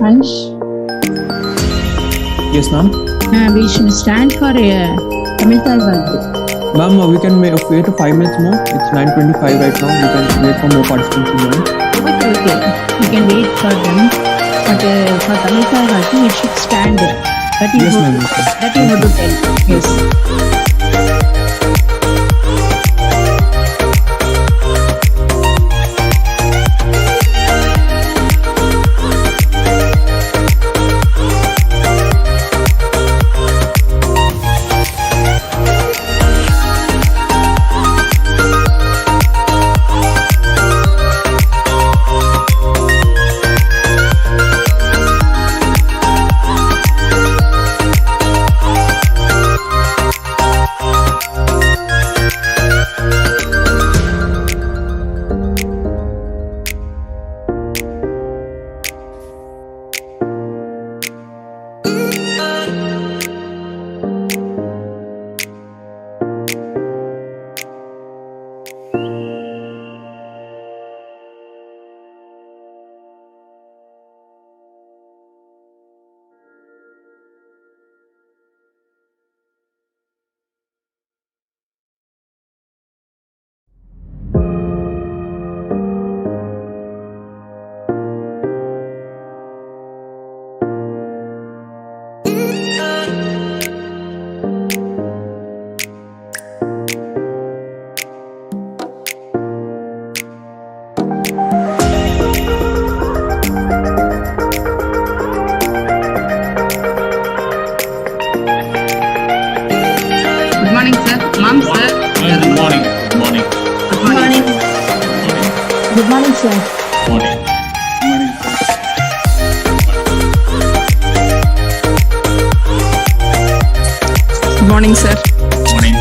Anish? Yes, ma'am. We should stand for Tamil Talvadu. Ma'am, we can wait 5 minutes more. It's 9:25 right now. We can wait for more participants to join. Okay. We can wait for them. But for Tamil Talvadu, we should stand. That is Yes, what, ma'am. Yes, ma'am. that is what to tell. Yes. Good morning, sir. Ma'am, sir. Good morning. Good morning. Good morning. Good morning, sir. Morning. Good morning, sir. Morning.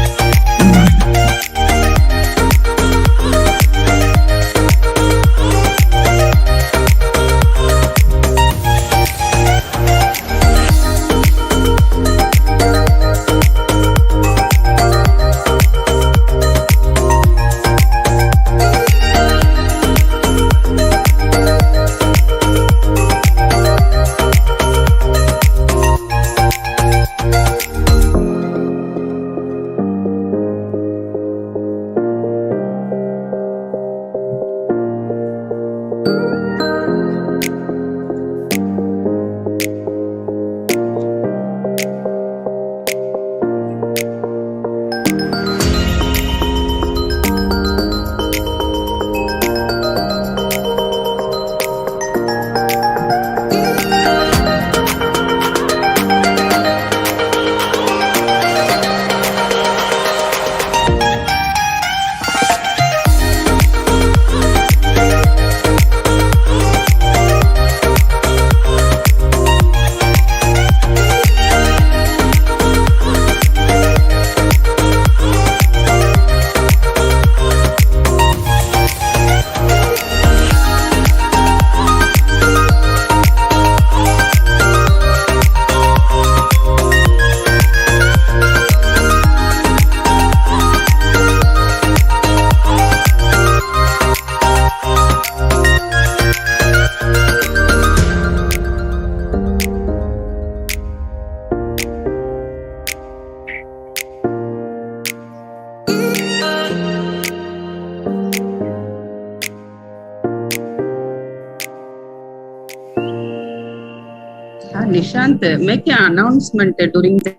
Nishant, make an announcement during the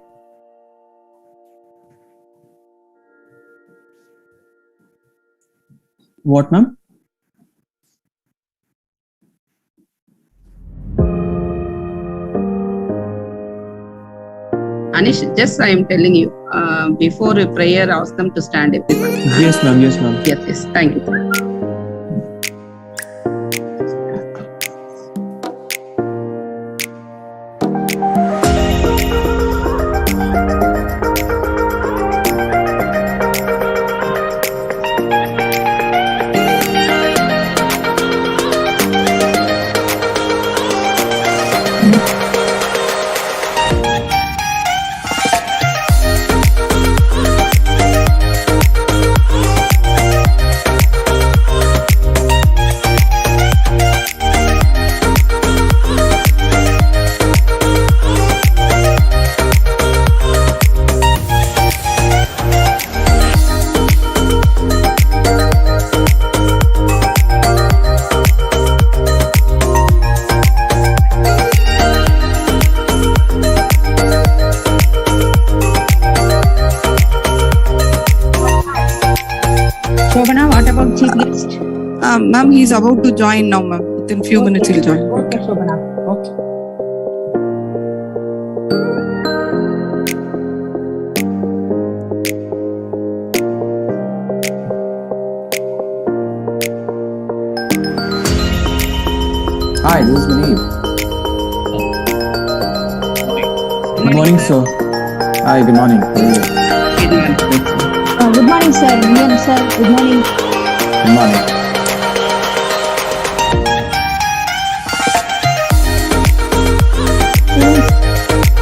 What, ma'am? Anish, just I am telling you, before a prayer, ask them to stand everyone. Yes, ma'am. Yes, ma'am. Yes, thank you. Ma'am, he's about to join now, ma'am. Within few minutes he'll join. Okay, Shobana. Okay. Hi, this is Maneeb. Good morning, sir. Hi, good morning. How are you? Good morning, sir. Indian sir. Good morning. Good morning.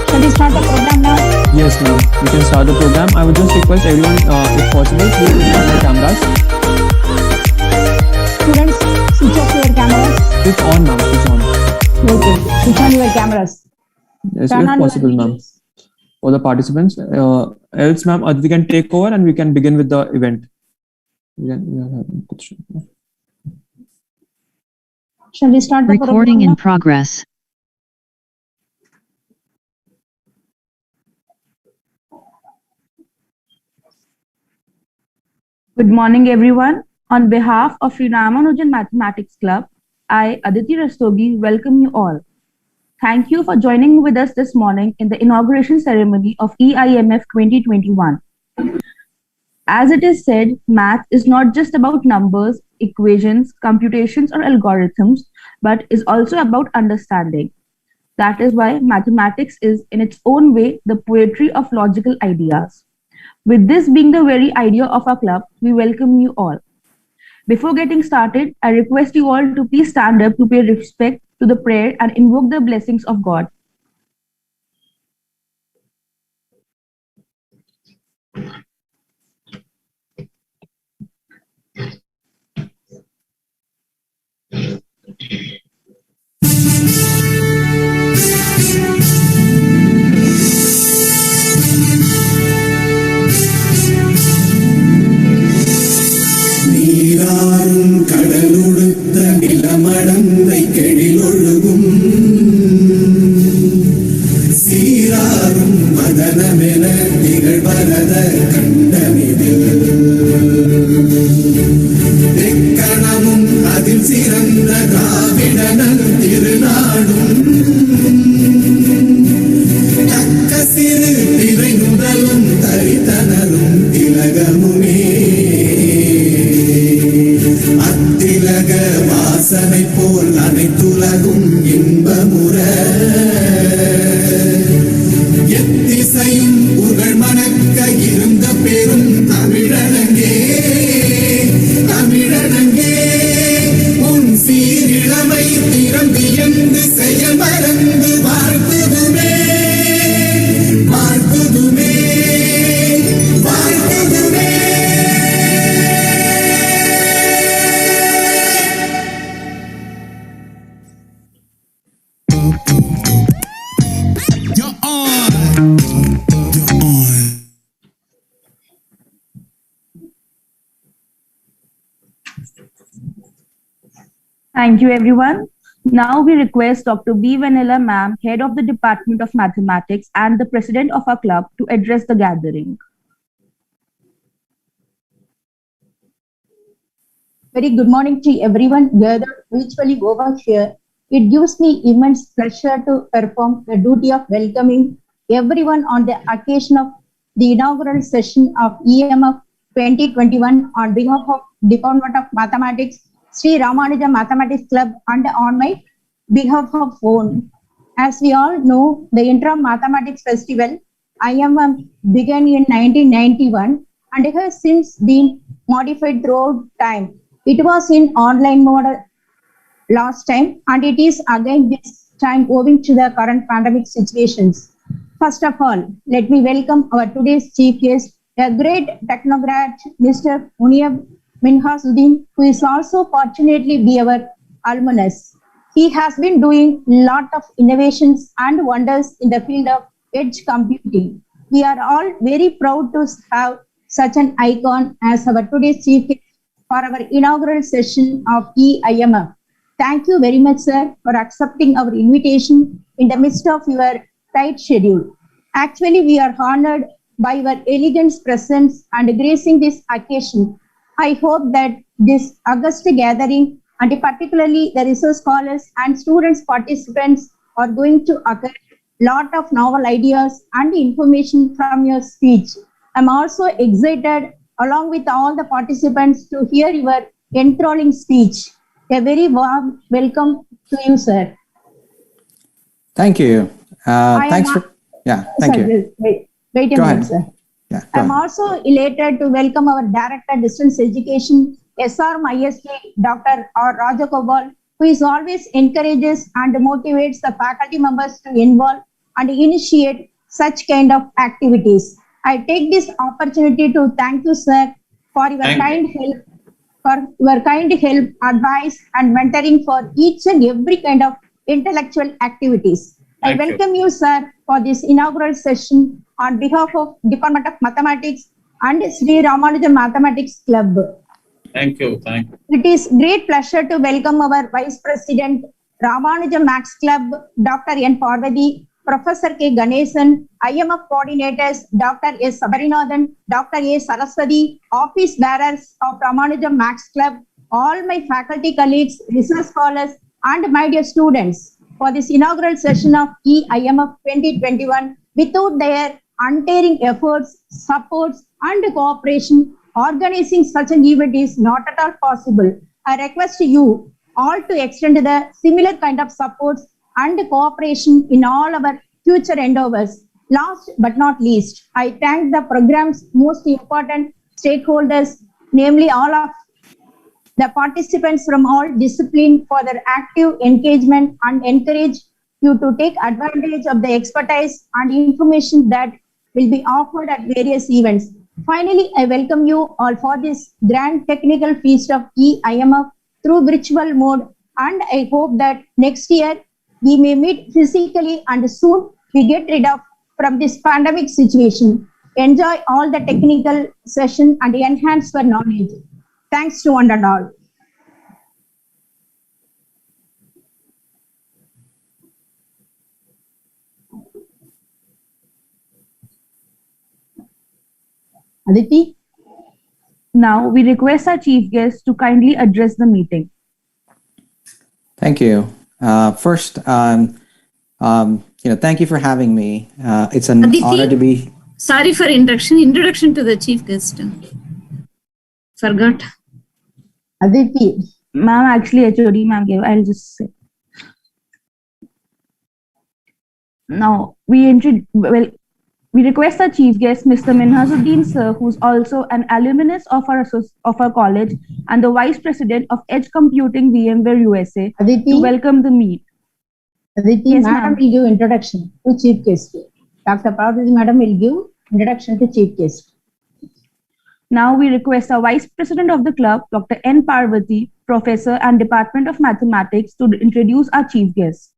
Shall we start the program now? Yes, ma'am. We can start the program. I would just request everyone, if possible, please switch on your cameras. Students, switch off your cameras. It's on, ma'am. It's on. Okay. Switch on your cameras. Yes, Turn if on your possible, ma'am. videos. For the participants. Else, ma'am, we can take over and we can begin with the event. Shall we start the Recording program in progress. Good morning, everyone. On behalf of Ramanujan Mathematics Club, I, Aditi Rastogi, welcome you all. Thank you for joining with us this morning in the inauguration ceremony of e-EMF 2021. As it is said, math is not just about numbers, equations, computations, or algorithms, but is also about understanding. That is why mathematics is, in its own way, the poetry of logical ideas. With this being the very idea of our club, we welcome you all. Before getting started, I request you all to please stand up to pay respect to the prayer and invoke the blessings of God. நீராறும் கடலுடுத்த நிலமடந்தை கெழிலொழுகும் சீராறும் மதனமென திகழ்வரத கண்டமிதில் தெக்கணமும் அதில் சிறந்த திராவிடனல் திருநாடும் தக்க சிறு திரை முதலும் தரித்தனரும் திலகமுமே அத்திலக வாசனை போல் அனைத்துலகும் இன்பமுற எத்திசையும் புகழ் மணக்க இருந்த பெரும் தமிழனங்கே தமிழனங்கே உன் சீரிழமை திறம்பியந்து செயல் மறந்து வாழ்த்துதுமே வாழ்த்துதுமே வாழ்த்துதுமே. Thank you, everyone. Now we request Dr. B. Vanilla Ma'am, Head of the Department of Mathematics and the President of our club, to address the gathering. Very good morning to everyone gathered virtually over here. It gives me immense pleasure to perform the duty of welcoming everyone on the occasion of the inaugural session of e-EMF 2021 on behalf of Department of Mathematics, Sri Ramanujan Mathematics Club, and on my behalf of own. As we all know, the Intra-Mathematics Festival, IMF, began in 1991 and has since been modified throughout time. It was in online mode last time, and it is again this time owing to the current pandemic situations. First of all, let me welcome our today's chief guest, a great technocrat, Mr. Muniyab Minhasuddin, who is also fortunately be our alumnus. He has been doing a lot of innovations and wonders in the field of edge computing. We are all very proud to have such an icon as our today's chief guest for our inaugural session of e-EMF. Thank you very much, sir, for accepting our invitation in the midst of your tight schedule. Actually, we are honored by your elegant presence and gracing this occasion. I hope that this August gathering, and particularly the research scholars and students participants are going to occur lot of novel ideas and information from your speech. I'm also excited along with all the participants to hear your enthralling speech. A very warm welcome to you, sir. Thank you. Thanks for, thank you. Wait a Go minute, ahead. sir. Yeah, go I'm ahead. also elated to welcome our Director Distance Education, SRM ISD, Dr. R. Rajagopal, who is always encourages and motivates the faculty members to involve and initiate such kind of activities. I take this opportunity to thank you, sir, for your Thank kind help, advice, and mentoring for each and every kind of intellectual activities. I Thank you. welcome you, sir, for this inaugural session on behalf of Department of Mathematics and Sri Ramanujan Mathematics Club. Thank you. Thank you. It is great pleasure to welcome our Vice President, Ramanujan Max Club, Dr. N. Parvati, Professor K. Ganesan, IMF coordinators, Dr. S. Sabarinathan, Dr. A. Saraswati, office bearers of Ramanujan Max Club, all my faculty colleagues, research scholars, and my dear students for this inaugural session of e-IMF 2021. Without their untiring efforts, supports, and cooperation, organizing such an event is not at all possible. I request you all to extend the similar kind of supports and cooperation in all our future endeavors. Last but not least, I thank the program's most important stakeholders, namely all of the participants from all disciplines for their active engagement and encourage you to take advantage of the expertise and information that will be offered at various events. Finally, I welcome you all for this grand technical feast of e-IMF through virtual mode, and I hope that next year we may meet physically and soon we get rid of from this pandemic situation. Enjoy all the technical session and enhance your knowledge. Thanks to one and all. Aditi? Now we request our chief guest to kindly address the meeting. Thank you. First, thank you for having me. It's an Aditi? honor to be. Sorry for introduction to the chief guest. Forgot. Aditi. Ma'am, actually HOD ma'am gave, I'll just say. Now we request our chief guest, Mr. Minhazuddin sir, who's also an alumnus of our college and the vice president of Edge Computing VMware USA, Aditi. to welcome the meet. Aditi, Yes, madam ma'am. will give introduction to chief guest. Dr. Parvati madam will give introduction to chief guest. Now we request our vice president of the club, Dr. N. Parvati, professor and Department of Mathematics, to introduce our chief guest.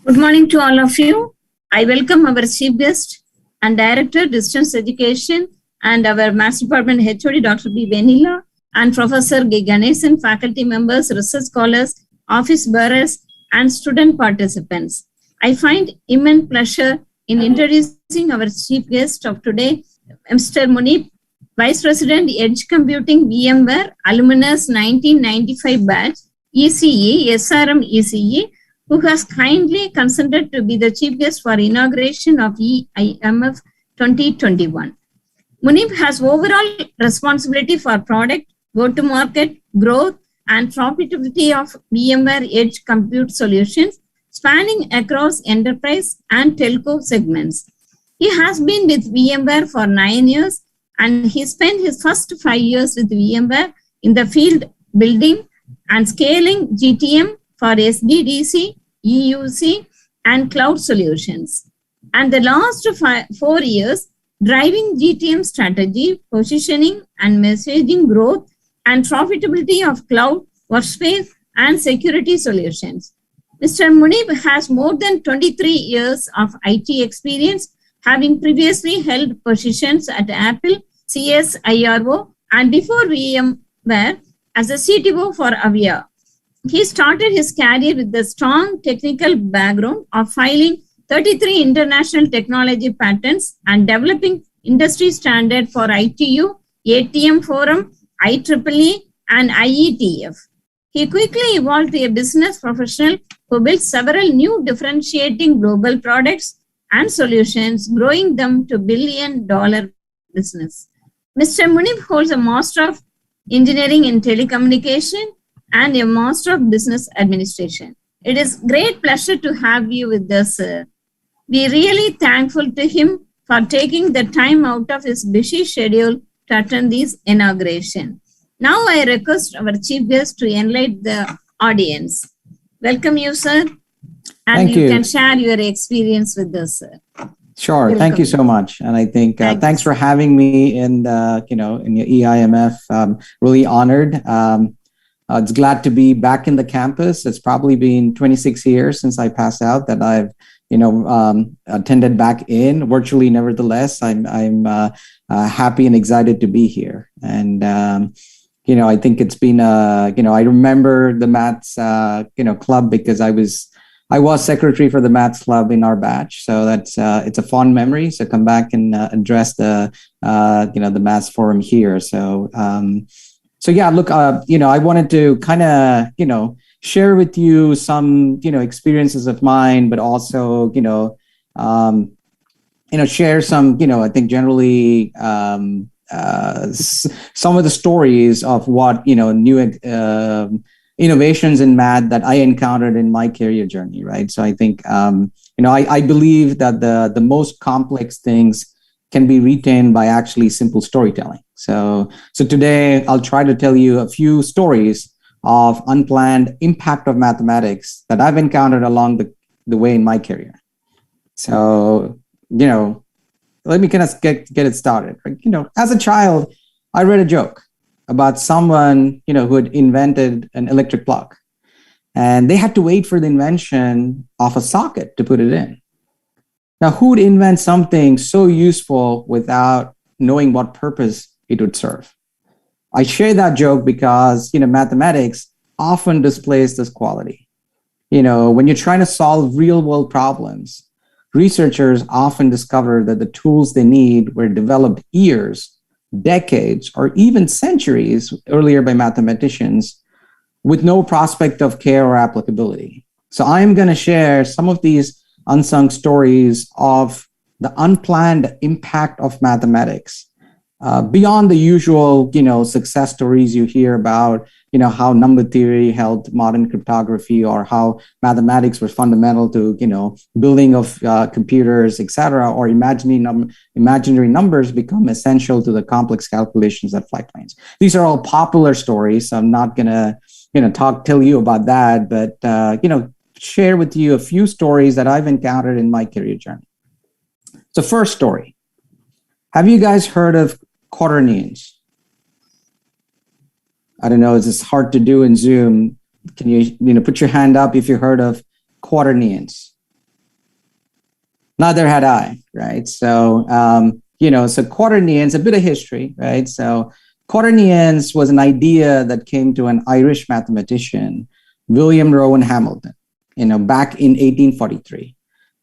Good morning to all of you. I welcome our chief guest and director distance education and our maths department HOD Dr. B. Venila and Professor G. Ganesan, faculty members, research scholars, office bearers, and student participants. I find immense pleasure in introducing our chief guest of today, Mr. Munib, Vice President, Edge Computing VMware, alumnus 1995 batch, ECE, SRM ECE, who has kindly consented to be the chief guest for inauguration of e-IMF 2021. Munib has overall responsibility for product, go-to-market, growth, and profitability of VMware Edge Compute Solutions, spanning across enterprise and telco segments. He has been with VMware for 9 years, and he spent his first 5 years with VMware in the field building and scaling GTM for SDDC, EUC, and cloud solutions. And the last 4 years, driving GTM strategy, positioning, and messaging growth and profitability of cloud, workspace, and security solutions. Mr. Munib has more than 23 years of IT experience, having previously held positions at Apple, CSIRO, and before VMware as a CTO for Avaya. He started his career with a strong technical background of filing 33 international technology patents and developing industry standard for ITU ATM Forum, IEEE, and IETF. He quickly evolved to a business professional who built several new differentiating global products and solutions, growing them to billion-dollar business. Mr. Munib holds a Master of Engineering in Telecommunication and a Master of Business Administration. It is great pleasure to have you with us, sir. We're really thankful to him for taking the time out of his busy schedule to attend this inauguration. Now I request our chief guest to enlighten the audience. Welcome you, sir. And Thank you. Can share your experience with us, sir. Sure. Welcome. Thank you so much. And I think thanks for having me in in your e-EMF. Really honored. It's glad to be back in the campus. It's probably been 26 years since I passed out that I've attended back in virtually. Nevertheless, I'm happy and excited to be here. And I think it's been I remember the maths club because I was secretary for the maths club in our batch. So that's it's a fond memory. So come back and address the the maths forum here. So yeah, look, I wanted to kind of share with you some experiences of mine, but also share some I think generally some of the stories of what new innovations in math that I encountered in my career journey, right? So I think I believe that the most complex things can be retained by actually simple storytelling. So today I'll try to tell you a few stories of unplanned impact of mathematics that I've encountered along the way in my career. So let me kind of get it started. As a child, I read a joke about someone who had invented an electric plug, and they had to wait for the invention of a socket to put it in. Now, who would invent something so useful without knowing what purpose it would serve? I share that joke because mathematics often displays this quality. When you're trying to solve real world problems, researchers often discover that the tools they need were developed years, decades, or even centuries earlier by mathematicians with no prospect of care or applicability. So I'm going to share some of these unsung stories of the unplanned impact of mathematics beyond the usual, success stories you hear about, how number theory helped modern cryptography, or how mathematics was fundamental to, building of computers, etc., or imaginary numbers become essential to the complex calculations that flight planes. These are all popular stories. So I'm not gonna, tell you about that, but share with you a few stories that I've encountered in my career journey. So first story. Have you guys heard of quaternions? I don't know, it's hard to do in Zoom. Can you put your hand up if you heard of quaternions? Neither had I, right? So, so quaternions, a bit of history, right? So quaternions was an idea that came to an Irish mathematician, William Rowan Hamilton, back in 1843,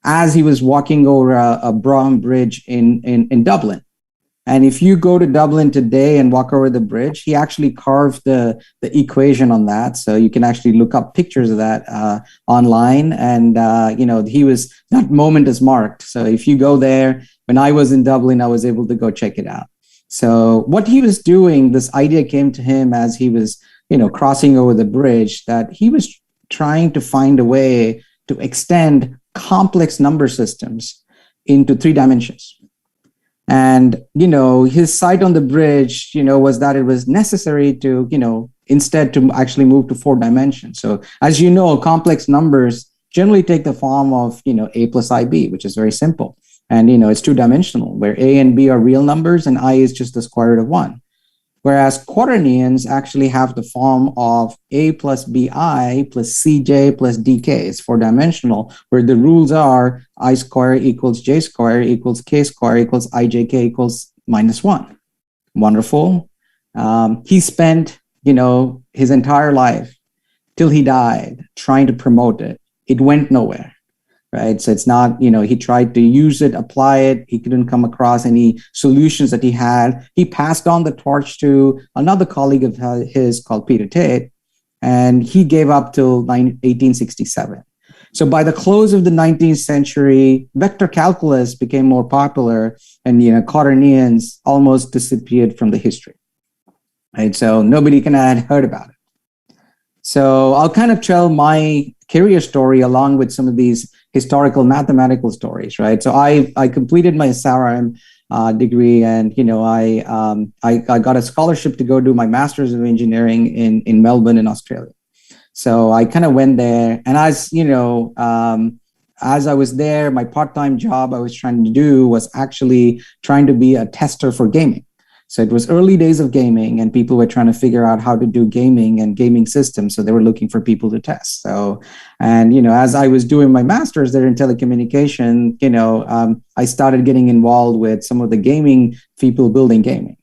as he was walking over a Brougham Bridge in Dublin. And if you go to Dublin today and walk over the bridge, he actually carved the equation on that. So you can actually look up pictures of that online. And, that moment is marked. So if you go there, when I was in Dublin, I was able to go check it out. So what he was doing, this idea came to him as he was, crossing over the bridge, that he was trying to find a way to extend complex number systems into 3 dimensions. And, his sight on the bridge, was that it was necessary to, instead to actually move to 4 dimensions. So as you know, complex numbers generally take the form of, a plus ib, which is very simple. And, it's 2-dimensional, where a and b are real numbers and I is just the square root of 1. Whereas quaternions actually have the form of a plus bi plus cj plus dk. It's 4-dimensional, where the rules are I square equals j square equals k square equals ijk equals -1. Wonderful. He spent, his entire life till he died trying to promote it. It went nowhere, right? So it's not, he tried to use it, apply it. He couldn't come across any solutions that he had. He passed on the torch to another colleague of his called Peter Tate, and he gave up till 1867. So by the close of the 19th century, vector calculus became more popular, and quaternions almost disappeared from the history. Right? So nobody had heard about it. So I'll kind of tell my career story along with some of these historical mathematical stories, right? So I completed my SRM degree, and I got a scholarship to go do my Master's of Engineering in Melbourne in Australia. So I kind of went there, and as I was there, my part-time job I was trying to do was actually trying to be a tester for gaming. So it was early days of gaming, and people were trying to figure out how to do gaming and gaming systems. So they were looking for people to test. So, and as I was doing my master's there in telecommunication, I started getting involved with some of the gaming people building gaming,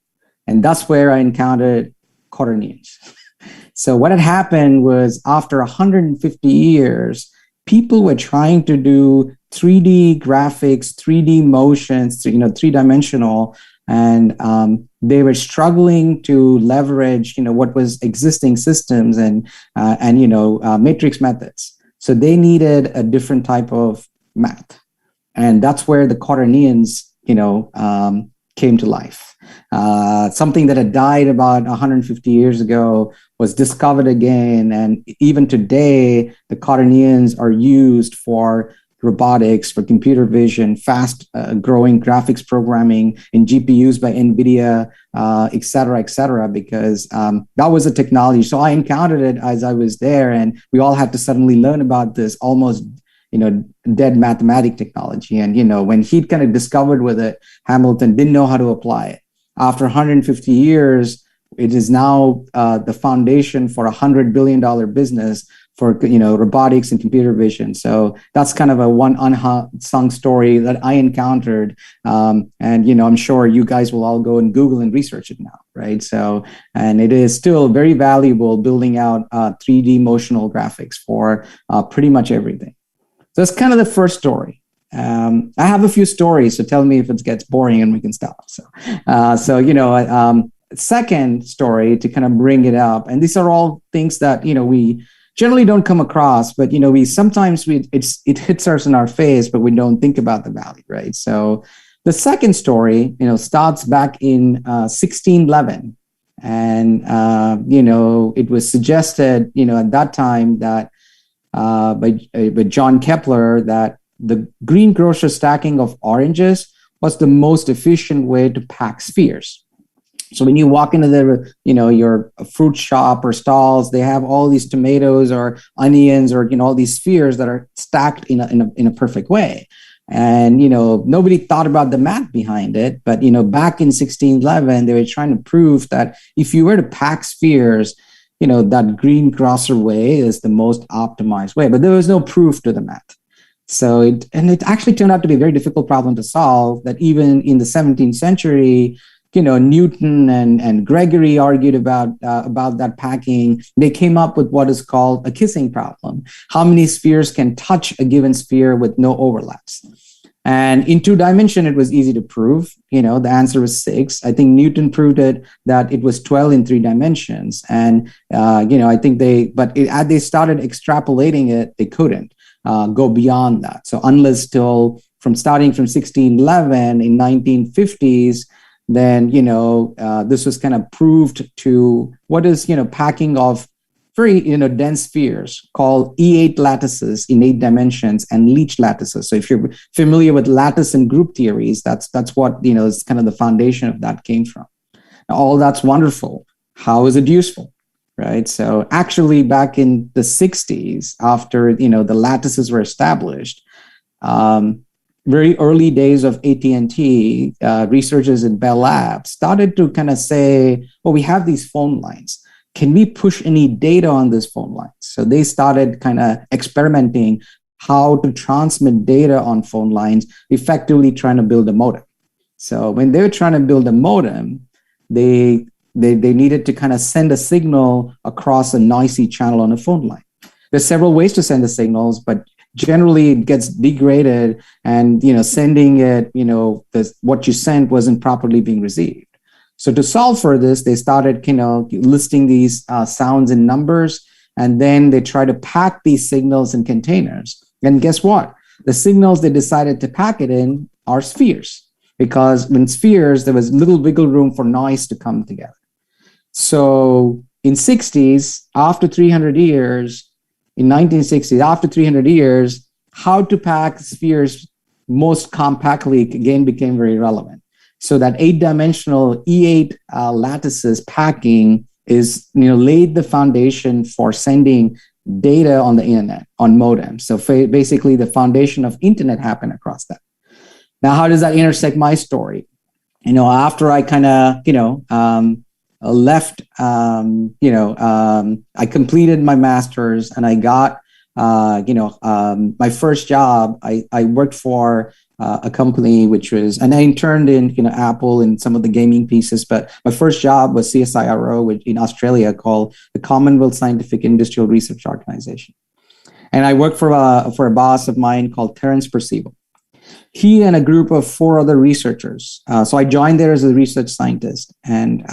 and that's where I encountered quaternions. So what had happened was, after 150 years, people were trying to do 3D graphics, 3D motions, three-dimensional, and they were struggling to leverage, what was existing systems and matrix methods. So they needed a different type of math, and that's where the quaternions, came to life. Something that had died about 150 years ago was discovered again, and even today, the quaternions are used for robotics, for computer vision, fast growing graphics programming in GPUs by NVIDIA, et cetera, because that was a technology. So I encountered it as I was there, and we all had to suddenly learn about this almost, dead mathematic technology. And, when he kind of discovered with it, Hamilton didn't know how to apply it. After 150 years, it is now the foundation for $100 billion business for robotics and computer vision. So that's kind of a one unsung story that I encountered, and I'm sure you guys will all go and Google and research it now, right? So, and it is still very valuable building out 3D motional graphics for pretty much everything. So that's kind of the first story. I have a few stories, so tell me if it gets boring and we can stop. Second story to kind of bring it up, and these are all things that we generally don't come across, but we sometimes it hits us in our face, but we don't think about the value, right? So the second story, starts back in 1611, and it was suggested, at that time that by John Kepler that the greengrocer stacking of oranges was the most efficient way to pack spheres. So when you walk into your fruit shop or stalls, they have all these tomatoes or onions or, all these spheres that are stacked in a perfect way. And, nobody thought about the math behind it. But, back in 1611, they were trying to prove that if you were to pack spheres, that greengrocer way is the most optimized way. But there was no proof to the math. So it actually turned out to be a very difficult problem to solve, that even in the 17th century, Newton and Gregory argued about that packing. They came up with what is called a kissing problem. How many spheres can touch a given sphere with no overlaps? And in 2-dimension, it was easy to prove. The answer was 6. I think Newton proved that it was 12 in 3 dimensions. And, I think as they started extrapolating it, they couldn't go beyond that. So unless from starting from 1611 in 1950s, then, this was kind of proved to what is, packing of very, dense spheres called E8 lattices in 8 dimensions and Leech lattices. So if you're familiar with lattice and group theories, that's what, is kind of the foundation of that came from. Now, all that's wonderful. How is it useful? Right. So actually back in the 60s, after, the lattices were established, very early days of AT&T, researchers in Bell Labs started to kind of say, well, we have these phone lines. Can we push any data on this phone line? So they started kind of experimenting how to transmit data on phone lines, effectively trying to build a modem. So when they were trying to build a modem, they needed to kind of send a signal across a noisy channel on a phone line. There's several ways to send the signals, but generally it gets degraded, and sending it, what you sent wasn't properly being received. So to solve for this, they started listing these sounds in numbers, and then they try to pack these signals in containers. And guess what? The signals they decided to pack it in are spheres, because in spheres there was little wiggle room for noise to come together. So in 1960s, after 300 years, in 1960s, after 300 years, how to pack spheres most compactly again became very relevant. So that 8-dimensional E8 lattices packing is laid the foundation for sending data on the internet, on modems. So basically the foundation of internet happened across that. Now, how does that intersect my story? After I kind of, left, I completed my master's and I got, my first job. I worked for a company and I interned in, Apple and some of the gaming pieces. But my first job was CSIRO in Australia, called the Commonwealth Scientific Industrial Research Organization. And I worked for a boss of mine called Terence Percival. He and a group of 4 other researchers. So I joined there as a research scientist, and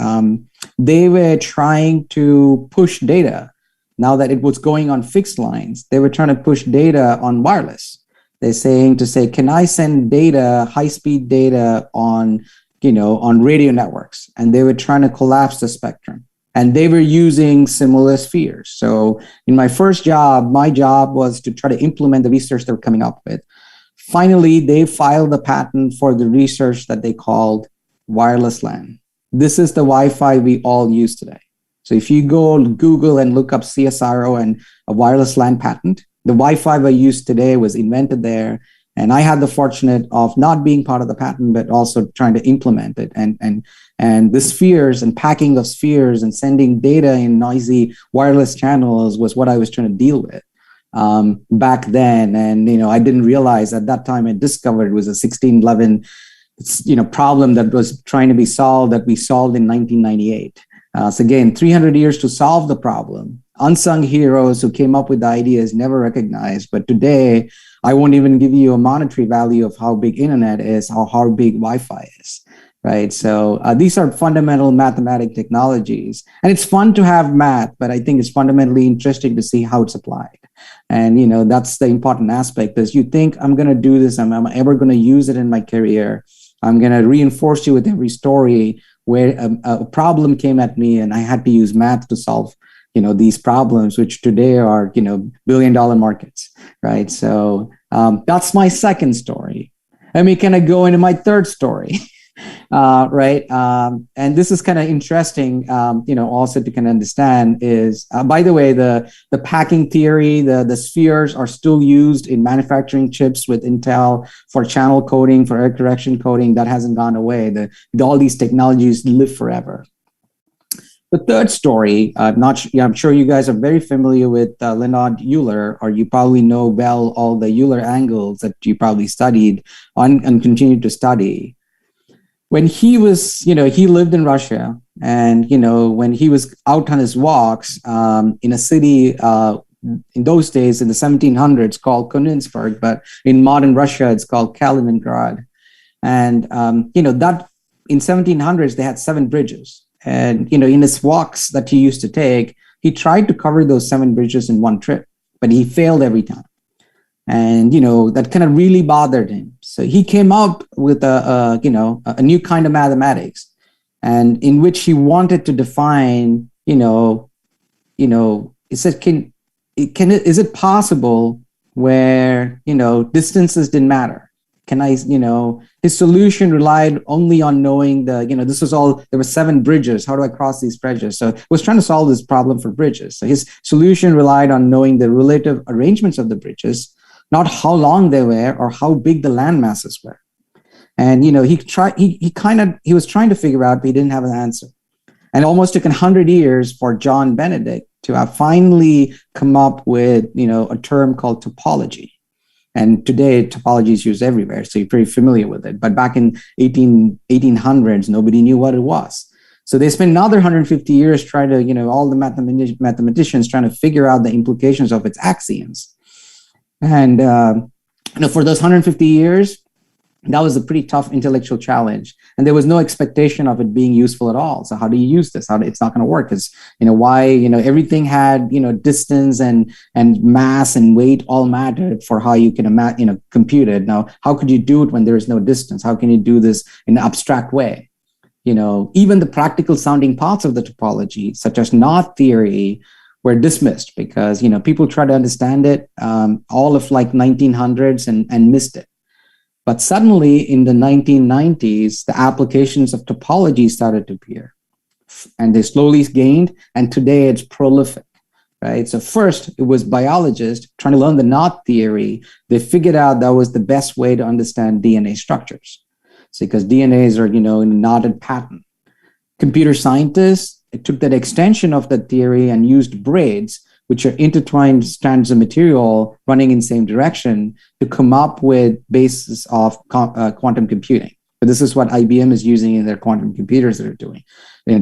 they were trying to push data. Now that it was going on fixed lines, they were trying to push data on wireless. They're saying, can I send data, high-speed data on radio networks? And they were trying to collapse the spectrum. And they were using similar spheres. So in my first job, my job was to try to implement the research they were coming up with. Finally, they filed the patent for the research that they called wireless LAN. This is the Wi-Fi we all use today. So if you go Google and look up CSIRO and a wireless LAN patent, the Wi-Fi we use today was invented there. And I had the fortunate of not being part of the patent, but also trying to implement it. And the spheres and packing of spheres and sending data in noisy wireless channels was what I was trying to deal with back then. And, I didn't realize at that time I discovered it was a 1611, problem that was trying to be solved, that we solved in 1998. So again, 300 years to solve the problem. Unsung heroes who came up with the ideas never recognized. But today, I won't even give you a monetary value of how big internet is, or how big Wi-Fi is, right? So these are fundamental mathematic technologies. And it's fun to have math, but I think it's fundamentally interesting to see how it's applied. And, that's the important aspect, because you think, I'm going to do this, I'm ever going to use it in my career. I'm going to reinforce you with every story where a problem came at me and I had to use math to solve these problems, which today are, billion-dollar markets, right? So that's my second story. Let me kind of go into my third story, right? And this is kind of interesting, also to kind of understand is, by the way, the packing theory, the spheres are still used in manufacturing chips with Intel for channel coding, for error correction coding. That hasn't gone away. All these technologies live forever. The third story, I'm sure you guys are very familiar with Leonhard Euler, or you probably know well all the Euler angles that you probably studied and continue to study. When he was, he lived in Russia, and, when he was out on his walks in a city in those days in the 1700s called Königsberg, but in modern Russia, it's called Kaliningrad. And, that in 1700s, they had 7 bridges. And, in his walks that he used to take, he tried to cover those 7 bridges in one trip, but he failed every time. And, that kind of really bothered him. So he came up with a new kind of mathematics, and in which he wanted to define, he said, is it possible where, distances didn't matter? Can I, his solution relied only on knowing there were 7 bridges. How do I cross these bridges? So he was trying to solve this problem for bridges. So his solution relied on knowing the relative arrangements of the bridges, not how long they were or how big the land masses were. And, he was trying to figure out, but he didn't have an answer. And it almost took 100 years for John Benedict to have finally come up with, a term called topology. And today, topology is used everywhere, so you're pretty familiar with it. But back in 1800s, nobody knew what it was. So they spent another 150 years trying to, all the mathematicians trying to figure out the implications of its axioms. And for those 150 years, that was a pretty tough intellectual challenge, and there was no expectation of it being useful at all. So how do you use this? It's not going to work. Because why everything had distance and mass and weight all mattered for how you can compute it. Now, how could you do it when there is no distance? How can you do this in an abstract way? Even the practical sounding parts of the topology, such as knot theory, were dismissed because people tried to understand it all of like 1900s and missed it. But suddenly in the 1990s, the applications of topology started to appear, and they slowly gained, and today it's prolific, right? So first it was biologists trying to learn the knot theory. They figured out that was the best way to understand DNA structures. So because DNAs are, in a knotted pattern. Computer scientists took that extension of that theory and used braids, which are intertwined strands of material running in the same direction, to come up with basis of quantum computing. But this is what IBM is using in their quantum computers that are doing.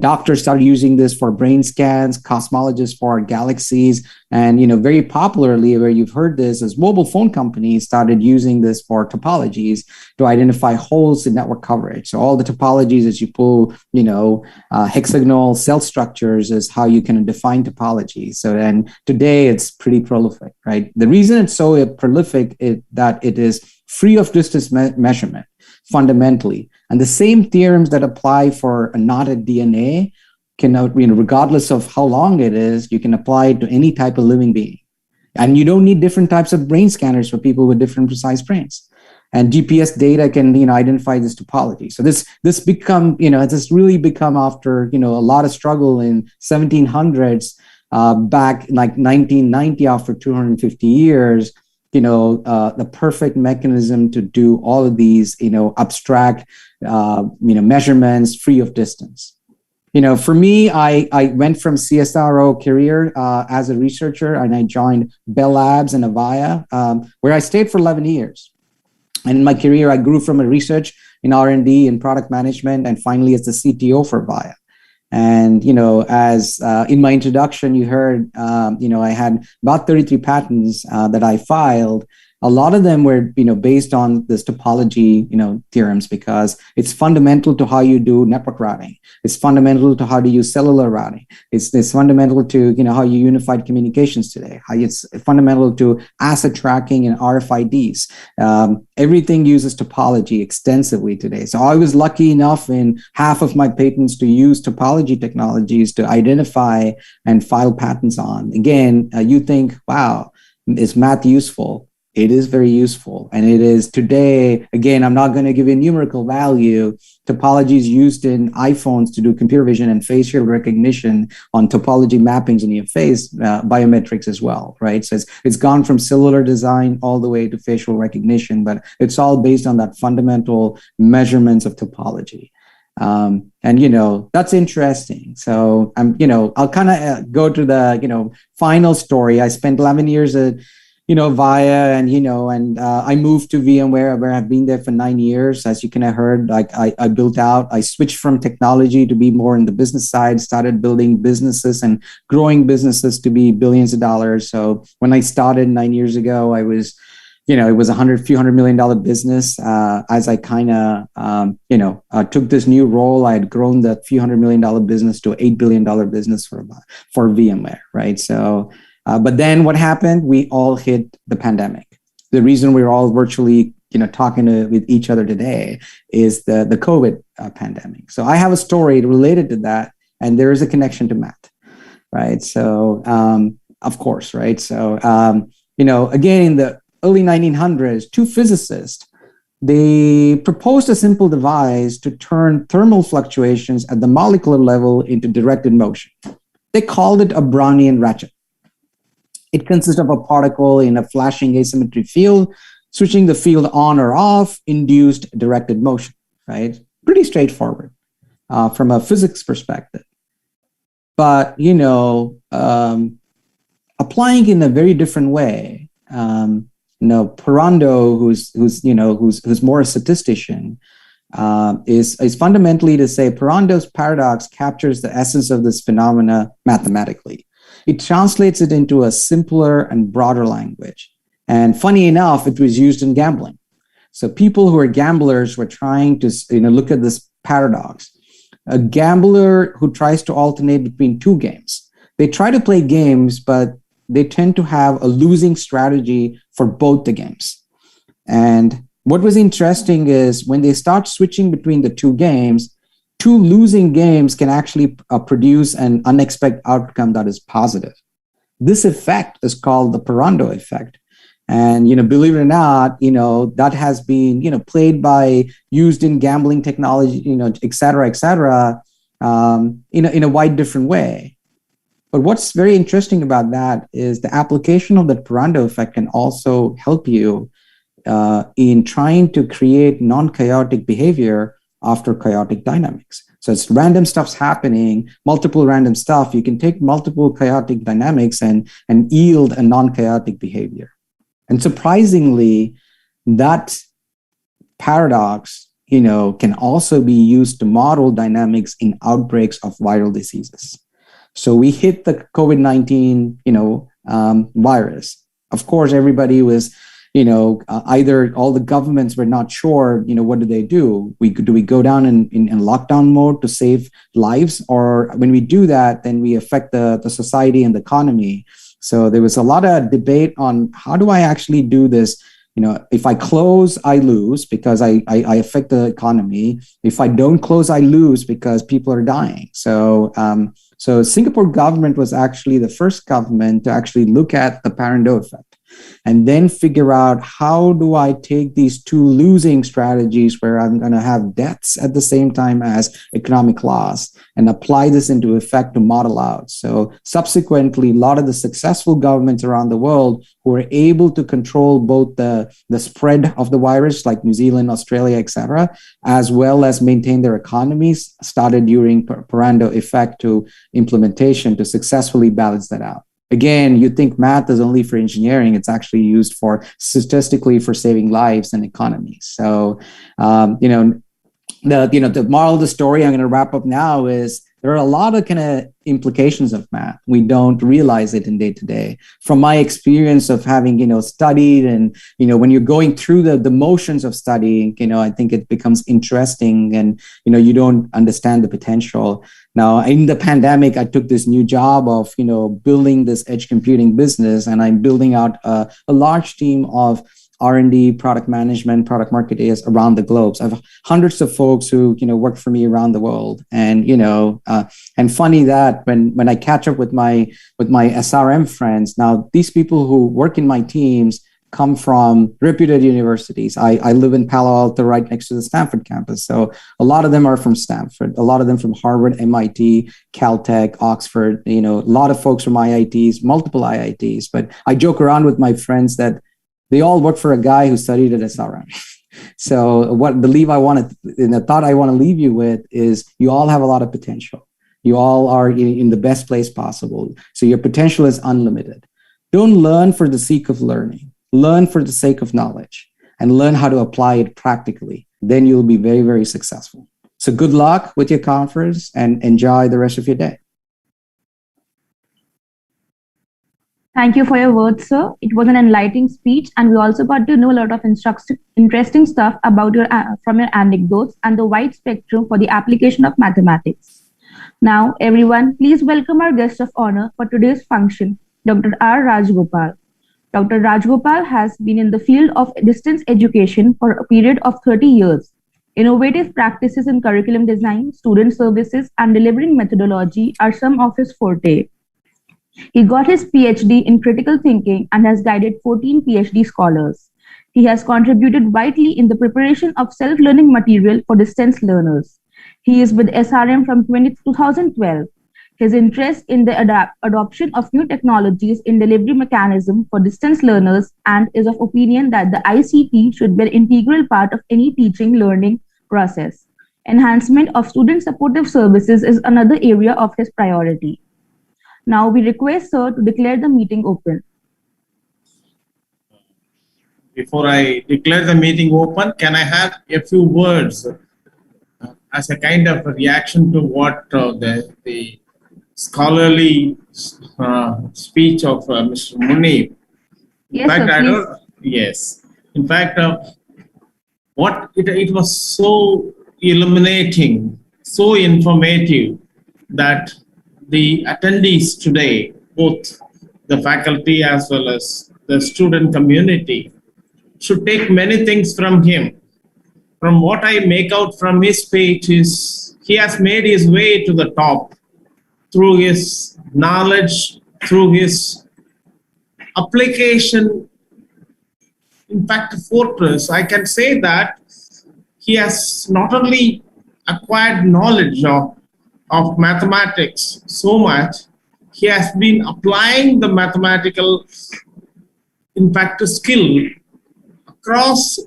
Doctors started using this for brain scans, cosmologists for galaxies, and very popularly, where you've heard this, as mobile phone companies started using this for topologies to identify holes in network coverage. So all the topologies, as you pull, hexagonal cell structures, is how you can define topology. So then today it's pretty prolific, right? The reason it's so prolific is that it is free of distance measurement. Fundamentally, and the same theorems that apply for a knotted DNA can, regardless of how long it is, you can apply it to any type of living being. And you don't need different types of brain scanners for people with different precise brains. And GPS data can, identify this topology. So this really become after, a lot of struggle in 1700s, back like 1990, after 250 years, the perfect mechanism to do all of these, abstract, measurements free of distance. For me, I went from CSRO career as a researcher, and I joined Bell Labs and Avaya, where I stayed for 11 years. And in my career, I grew from a research in R&D and product management, and finally as the CTO for Avaya. And, as in my introduction, you heard, I had about 33 patents that I filed. A lot of them were, based on this topology, theorems, because it's fundamental to how you do network routing. It's fundamental to how to use cellular routing. It's fundamental to, how you unified communications today. How it's fundamental to asset tracking and RFIDs. Everything uses topology extensively today. So I was lucky enough in half of my patents to use topology technologies to identify and file patents on. Again, you think, wow, is math useful? It is very useful. And it is today, again, I'm not going to give you a numerical value. Topology is used in iPhones to do computer vision and facial recognition on topology mappings in your face, biometrics as well, right? So it's gone from cellular design all the way to facial recognition, but it's all based on that fundamental measurements of topology. And, that's interesting. So, I'll kind of go to the, final story. I spent 11 years at Via, and I moved to VMware, where I've been there for 9 years. As you can have heard, I built out, I switched from technology to be more in the business side, started building businesses and growing businesses to be billions of dollars. So when I started 9 years ago, I was, it was a few $100 million business. As I kind of, took this new role, I had grown that few $100 million business to $8 billion business for VMware, right? So, but then what happened? We all hit the pandemic. The reason we're all virtually, talking with each other today is the COVID pandemic. So I have a story related to that, and there is a connection to math, right? So, of course, right? So, again, in the early 1900s, two physicists, they proposed a simple device to turn thermal fluctuations at the molecular level into directed motion. They called it a Brownian ratchet. It consists of a particle in a flashing asymmetry field. Switching the field on or off induced directed motion, right? Pretty straightforward from a physics perspective. But, applying in a very different way, Parando, who's more a statistician, is fundamentally to say Parando's paradox captures the essence of this phenomena mathematically. It translates it into a simpler and broader language. And funny enough, it was used in gambling. So people who are gamblers were trying to look at this paradox. A gambler who tries to alternate between two games. They try to play games, but they tend to have a losing strategy for both the games. And what was interesting is when they start switching between the two games, two losing games can actually produce an unexpected outcome that is positive. This effect is called the Pareto effect. And, believe it or not, that has been, played by, used in gambling technology, et cetera, in a wide different way. But what's very interesting about that is the application of the Pareto effect can also help you in trying to create non-chaotic behavior after chaotic dynamics. So it's random stuff's happening, multiple random stuff. You can take multiple chaotic dynamics and yield a non-chaotic behavior. And surprisingly, that paradox, can also be used to model dynamics in outbreaks of viral diseases. So we hit the COVID-19, virus. Of course, everybody was, either all the governments were not sure, what do they do? Do we go down in lockdown mode to save lives? Or when we do that, then we affect the society and the economy. So there was a lot of debate on how do I actually do this? If I close, I lose because I affect the economy. If I don't close, I lose because people are dying. So Singapore government was actually the first government to actually look at the Pareto effect and then figure out how do I take these two losing strategies where I'm going to have deaths at the same time as economic loss and apply this into effect to model out. So subsequently, a lot of the successful governments around the world who were able to control both the spread of the virus, like New Zealand, Australia, etc., as well as maintain their economies, started during Pareto effect to implementation to successfully balance that out. Again, you think math is only for engineering. It's actually used for statistically for saving lives and economies. So, the moral of the story I'm going to wrap up now is there are a lot of kind of implications of math. We don't realize it in day to day. From my experience of having, studied and, when you're going through the motions of studying, I think it becomes interesting and, you don't understand the potential. Now, in the pandemic, I took this new job of, building this edge computing business, and I'm building out a large team of R&D, product management, product marketers around the globe. So I have hundreds of folks who, work for me around the world. And, and funny that when I catch up with my SRM friends, now these people who work in my teams come from reputed universities. I live in Palo Alto, right next to the Stanford campus. So a lot of them are from Stanford, a lot of them from Harvard, MIT, Caltech, Oxford, a lot of folks from IITs, multiple IITs. But I joke around with my friends that they all work for a guy who studied at SRM. So the thought I want to leave you with is you all have a lot of potential. You all are in the best place possible. So your potential is unlimited. Don't learn for the sake of learning. Learn for the sake of knowledge and learn how to apply it practically. Then you'll be very, very successful. So good luck with your conference and enjoy the rest of your day. Thank you for your words, sir. It was an enlightening speech, and we also got to know a lot of interesting stuff about from your anecdotes and the wide spectrum for the application of mathematics. Now, everyone, please welcome our guest of honor for today's function, Dr. R. Rajgopal. Dr. Rajgopal has been in the field of distance education for a period of 30 years. Innovative practices in curriculum design, student services, and delivering methodology are some of his forte. He got his PhD in critical thinking and has guided 14 PhD scholars. He has contributed widely in the preparation of self-learning material for distance learners. He is with SRM from 2012. His interest in the adoption of new technologies in delivery mechanism for distance learners and is of opinion that the ICT should be an integral part of any teaching learning process. Enhancement of student supportive services is another area of his priority. Now we request sir to declare the meeting open. Before I declare the meeting open, can I have a few words as a kind of a reaction to what the scholarly speech of Mr. Munib? Yes, In fact, sir, I please. don't, yes. In fact, what it was so illuminating, so informative that the attendees today, both the faculty as well as the student community, should take many things from him. From what I make out from his speech is he has made his way to the top through his knowledge, through his application. In fact, fortress, I can say that he has not only acquired knowledge of mathematics so much, he has been applying the mathematical, in fact, skill across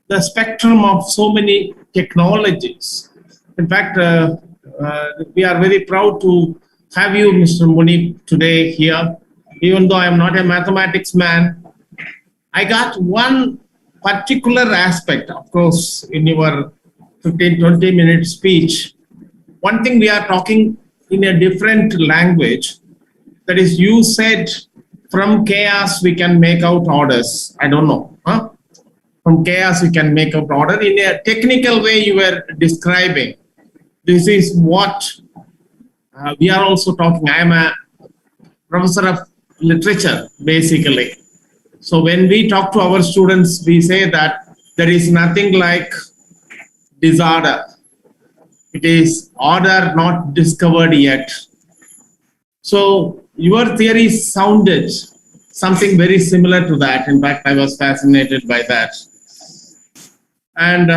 the spectrum of so many technologies. In fact, we are very proud to have you, Mr. Muni, today here. Even though I am not a mathematics man, I got one particular aspect, of course, in your 15-20 minute speech. One thing we are talking in a different language, that is, you said from chaos we can make out orders. I don't know. Huh? From chaos we can make out order. In a technical way, you were describing. This is what we are also talking. I am a professor of literature, basically. So when we talk to our students, we say that there is nothing like disorder. It is order not discovered yet. So your theory sounded something very similar to that. In fact, I was fascinated by that. And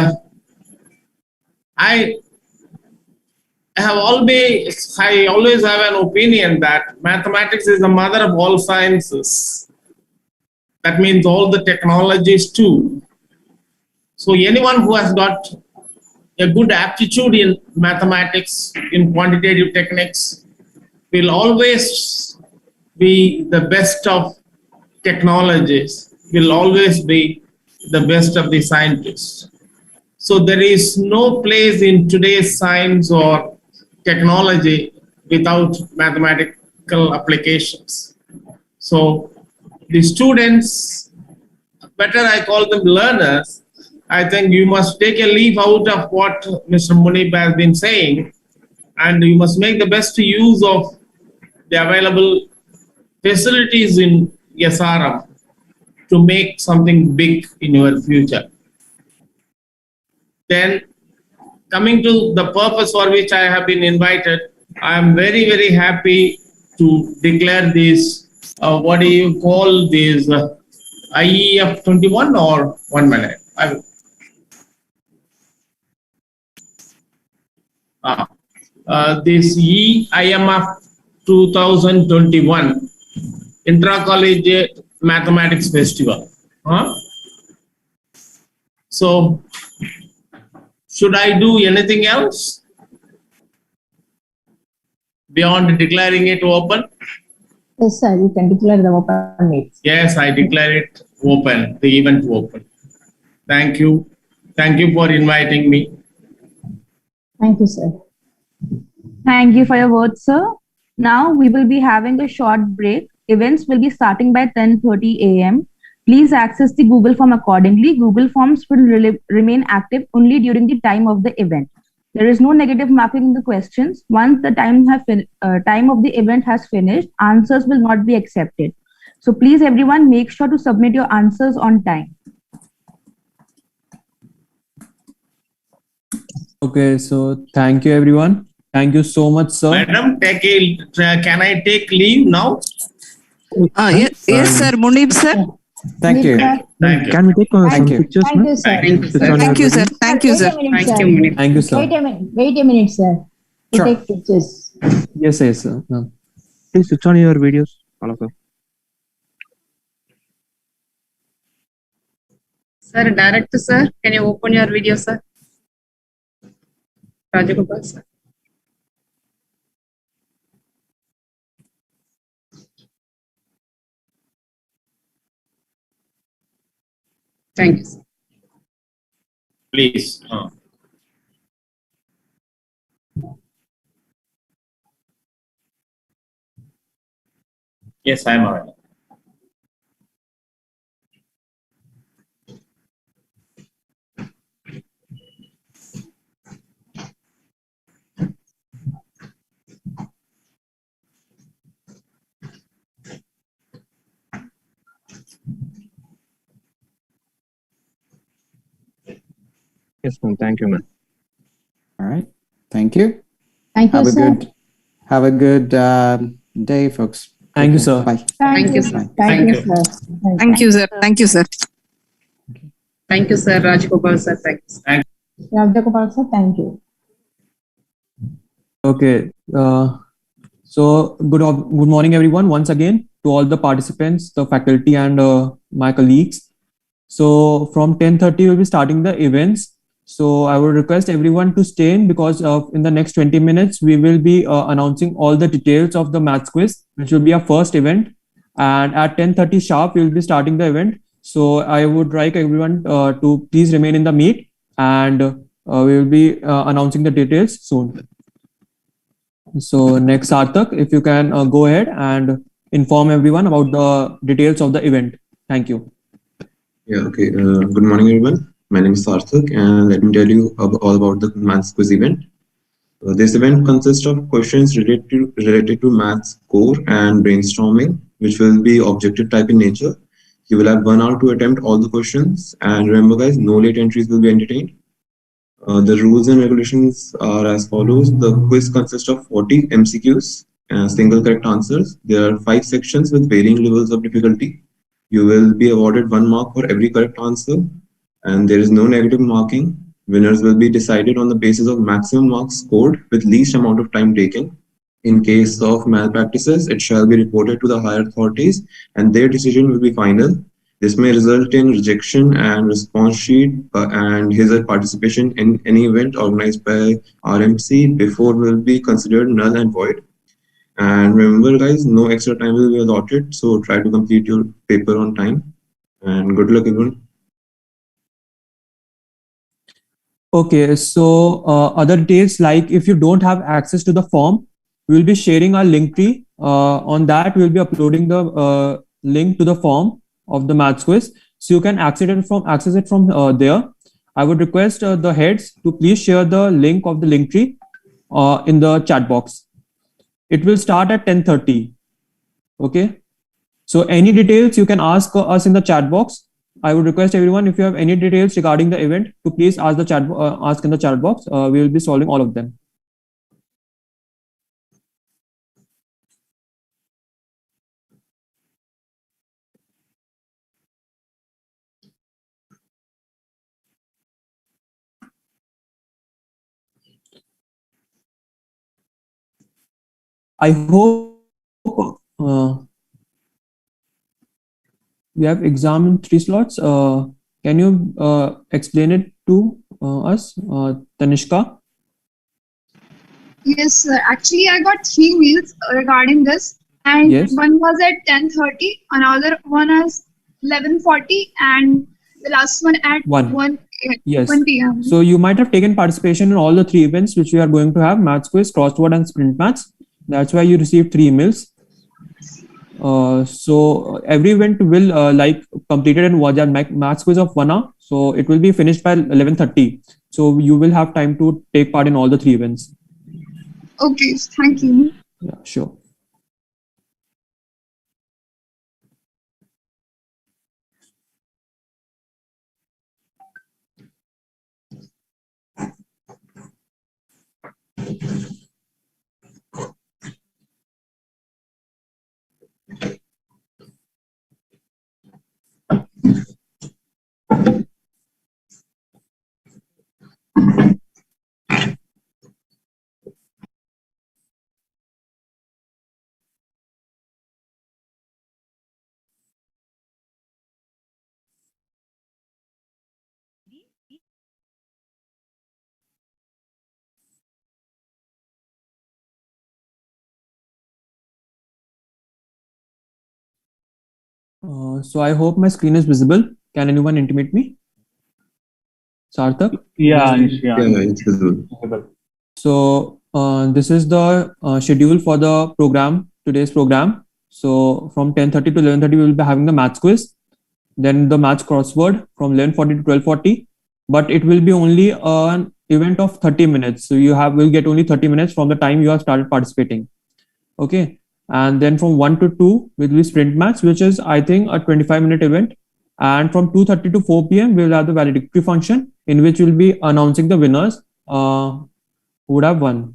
I always have an opinion that mathematics is the mother of all sciences. That means all the technologies too. So anyone who has got a good aptitude in mathematics, in quantitative techniques, will always be the best of technologies, will always be the best of the scientists. So there is no place in today's science or technology without mathematical applications. So the students, better I call them learners, I think you must take a leaf out of what Mr. Munib has been saying, and you must make the best use of the available facilities in SRM to make something big in your future. Then, coming to the purpose for which I have been invited, I am very, very happy to declare this, what do you call this, IEF 21 or 1 minute? This e-IMF 2021 Intra-Collegiate Mathematics Festival. So, should I do anything else beyond declaring it open? Yes, sir, you can declare the open meets. Yes, I declare it open, the event open. Thank you. Thank you for inviting me. Thank you, sir. Thank you for your words, sir. Now we will be having a short break. Events will be starting by 10:30 a.m. Please access the Google form accordingly. Google Forms will remain active only during the time of the event. There is no negative marking in the questions. Once the time of the event has finished, answers will not be accepted. So please, everyone, make sure to submit your answers on time. Okay, so thank you, everyone. Thank you so much, sir. Madam, can I take leave now? Yes, sir. Munib, sir. Thank you. Thank you. Can we take some Thank you. pictures, Thank you, sir. Thank you, sir. Thank you, sir. Thank you, sir. Thank you, Munib. Thank you, sir. Wait a minute, sir. To Sure. take pictures. Yes, sir. No. Please switch on your videos, all of you. Sir, director, sir, can you open your video, sir? Rajagopal, sir. Thank you, sir. Please. Yes, I am aware. Yes, ma'am. Thank you, ma'am. All right. Thank you. Thank you, sir. Have a good day, folks. Thank you, Take care. sir. Bye. Thank you, sir. Bye. Thank you, sir. Thank you, sir. Thank you, sir. Thank you, sir. Rajgopal sir. Thanks. Rajagopal, sir. Thank you. Okay. So good morning, everyone. Once again to all the participants, the faculty, and my colleagues. So from 10:30 we'll be starting the events. So I would request everyone to stay in because in the next 20 minutes we will be announcing all the details of the maths quiz, which will be our first event. And at 10:30 sharp we will be starting the event. So I would like everyone to please remain in the meet, and we will be announcing the details soon. So next, Sarthak, if you can go ahead and inform everyone about the details of the event. Thank you. Yeah, okay. Good morning, everyone. My name is Sarthak, and let me tell you all about the maths quiz event. This event consists of questions related to maths core and brainstorming, which will be objective type in nature. You will have 1 hour to attempt all the questions, and remember, guys, no late entries will be entertained. The rules and regulations are as follows. The quiz consists of 40 MCQs and single correct answers. There are 5 sections with varying levels of difficulty. You will be awarded 1 mark for every correct answer, and there is no negative marking. Winners will be decided on the basis of maximum marks scored with least amount of time taken. In case of malpractices, it shall be reported to the higher authorities, and their decision will be final. This may result in rejection and response sheet and his participation in any event organized by RMC before will be considered null and void. And remember, guys, no extra time will be allotted, so try to complete your paper on time. And good luck, everyone. Okay, so other details, like if you don't have access to the form, we will be sharing our link tree. On that, we will be uploading the link to the form of the maths quiz, so you can access it from there. I would request the heads to please share the link of the link tree in the chat box. It will start at 10:30. Okay, so any details you can ask us in the chat box. I would request everyone, if you have any details regarding the event, to please ask in the chat box. We will be solving all of them. I hope we have exam in 3 slots. Can you explain it to us, Tanishka? Yes, sir. Actually, I got 3 mails regarding this, and Yes. one was at 10:30, another one is 11:40, and the last one at 1 Yes. 1 p.m. So you might have taken participation in all the 3 events which we are going to have: maths quiz, crossword, and sprint maths. That's why you received 3 emails. So every event will like completed in one maths quiz of 1 hour. So it will be finished by 11:30. So you will have time to take part in all the 3 events. Okay, thank you. Yeah, sure. So I hope my screen is visible. Can anyone intimate me? Sarthak? Yeah, it's visible. So this is the schedule for the program, today's program. So from 10:30 to 11:30, we will be having the maths quiz. Then the maths crossword from 11:40 to 12:40. But it will be only an event of 30 minutes. So you will get only 30 minutes from the time you have started participating. Okay. And then from 1 to 2 will be sprint maths, which is, I think, a 25-minute event. And from 2:30 to 4 p.m., we will have the valedictory function in which we'll be announcing the winners who would have won.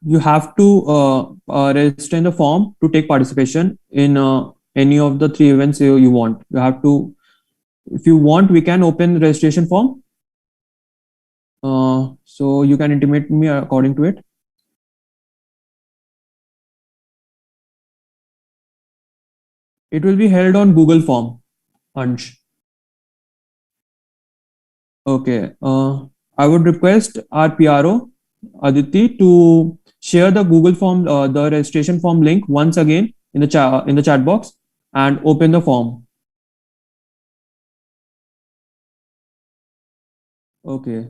You have to register in the form to take participation in any of the 3 events you want. You have to, if you want, we can open the registration form. So you can intimate me according to it. It will be held on Google form, Ansh. Okay. I would request our PRO, Aditi, to share the Google form, the registration form link once again in the chat box and open the form. Okay.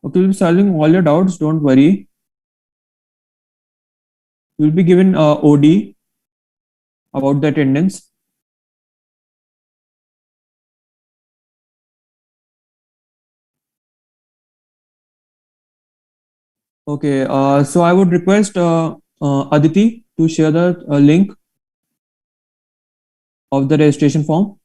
Okay, we'll be solving all your doubts. Don't worry. You'll be given OD about the attendance. Okay, so I would request Aditi to share the link of the registration form.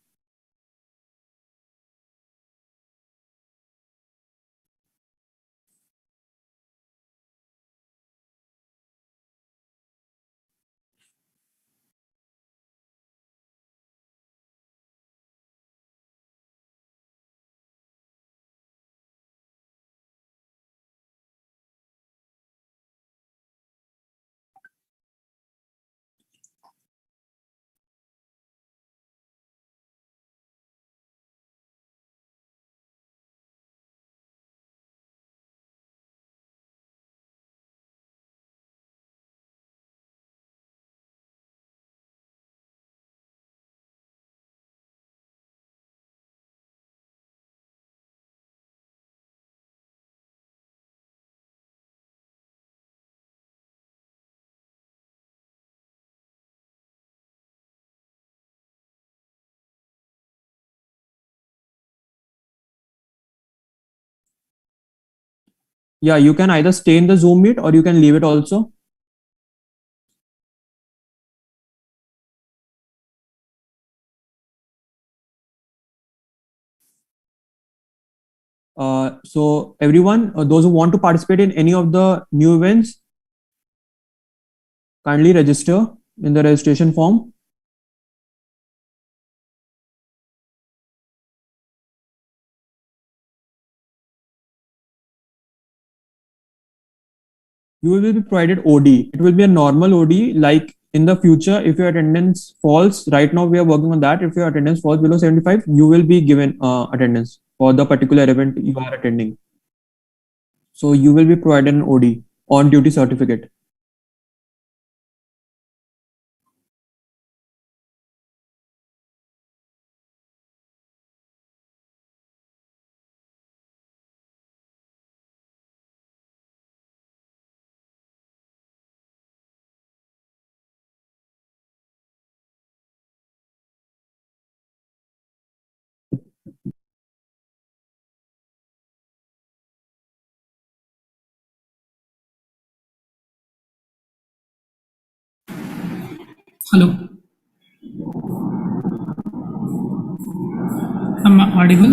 Yeah, you can either stay in the Zoom meet or you can leave it also. So everyone, those who want to participate in any of the new events, kindly register in the registration form. You will be provided OD. It will be a normal OD. Like in the future, if your attendance falls, right now we are working on that. If your attendance falls below 75, you will be given attendance for the particular event you are attending. So you will be provided an OD, on duty certificate. Hello. Am I audible?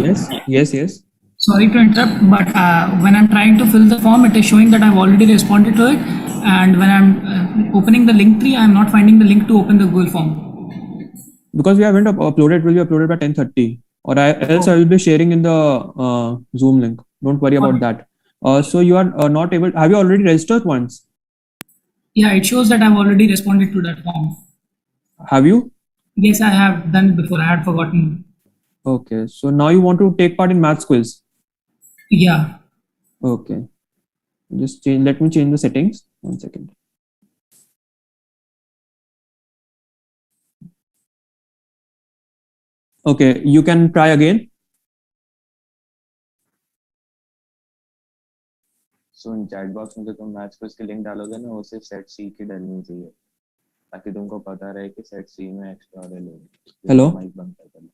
Yes. Sorry to interrupt, but when I'm trying to fill the form, it is showing that I've already responded to it. And when I'm opening the link tree, I'm not finding the link to open the Google form. Because we haven't uploaded, it will be uploaded by 10:30. Or else I will be sharing in the Zoom link. Don't worry about that. So you are not able. Have you already registered once? Yeah, it shows that I've already responded to that form. Have you? Yes, I have done it before. I had forgotten. Okay. So now you want to take part in maths quiz. Yeah. Okay. Just change. Let me change the settings. 1 second. Okay. You can try again. So in chat box में जो तुम maths quiz की link डालोगे ना, वो सिर्फ set सी की डलनी चाहिए, ताकि तुमको पता रहे कि सेट सी में एक्स्ट्रा वाले लोग। हेलो। माइक बंद कर दो।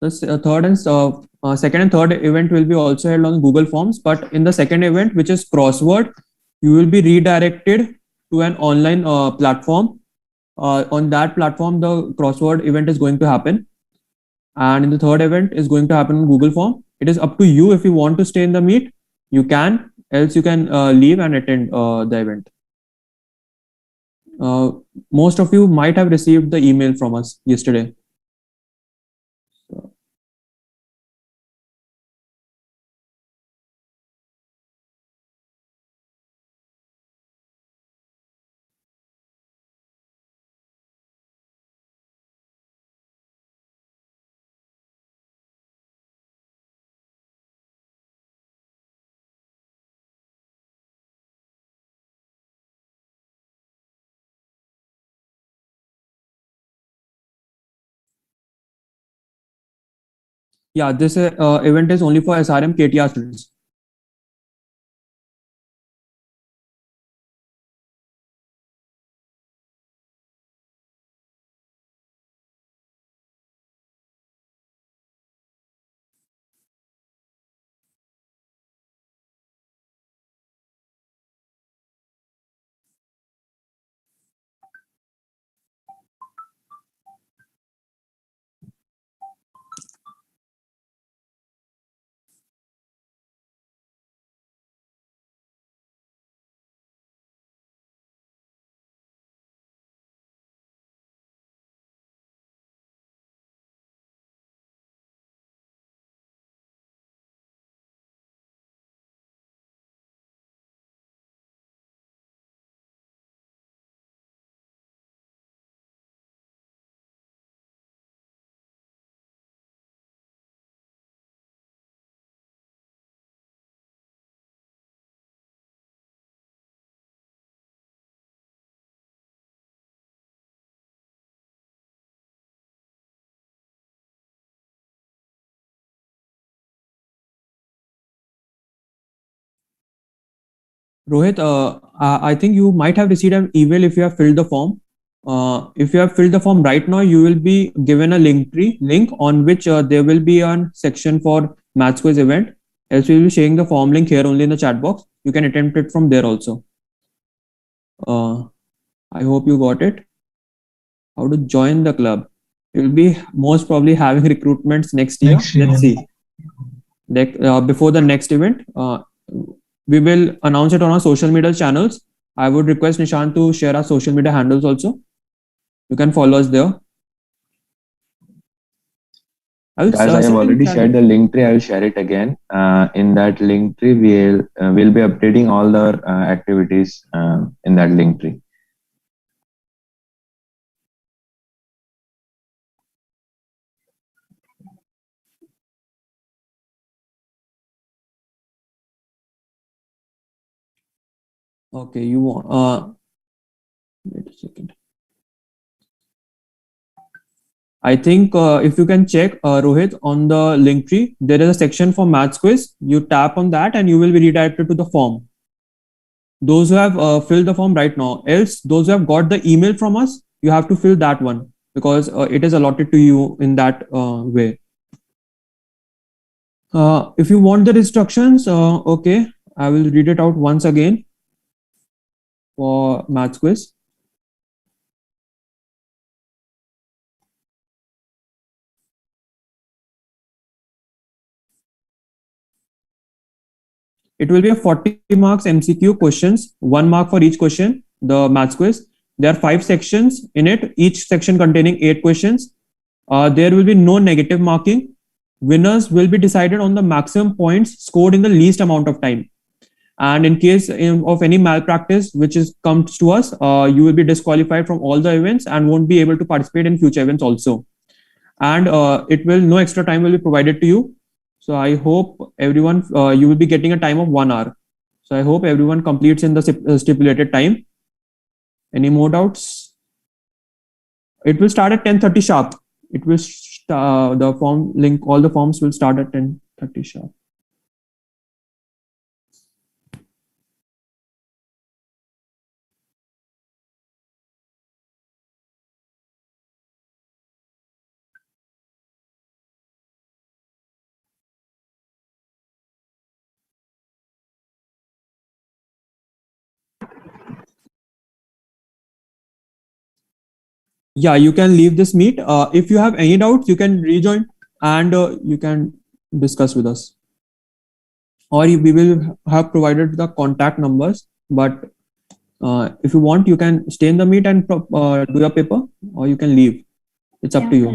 The second and third event will be also held on Google Forms, but in the second event, which is Crossword, you will be redirected to an online platform. On that platform, the Crossword event is going to happen, and in the third event is going to happen on Google Form. It is up to you. If you want to stay in the meet, you can, else you can leave and attend the event. Most of you might have received the email from us yesterday. Yeah, this event is only for SRM KTR students. Rohit, I think you might have received an email if you have filled the form. If you have filled the form right now, you will be given a link on which there will be a section for Maths Quiz event. Else we will be sharing the form link here only in the chat box. You can attempt it from there also. I hope you got it. How to join the club? You will be most probably having recruitments next year. Let's see. Before the next event, we will announce it on our social media channels. I would request Nishant to share our social media handles also. You can follow us there. Guys, I have already shared the link tree. I will share it again. In that link tree, we'll be updating all the activities in that link tree. Okay, you want wait a second. I think if you can check Rohit on the link tree, there is a section for maths quiz. You tap on that and you will be redirected to the form. Those who have filled the form right now, else those who have got the email from us, you have to fill that one because it is allotted to you in that way. If you want the instructions, okay, I will read it out once again for maths quiz. It will be a 40 marks MCQ questions, 1 mark for each question, the maths quiz. There are 5 sections in it, each section containing 8 questions. There will be no negative marking. Winners will be decided on the maximum points scored in the least amount of time. And in case of any malpractice which comes to us, you will be disqualified from all the events and won't be able to participate in future events also. And no extra time will be provided to you. So I hope everyone, you will be getting a time of 1 hour. So I hope everyone completes in the stipulated time. Any more doubts? It will start at 10:30 sharp. It will the form link, all the forms will start at 10:30 sharp. Yeah, you can leave this meet. If you have any doubts, you can rejoin and you can discuss with us. Or we will have provided the contact numbers. But if you want, you can stay in the meet and do your paper, or you can leave. It's up to you.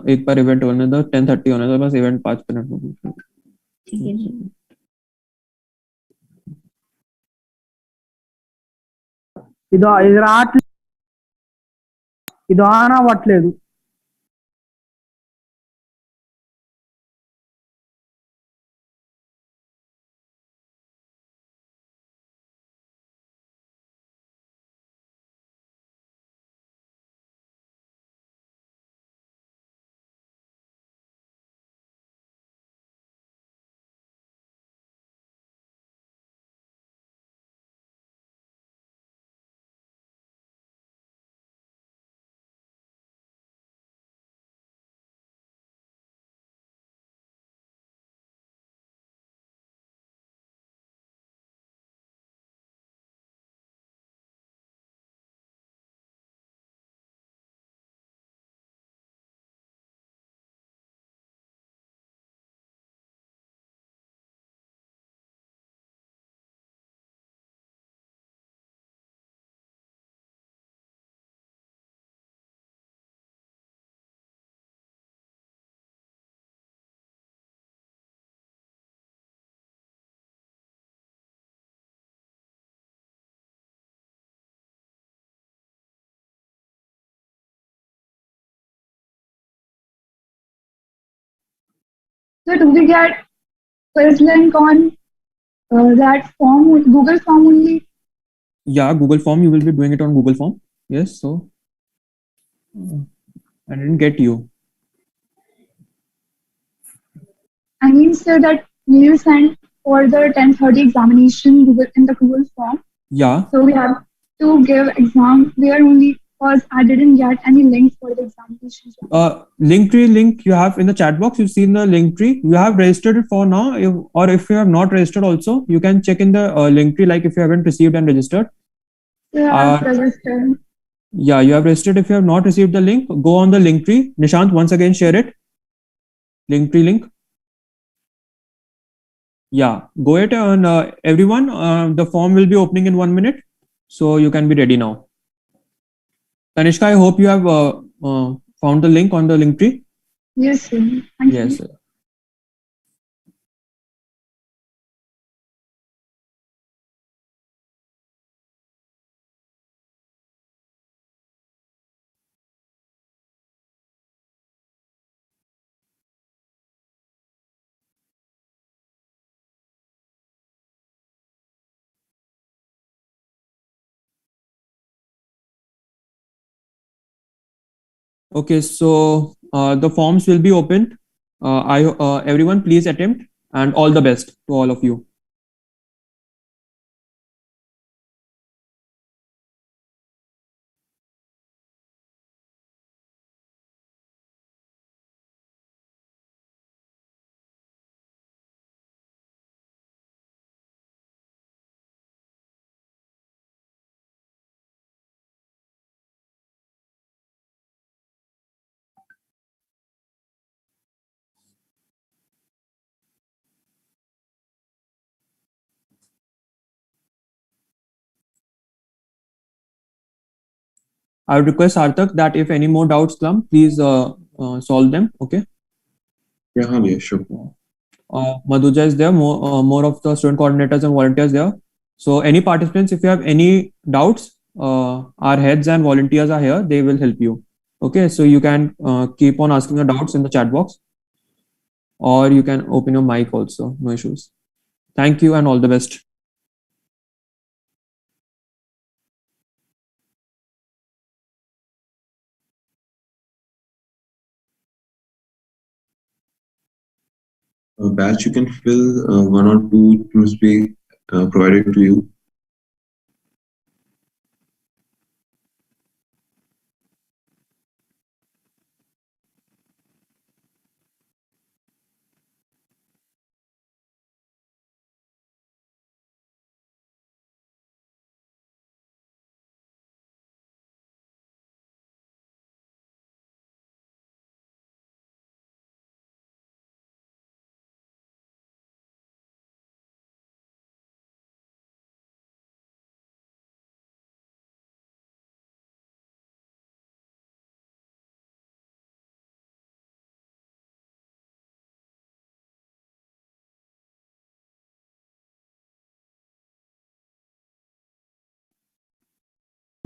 एक बार event होने दो, 10:30 होने दो, बस event 5 minute में. ఇది on అవ్వట్లేదు. So do we get quiz link on that form, Google form only? Yeah, Google form. You will be doing it on Google form. Yes. So I didn't get you. I mean, sir, that you sent for the 10:30 examination in the Google form. Yeah. So we have to give exam there only because I didn't get any link for the examination. Linktree link you have in the chat box. You've seen the link tree. You have registered it for now, or if you have not registered also, you can check in the link tree. Like if you haven't received and registered. Yeah, I've registered. Yeah, you have registered. If you have not received the link, go on the link tree. Nishant, once again share it. Linktree link. Yeah, go ahead and everyone, the form will be opening in 1 minute. So you can be ready now. Tanishka, I hope you have found the link on the link tree. Yes, sir. Thank Yes, you. sir. Okay, so the forms will be opened. Everyone please attempt, and all the best to all of you. I would request Sarthak that if any more doubts come, please solve them. Okay. Yeah, sure. Madhuja is there, more of the student coordinators and volunteers there. So any participants, if you have any doubts, our heads and volunteers are here. They will help you. Okay, so you can keep on asking your doubts in the chat box, or you can open your mic also. No issues. Thank you and all the best. A batch you can fill, one or two must be provided to you.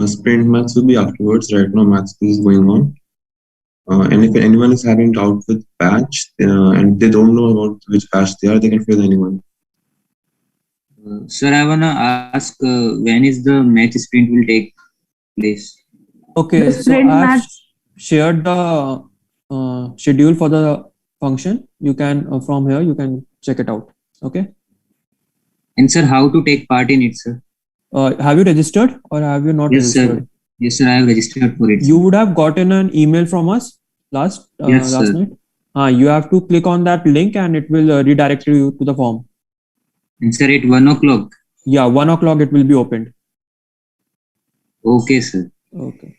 Sprint maths will be afterwards. Right now, maths is going on. And if anyone is having doubt with batch and they don't know about which batch they can fill anyone. Sir, I wanna ask when is the match sprint will take place? Okay, so I've shared the schedule for the function. You can from here you can check it out. Okay. And sir, how to take part in it, sir? Have you registered or have you not registered? Sir. Yes, sir. I have registered for it. You would have gotten an email from us last night. You have to click on that link and it will redirect you to the form. And sir, at 1 o'clock. Yeah, 1 o'clock it will be opened. Okay, sir. Okay.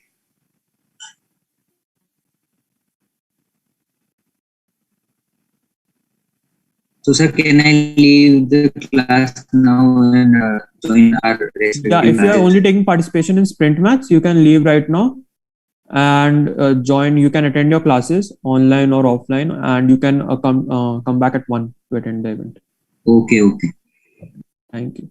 So, sir, can I leave the class now and join our respective? Yeah, if you are only taking participation in sprint maths, you can leave right now and join. You can attend your classes online or offline, and you can come back at 1 to attend the event. Okay, okay. Thank you.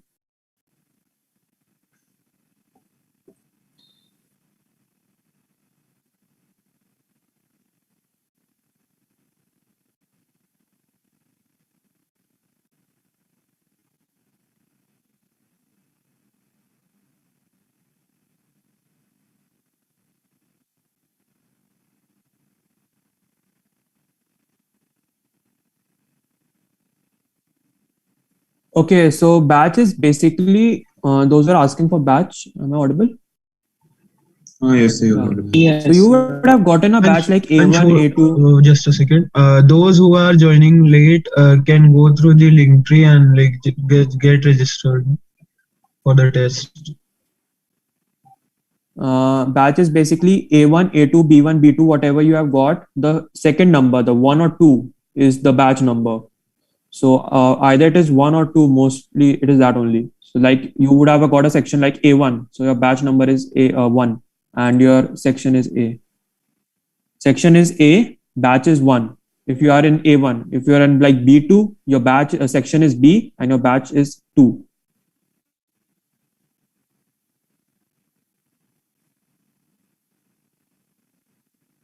Okay, so batch is basically those who are asking for batch. Am I audible? Yes, you are audible. Yes. So you would have gotten a batch like A1, A2. Just a second. Those who are joining late can go through the link tree and like get registered for the test. Batch is basically A1, A2, B1, B2, whatever you have got. The second number, the 1 or 2, is the batch number. So either it is 1 or 2, mostly it is that only. So like you would have got a section like A1. So your batch number is A1 and your section is A. Section is A, batch is 1. If you are in A1, if you are in like B2, your batch section is B and your batch is 2.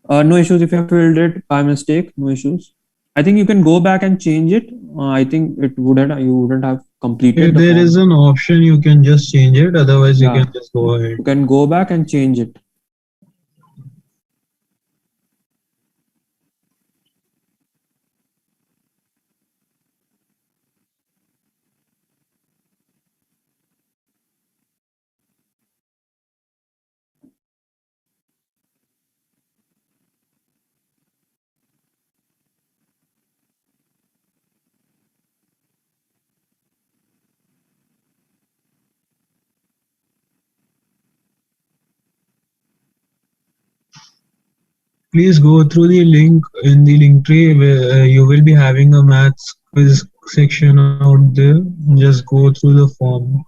No issues if you have filled it by mistake, no issues. I think you can go back and change it. I think you wouldn't have completed If the there form. is an option, you can just change it. Otherwise, you Yeah. can just go ahead. You can go back and change it. Please go through the link in the link tree where you will be having a maths quiz section out there. Just go through the form.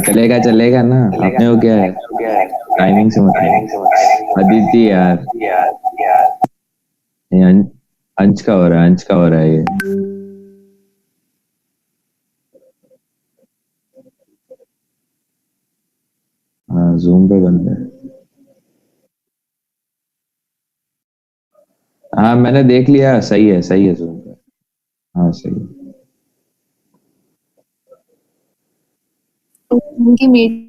चलेगा चलेगा ना, अपने को क्या है, timing से मतलब। अदिति यार, ये अंश का हो रहा है, अंश का हो रहा है ये। हाँ जूम पे बंद है। हाँ मैंने देख लिया, सही है जूम पे। हाँ सही है। उनकी made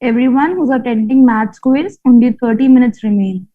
Everyone who's attending maths quiz, only 30 minutes remain.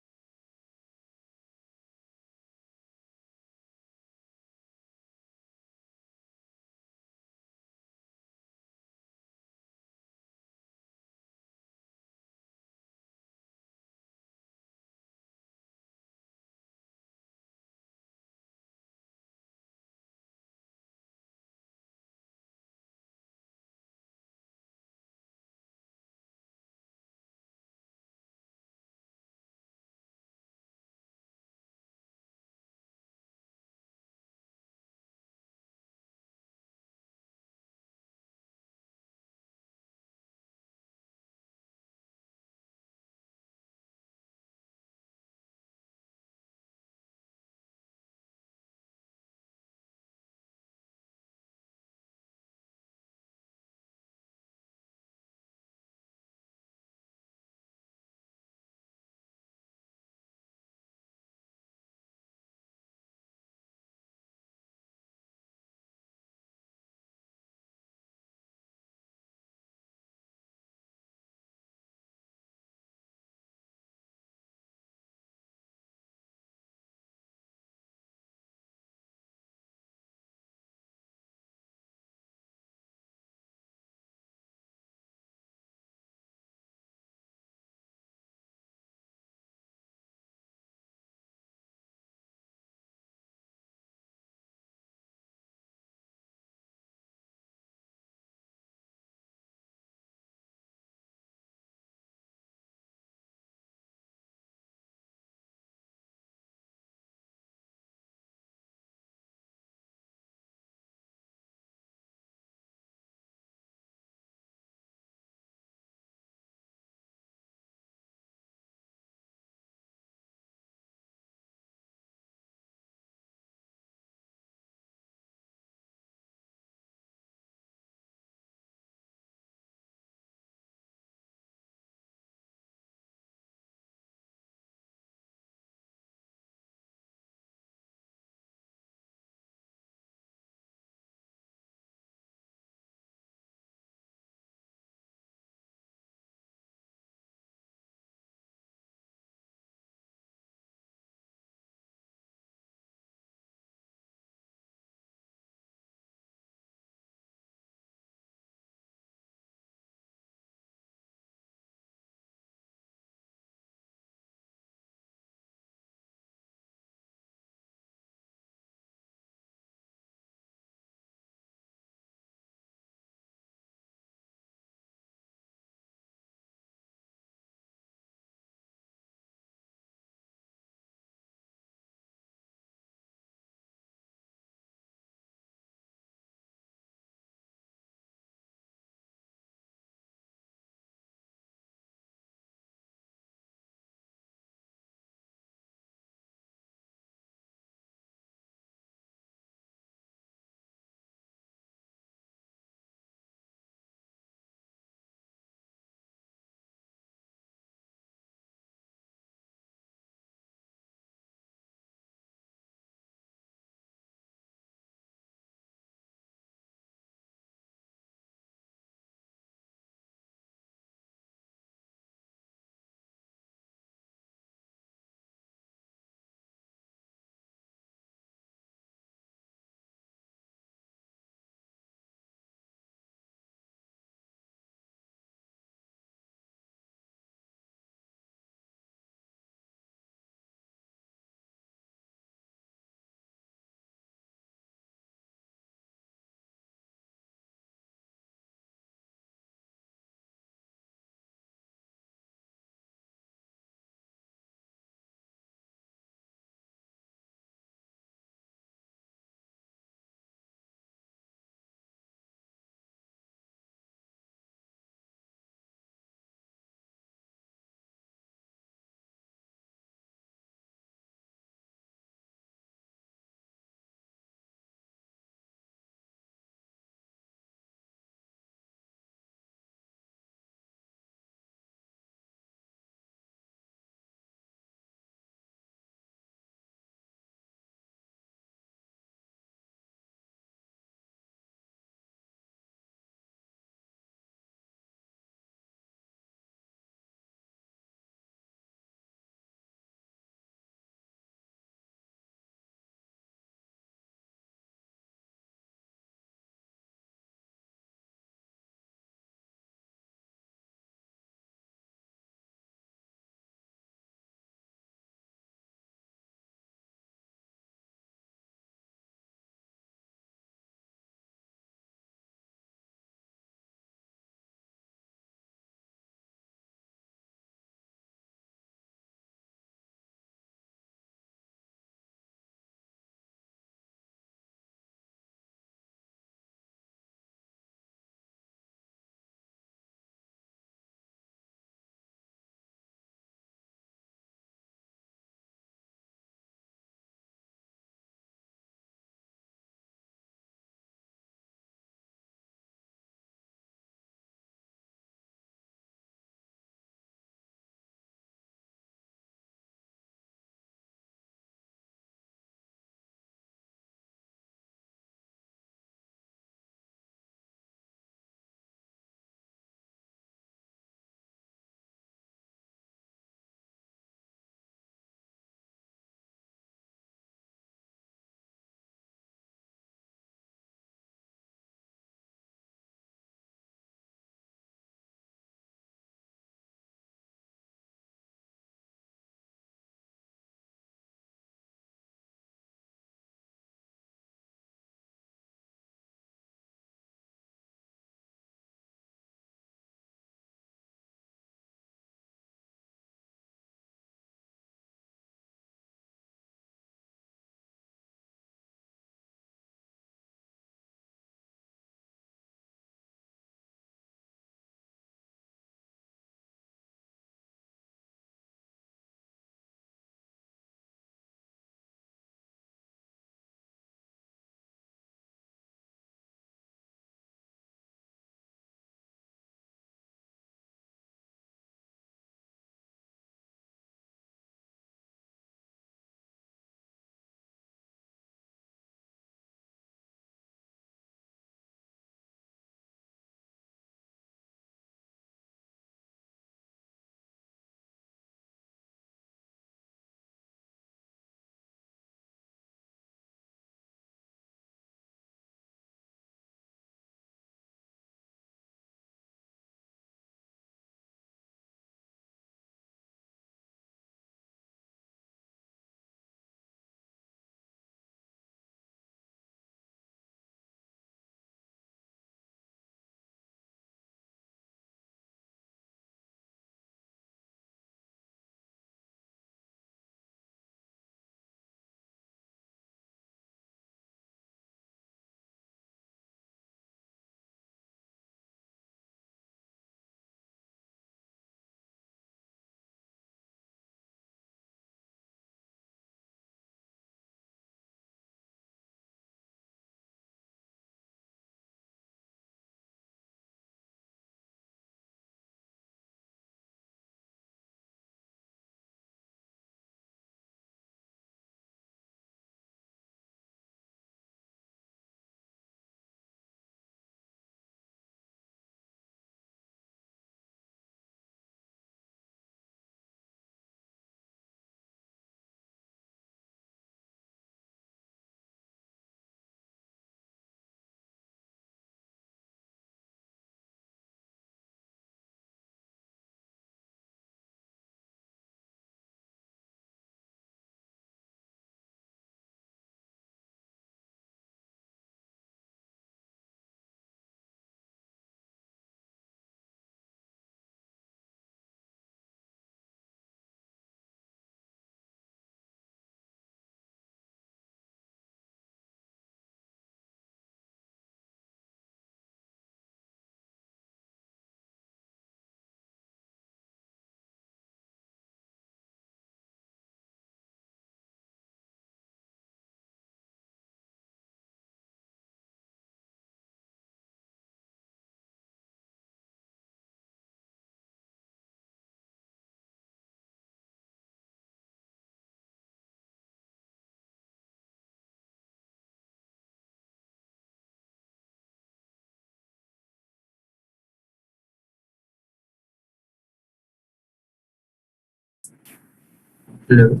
Hello.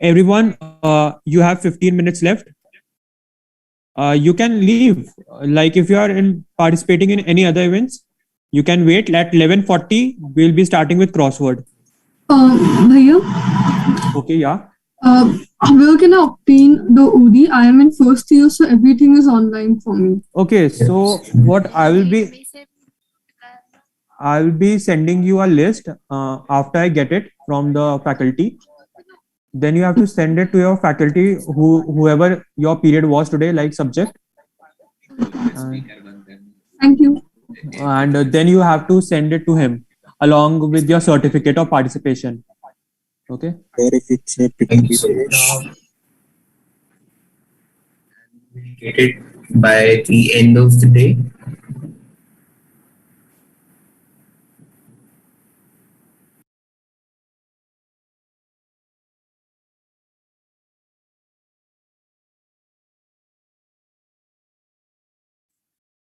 Everyone, you have 15 minutes left. You can leave. Like if you are participating in any other events, you can wait. At 11:40, we'll be starting with crossword. Bhaiya, Okay, yeah. where can I obtain the OD? I am in first year, so everything is online for me. Okay, so what I will be sending you a list after I get it from the faculty. Then you have to send it to your faculty, whoever your period was today, like subject. Thank you. And then you have to send it to him along with your certificate of participation. Okay. Get it by the end of the day.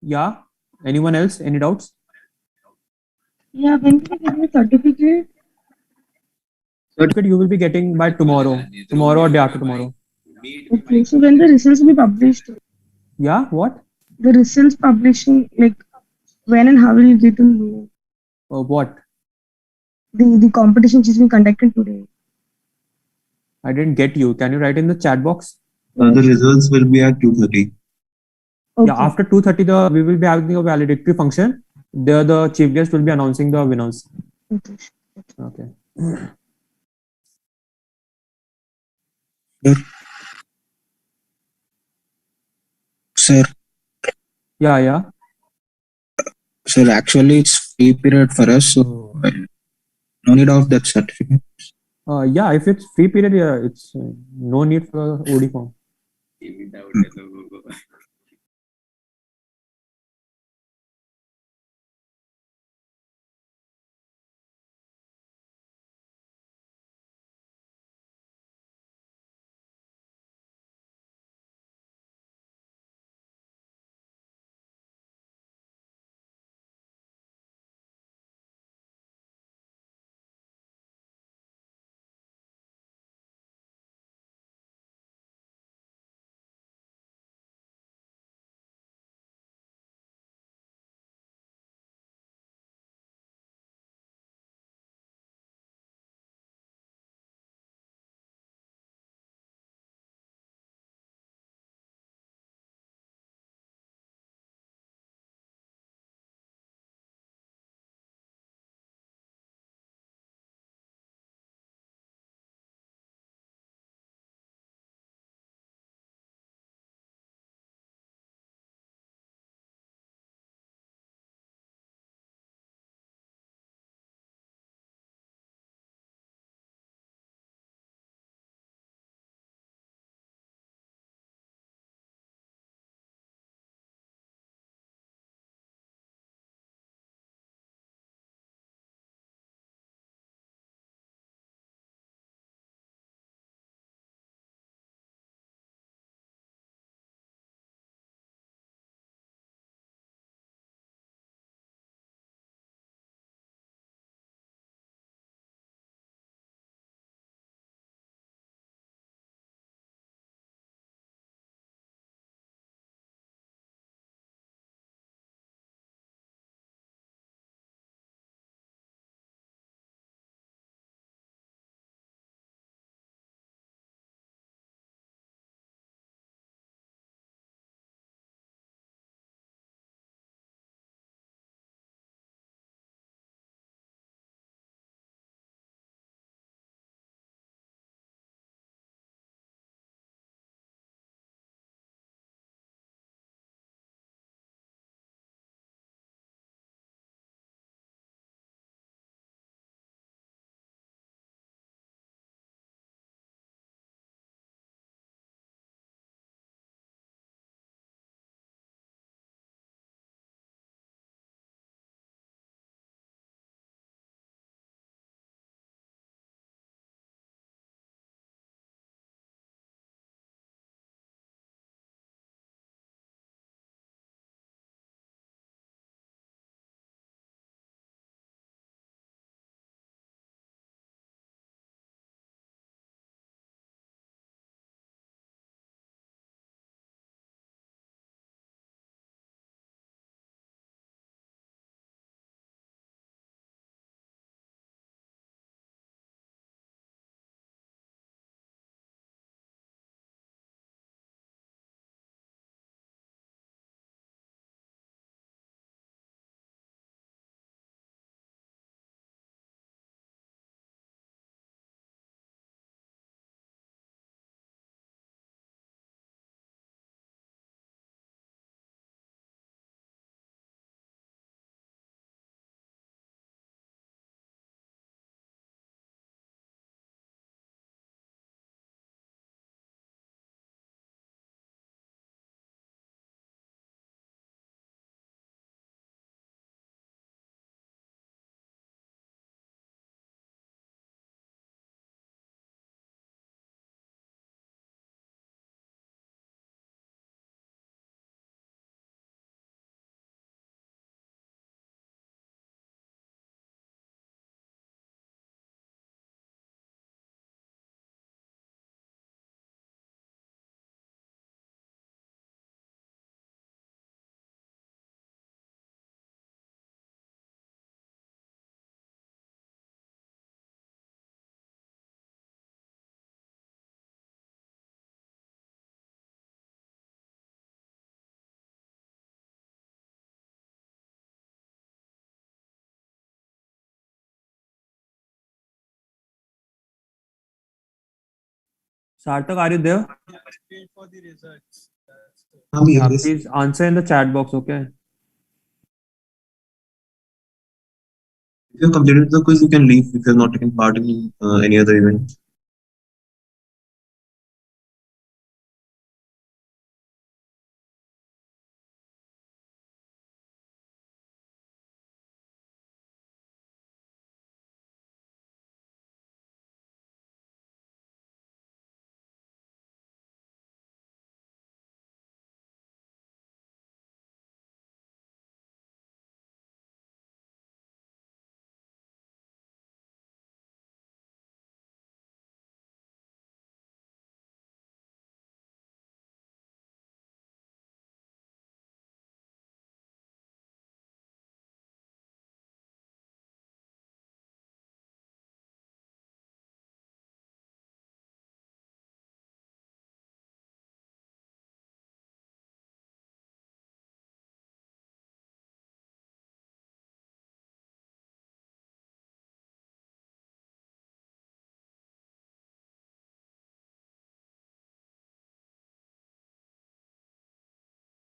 Yeah. Anyone else? Any doubts? Yeah, when can I get my certificate? Certificate you will be getting by tomorrow or day after tomorrow. Okay, so when the results will be published? Yeah, what? The results publishing, like when and how will you get to know? What? The competition which is being conducted today. I didn't get you. Can you write in the chat box? The results will be at 2:30. Okay. Yeah, after 2:30, we will be having a valedictory function. There, the chief guest will be announcing the winners. Okay. Okay. Sir. Yeah, yeah. Sir, actually, it's free period for us, so no need of that certificate. Yeah, if it's free period, yeah, it's no need for OD form. Sarthak, are you there? Wait for the results. Yeah, please answer in the chat box, okay? If you have completed the quiz, you can leave if you have not taken part in any other event.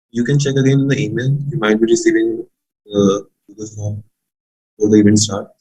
You can check again in the email. You might be receiving Google form for the event start.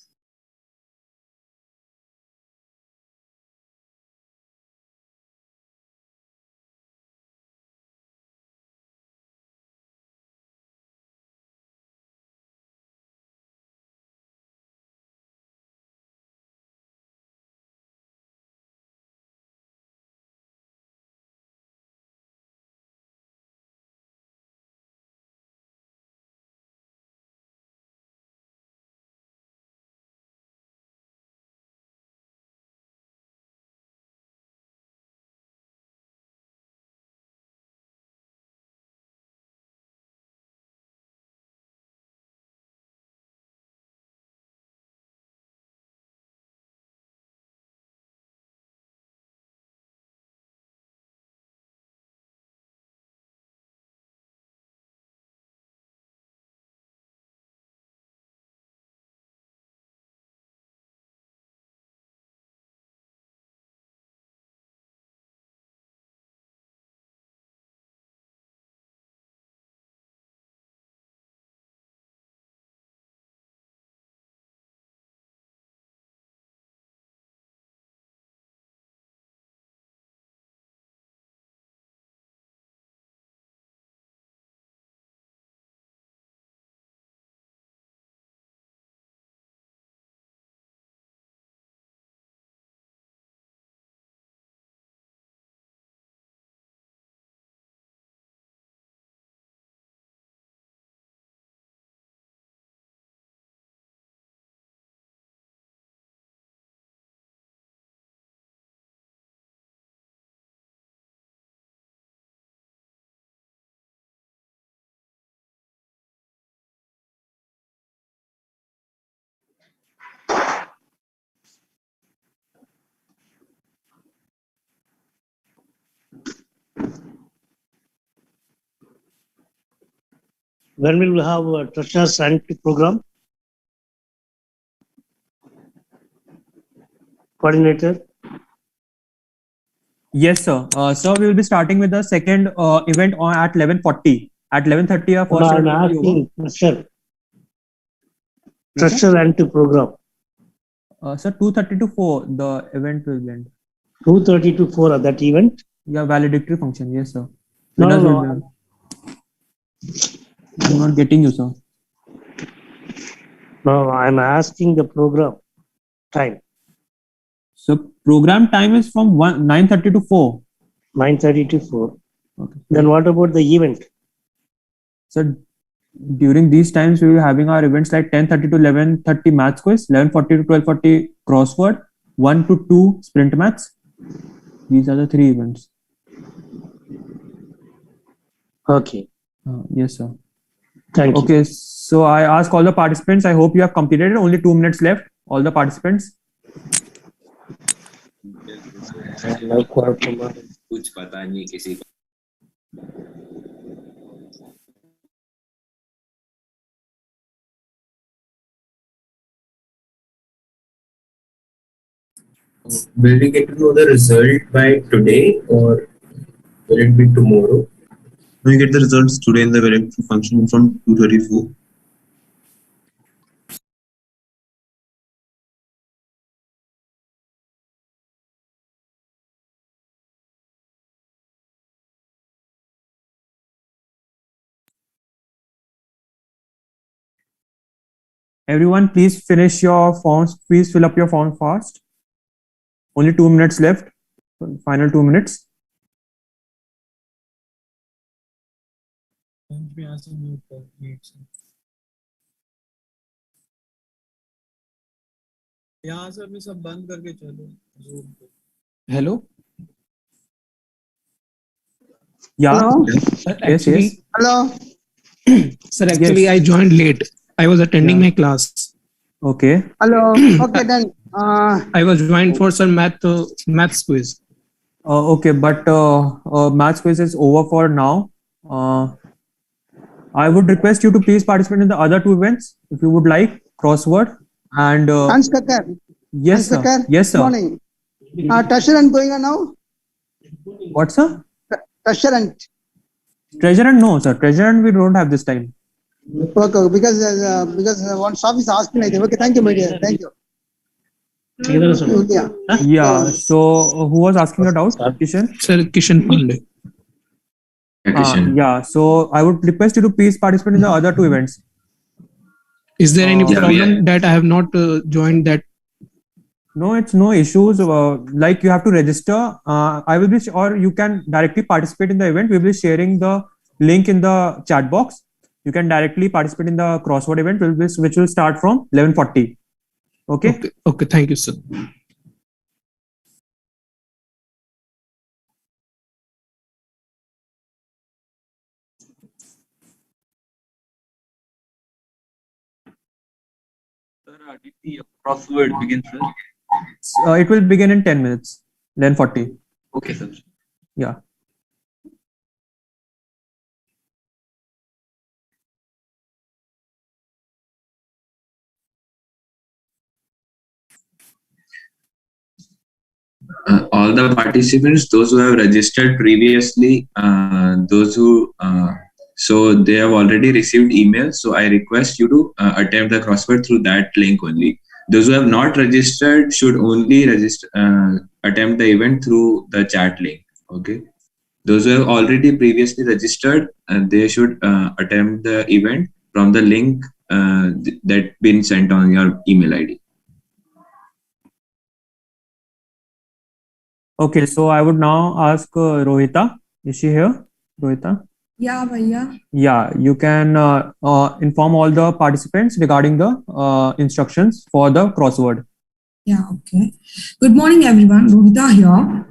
When will we have a treasure scientific program? Coordinator? Yes, sir. Sir, we will be starting with the second event at 11:40. At 11:30, our first I'm event will be over. asking treasure scientific program. Sir, 2:30 to 4, the event will end. 2:30 to 4 at that event? Yeah, valedictory function. Yes, sir. No, Winners no, will be. I'm not getting you, sir. No, I'm asking the program time. So program time is from 9:30 to 4. 9:30 to 4. Okay. Then what about the event? So during these times, we will be having our events like 10:30 to 11:30 maths quiz, 11:40 to 12:40 crossword, 1 to 2 sprint maths. These are the 3 events. Okay. Yes, sir. Thank you. Okay, so I ask all the participants. I hope you have completed it. Only 2 minutes left. All the participants. कुछ पता नहीं किसी को. Will we get to know the result by today or will it be tomorrow? We get the results today in the valid function from 234. Everyone, please finish your forms. Please fill up your form fast. Only 2 minutes left. Final 2 minutes. यहाँ से अभी सब बंद करके चलो Zoom पे. Hello. Yeah. Hello. Yes. Yes. Hello. Sir, actually, Yes. I joined late. I was attending my class. Okay. Hello. Okay, then. I was joined for some maths quiz. Okay, but maths quiz is over for now. I would request you to please participate in the other two events if you would like. Crossword and Anshkar. yes, sir. Anshkar, Yes, sir. morning. Treasure hunt going on now? What, sir? Treasure hunt. Treasure hunt? No, sir. Treasure hunt we don't have this time. Okay, because one staff is asking like that. Okay, thank you, my dear. Thank you. Yeah. Yeah. So who was asking a doubt? Kishan? Sir, Kishan Pandey. Yeah. So I would request you to please participate in the other two events. Is there any Yeah, problem that I have not joined that? No, it's no issues. Like you have to register. I will be, or you can directly participate in the event. We will be sharing the link in the chat box. You can directly participate in the crossword event, which will start from 11:40. Okay. Okay. Thank you, sir. Sir, did the crossword begin, sir? It will begin in 10 minutes. 11:40. Okay, sir. Yeah. All the participants, those who have registered previously, so they have already received email. So I request you to attempt the crossword through that link only. Those who have not registered should only attempt the event through the chat link. Okay. Those who have already previously registered, they should attempt the event from the link that been sent on your email ID. Okay, so I would now ask Rohita. Is she here? Rohita? Yeah, Bhaiya. Yeah, you can inform all the participants regarding the instructions for the crossword. Yeah, okay. Good morning, everyone. Rohita here.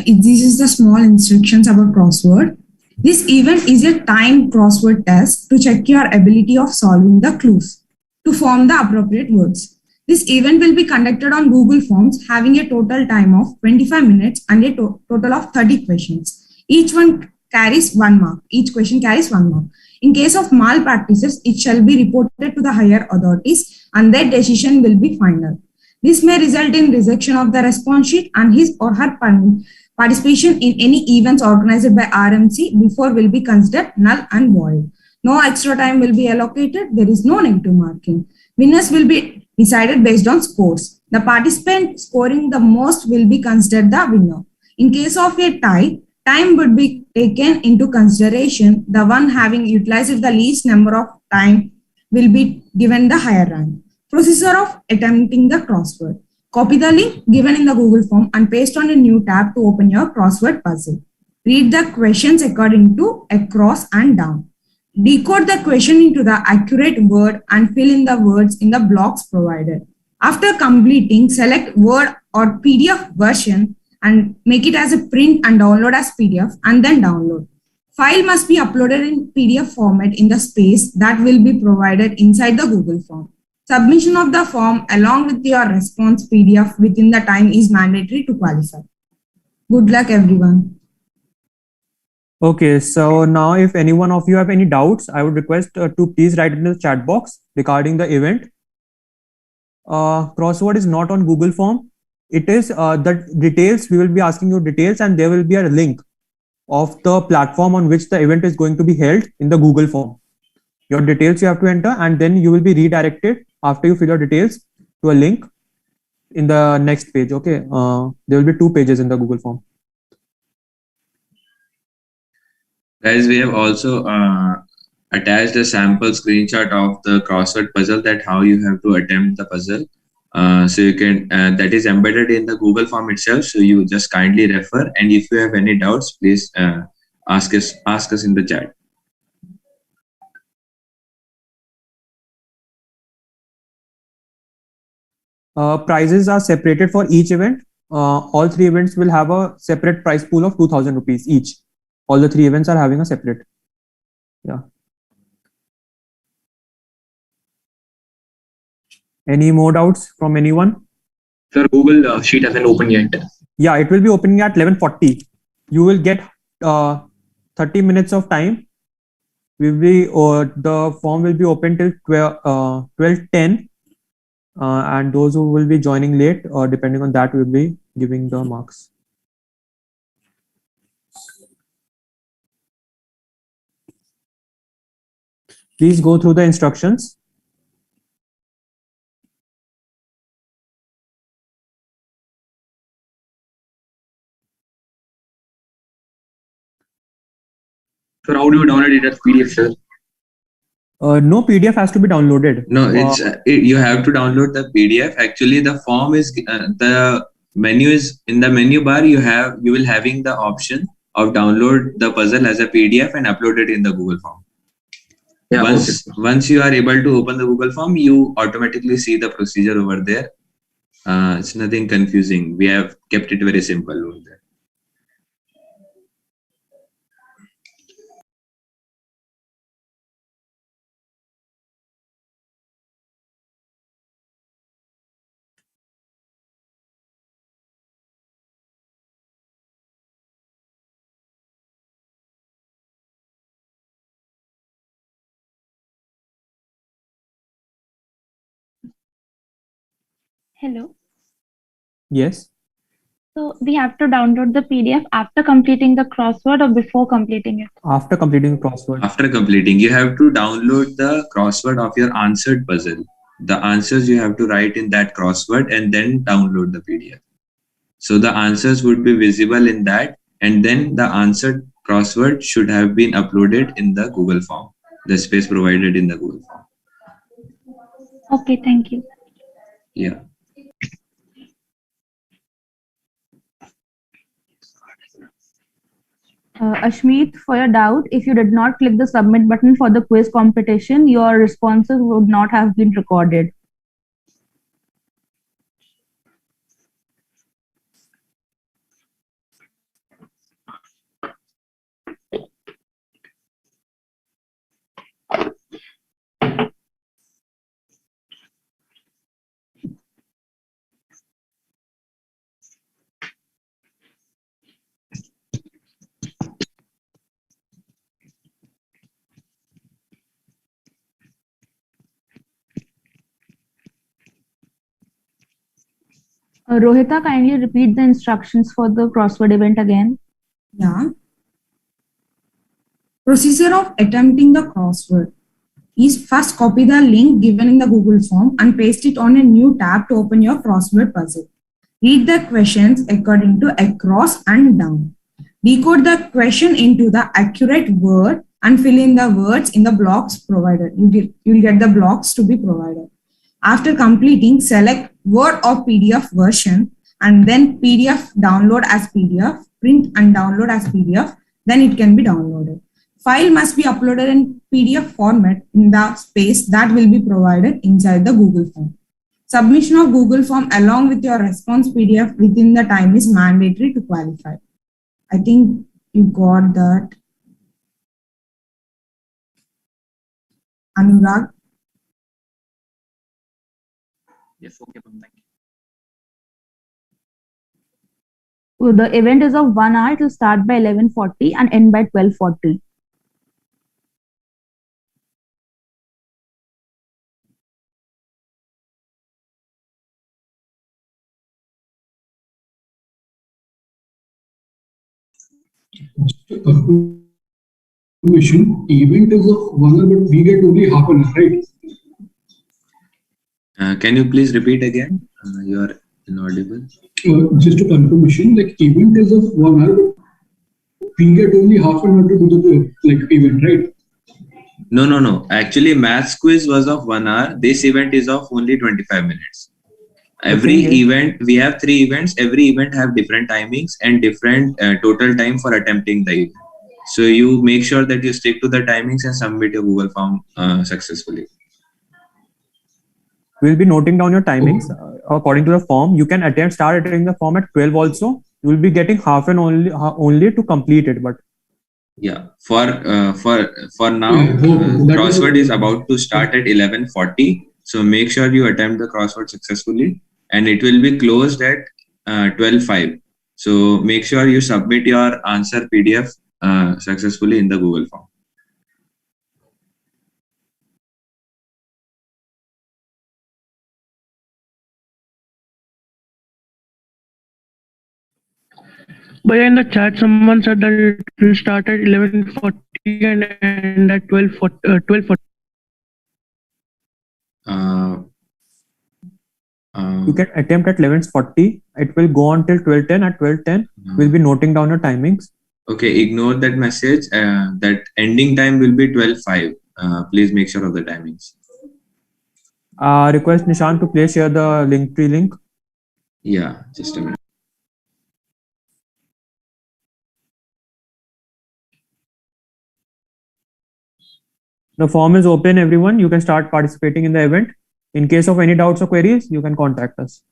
This is the small instructions about crossword. This event is a timed crossword test to check your ability of solving the clues to form the appropriate words. This event will be conducted on Google Forms, having a total time of 25 minutes and a total of 30 questions. Each one carries 1 mark. Each question carries 1 mark. In case of malpractices, it shall be reported to the higher authorities and their decision will be final. This may result in rejection of the response sheet and his or her participation in any events organized by RMC before will be considered null and void. No extra time will be allocated. There is no negative marking. Winners will be decided based on scores. The participant scoring the most will be considered the winner. In case of a tie, time would be taken into consideration. The one having utilized the least number of time will be given the higher rank. Procedure of attempting the crossword. Copy the link given in the Google form and paste on a new tab to open your crossword puzzle. Read the questions according to across and down. Decode the question into the accurate word and fill in the words in the blocks provided. After completing, select Word or PDF version and make it as a print and download as PDF and then download. File must be uploaded in PDF format in the space that will be provided inside the Google form. Submission of the form along with your response PDF within the time is mandatory to qualify. Good luck, everyone. Okay, so now if any one of you have any doubts, I would request to please write in the chat box regarding the event. Crossword is not on Google form. it is the details. We will be asking you details, and there will be a link of the platform on which the event is going to be held in the Google form. Your details you have to enter, and then you will be redirected after you fill your details to a link in the next page. Okay, there will be 2 pages in the Google form. Guys, we have also attached a sample screenshot of the crossword puzzle, that how you have to attempt the puzzle. So you can, that is embedded in the Google form itself. So you just kindly refer, and if you have any doubts, please ask us in the chat. Prizes are separated for each event. All 3 events will have a separate prize pool of 2,000 rupees each. All the 3 events are having a separate. Yeah. Any more doubts from anyone? Sir, Google Sheet hasn't opened yet. Yeah, it will be opening at 11:40. You will get 30 minutes of time. The form will be open till 12:10. And those who will be joining late, depending on that, will be giving the marks. Please go through the instructions. Sir, how do you download it as PDF, sir? No PDF has to be downloaded. No, it's you have to download the PDF. Actually, the form is the menu is in the menu bar. You will having the option of download the puzzle as a PDF and upload it in the Google form. Yeah, once you are able to open the Google form, you automatically see the procedure over there. It's nothing confusing. We have kept it very simple over there. Hello. Yes. So we have to download the PDF after completing the crossword or before completing it? After completing the crossword. After completing, you have to download the crossword of your answered puzzle. The answers you have to write in that crossword and then download the PDF. So the answers would be visible in that, and then the answered crossword should have been uploaded in the Google form, the space provided in the Google form. Okay, thank you. Yeah. Ashmeet, for your doubt, if you did not click the submit button for the quiz competition, your responses would not have been recorded. Rohita, kindly repeat the instructions for the crossword event again. Yeah. Procedure of attempting the crossword is first copy the link given in the Google form and paste it on a new tab to open your crossword puzzle. Read the questions according to across and down. Decode the question into the accurate word and fill in the words in the blocks provided. You'll get the blocks to be provided. After completing, select Word or PDF version and then PDF download as PDF, print and download as PDF, then it can be downloaded. File must be uploaded in PDF format in the space that will be provided inside the Google form. Submission of Google form along with your response PDF within the time is mandatory to qualify. I think you got that. Anurag? Yes, okay, thank you. So the event is of 1 hour. It will start by 11:40 and end by 12:40. Confirmation, event is of 1 hour, but we get only half an hour, right? Can you please repeat again? You are inaudible. Just a confirmation, like event is of 1 hour, but we get only half an hour to do the event, right? No. Actually, maths quiz was of 1 hour. This event is of only 25 minutes. Every event, we have 3 events. Every event have different timings and different total time for attempting the event. So you make sure that you stick to the timings and submit your Google form successfully. We'll be noting down your timings according to the form. You can start attending the form at 12 also. You will be getting half an only to complete it. But yeah, for now, crossword is about to start at 11:40. So make sure you attempt the crossword successfully, and it will be closed at 12:05. So make sure you submit your answer PDF successfully in the Google form. But in the chat, someone said that it will start at 11:40 and end at 12:40. You can attempt at 11:40. It will go on till 12:10. At 12:10, we'll be noting down your timings. Okay, ignore that message. That ending time will be 12:05. Please make sure of the timings. Request Nishan to please share the Linktree link. Yeah, just a minute. The form is open, everyone. You can start participating in the event. In case of any doubts or queries, you can contact us.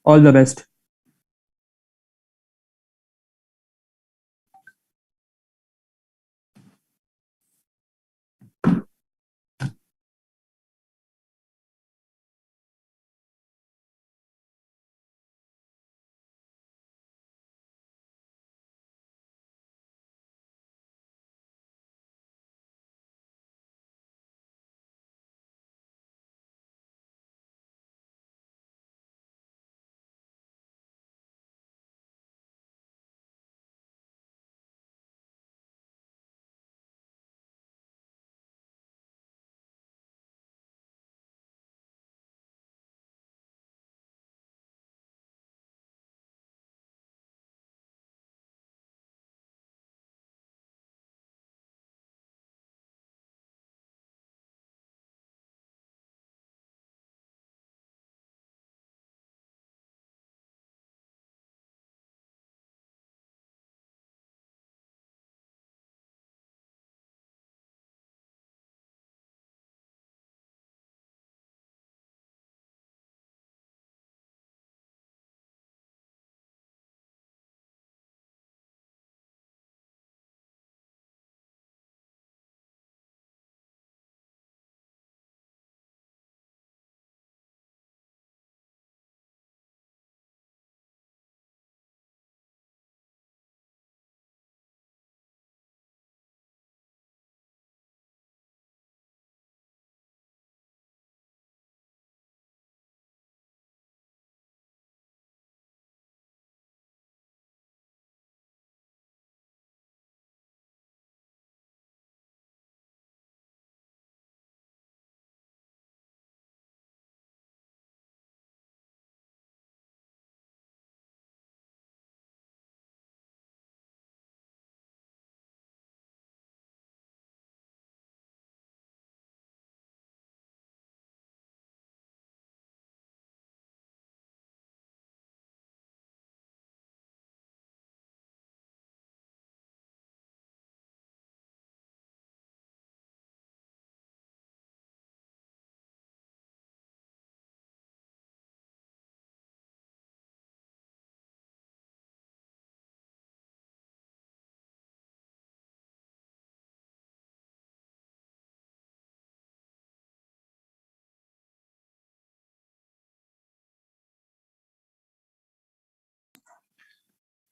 All the best.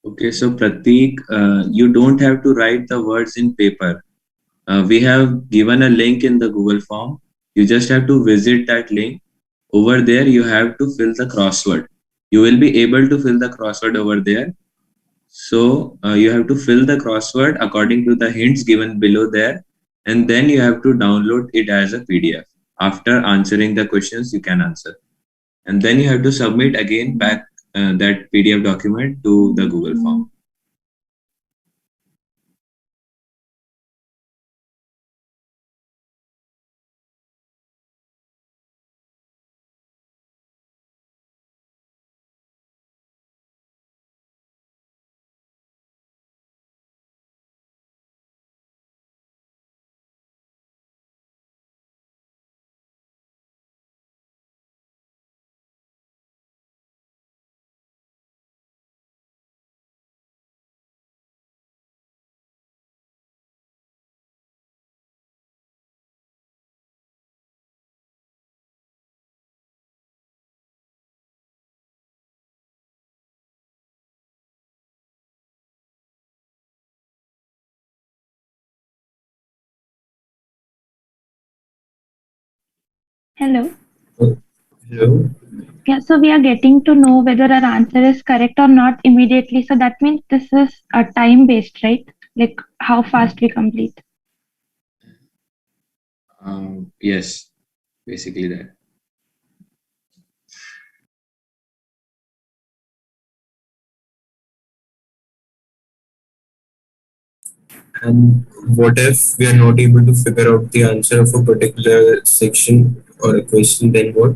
Okay, so Prateek, you don't have to write the words in paper. We have given a link in the Google form. You just have to visit that link. Over there, you have to fill the crossword. You will be able to fill the crossword over there. So you have to fill the crossword according to the hints given below there, and then you have to download it as a PDF. After answering the questions, you can answer. And then you have to submit again back that PDF document to the Google form. Hello. Hello. Yeah, so we are getting to know whether our answer is correct or not immediately. So that means this is a time based, right? Like how fast we complete. Yes, basically that. And what if we are not able to figure out the answer of a particular section or a question, then what?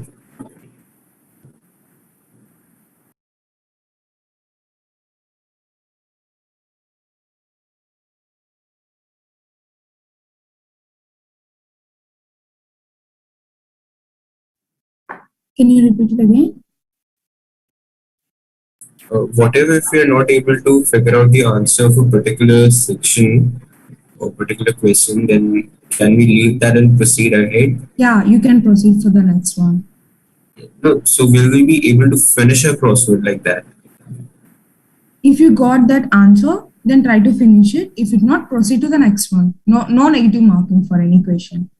Can you repeat it again? What if we are not able to figure out the answer of a particular section or particular question, then can we leave that and proceed ahead? Yeah, you can proceed for the next one. No, so will we be able to finish a crossword like that? If you got that answer, then try to finish it. If it not, proceed to the next one. No negative marking for any question.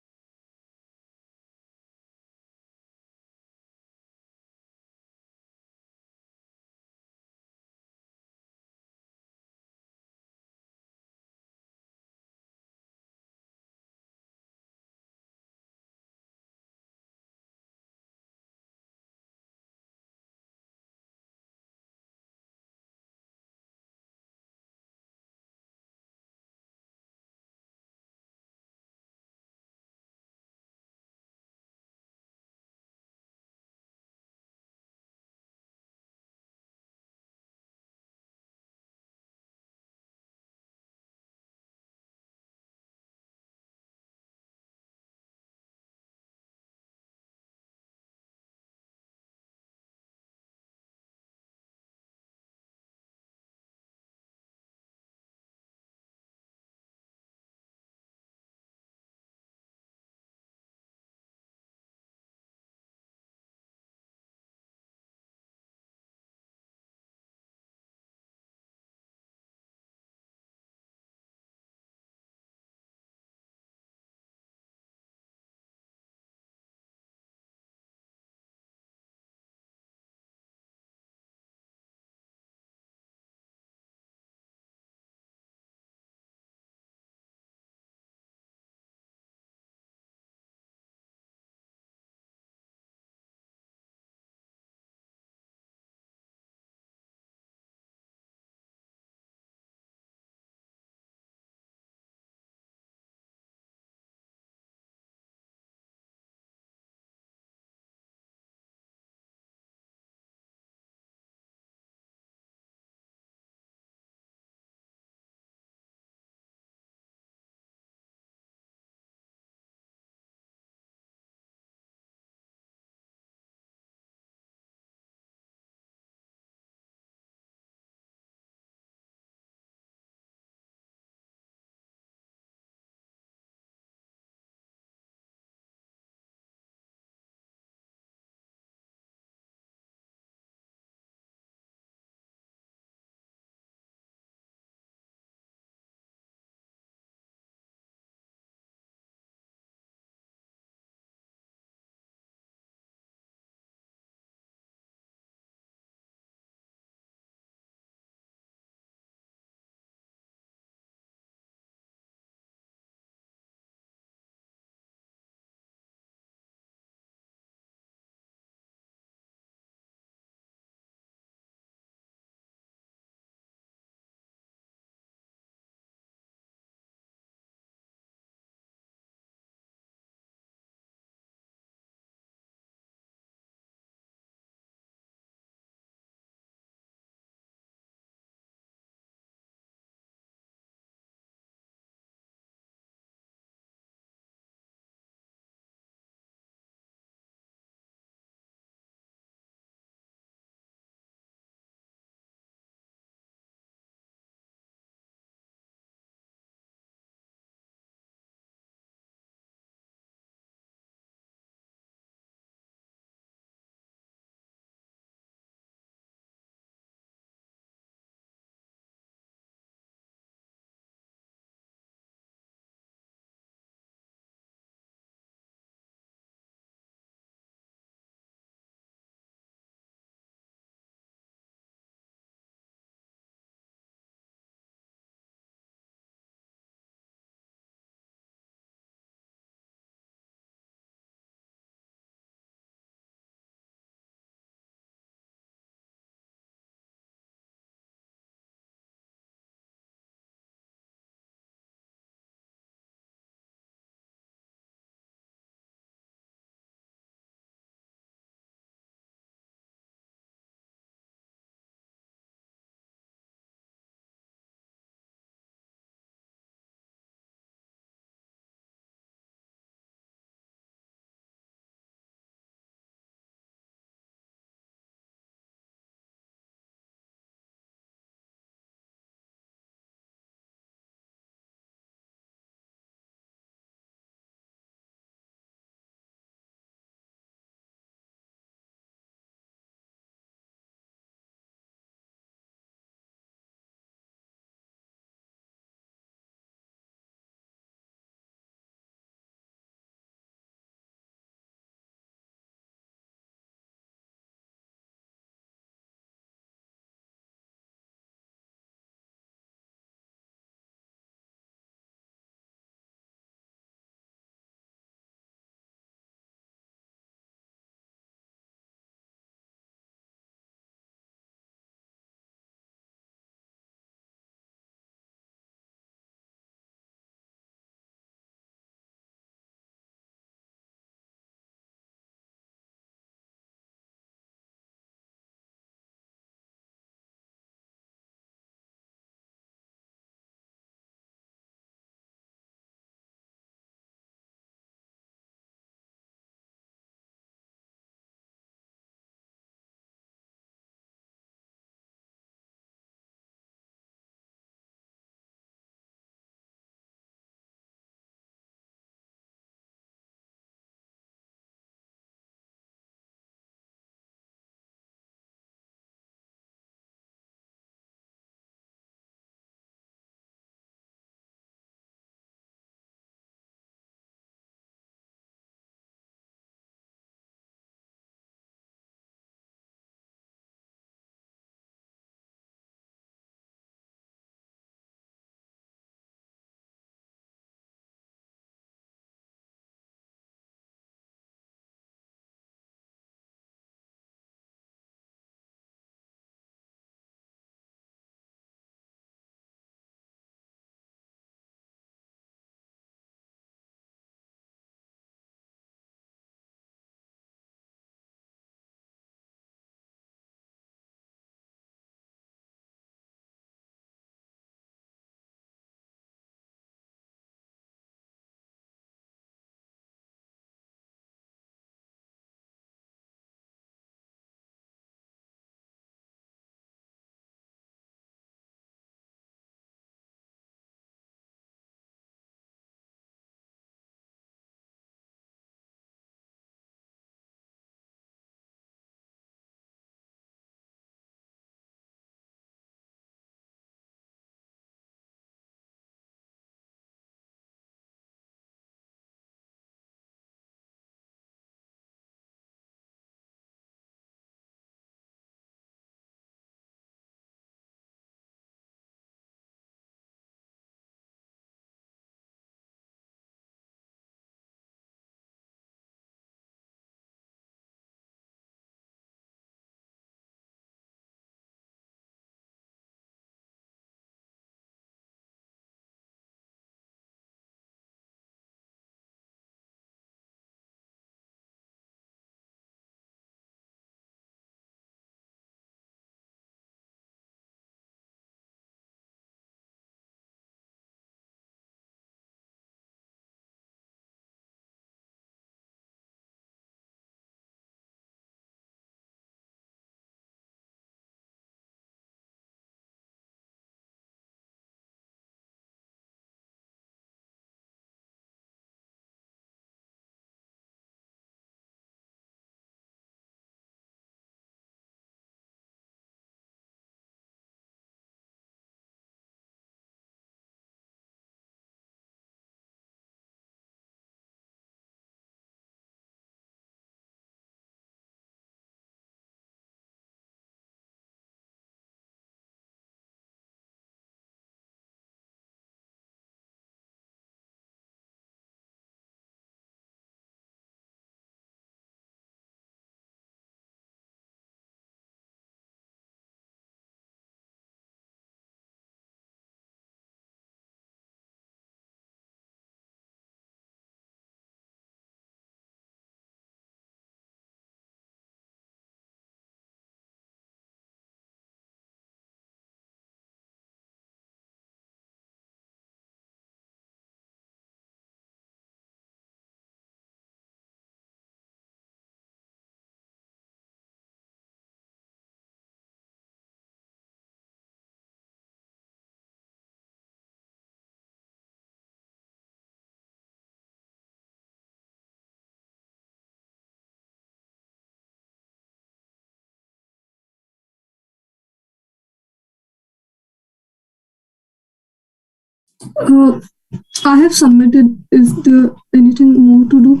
I have submitted. Is there anything more to do?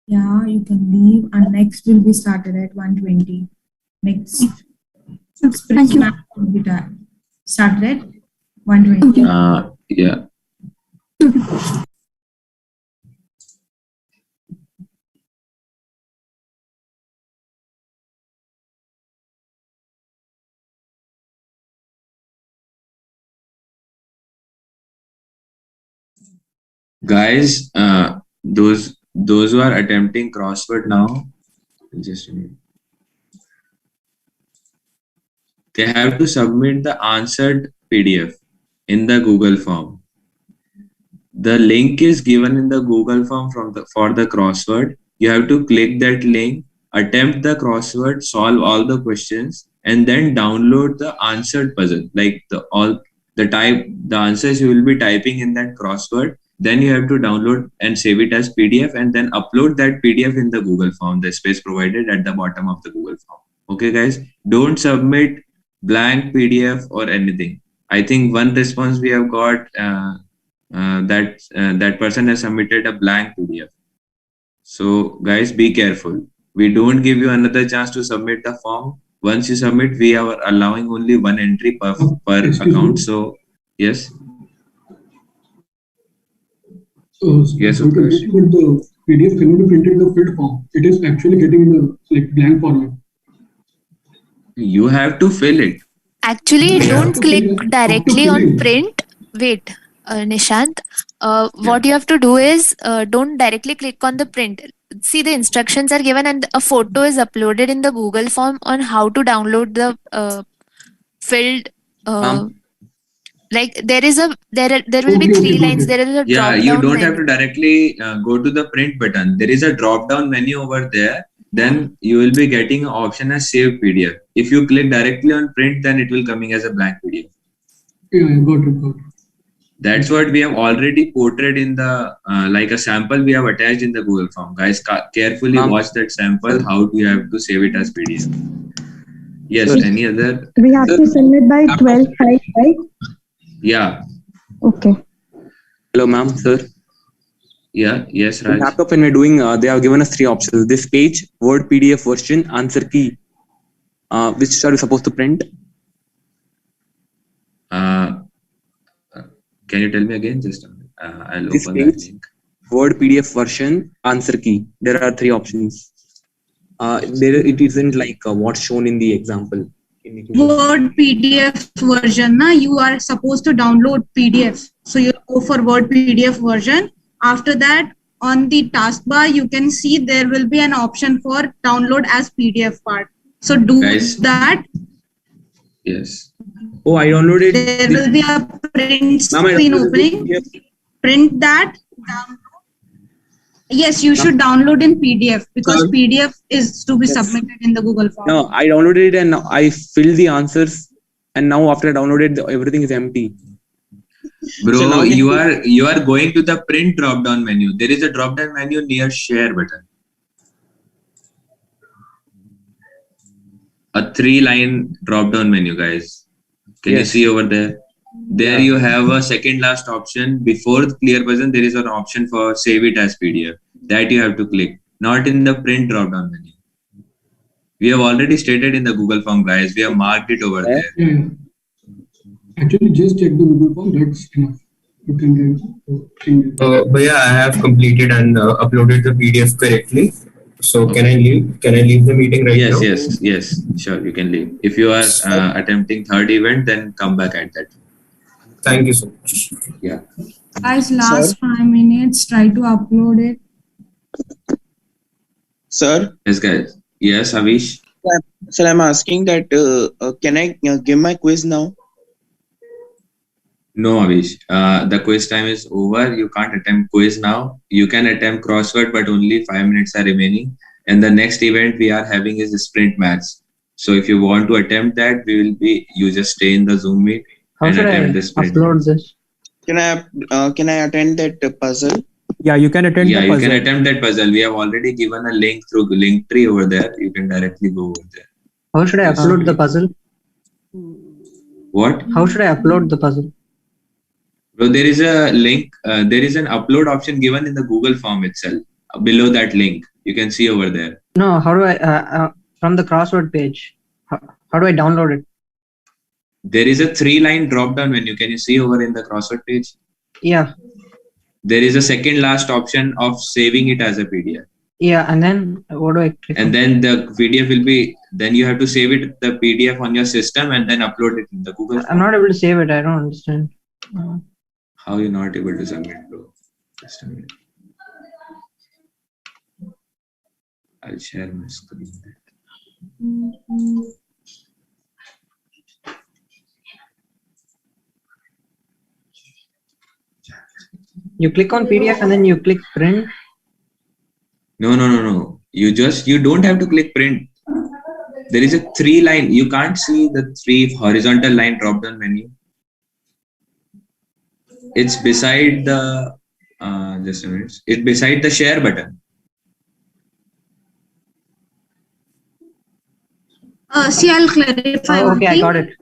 Yeah, you can leave, and next will be started at 1:20. Next. Thank you. Will be started at 1:20. Yeah. Guys, those who are attempting crossword now, just a minute. They have to submit the answered PDF in the Google form. The link is given in the Google form for the crossword. You have to click that link, attempt the crossword, solve all the questions, and then download the answered puzzle, like the answers you will be typing in that crossword. Then you have to download and save it as PDF, and then upload that PDF in the Google form, the space provided at the bottom of the Google form. Okay, guys, don't submit blank PDF or anything. I think one response we have got, that person has submitted a blank PDF. So guys, be careful. We don't give you another chance to submit the form. Once you submit, we are allowing only one entry per account. So yes. Yes, of course. But the PDF cannot be printed in the filled form. It is actually getting in the blank format. You have to fill it. Actually, don't click directly on print. Wait, Nishant. What you have to do is don't directly click on the print. See, the instructions are given and a photo is uploaded in the Google form on how to download the filled. Like there will be three lines. There is a Yeah, drop you down don't menu. have to directly go to the print button. There is a drop down menu over there. Then you will be getting an option as save PDF. If you click directly on print, then it will coming as a blank PDF. Yeah, got it. That's what we have already portrayed in the like a sample we have attached in the Google form. Guys, carefully watch that sample. How do you have to save it as PDF? Yes, any other? We have to submit by 12:05, right? Yeah. Okay. Hello, ma'am, sir. Yeah, yes, Raj. In laptop, when we're doing, they have given us three options. This page, Word PDF version, answer key. Which are we supposed to print? Can you tell me again? Just I'll This open that page, link. Word PDF version, answer key. There are three options. It isn't like what's shown in the example. Word PDF version, you are supposed to download PDF. So you go for Word PDF version. After that, on the taskbar, you can see there will be an option for download as PDF part. So do that. Yes. Oh, I downloaded. There will be a print screen opening. Print that. Yes, you should download in PDF because PDF is to be submitted in the Google form. No, I downloaded it and I filled the answers, and now after I downloaded, everything is empty. Bro, So you are going to the print drop down menu. There is a drop down menu near share button. A 3-line drop down menu, guys. Can you see over there? There you have a second last option. Before the clear button, there is an option for save it as PDF. That you have to click, not in the print drop down menu. We have already stated in the Google form, guys. We have marked it over there. Yeah. Actually, just check the Google form. That's enough. You can But yeah, I have completed and uploaded the PDF correctly. So can I leave? Can I leave the meeting right now? Yes. Sure, you can leave. If you are attempting third event, then come back at that. Thank you so much. Yeah. Guys, last 5 minutes, try to upload it. Sir? Yes, guys. Yes, Avish? Sir, I'm asking that can I give my quiz now? No, Avish. The quiz time is over. You can't attempt quiz now. You can attempt crossword, but only 5 minutes are remaining. And the next event we are having is the sprint maths. So if you want to attempt that, you just stay in the Zoom meet and attempt the sprint. Upload this? Can I attend that puzzle? Yeah, you can attend the puzzle. Yeah, you can attempt that puzzle. We have already given a link through the link tree over there. You can directly go over there. How should I upload the puzzle? What? How should I upload the puzzle? So there is a link. There is an upload option given in the Google form itself. Below that link, you can see over there. No, how do I from the crossword page? How do I download it? There is a 3-line drop-down menu. Can you see over in the Crossword page? Yeah. There is a second last option of saving it as a PDF. Yeah, and then what do I click? And then the PDF will be. Then you have to save it the PDF on your system and then upload it in the Google form. I'm not able to save it. I don't understand. How are you not able to submit, bro? Just a minute. I'll share my screen. You click on PDF and then you click print. No. You don't have to click print. There is a 3-line. You can't see the 3 horizontal line drop down menu. It's beside the just a minute. It's beside the share button. See, I'll clarify. Oh, okay, I got it.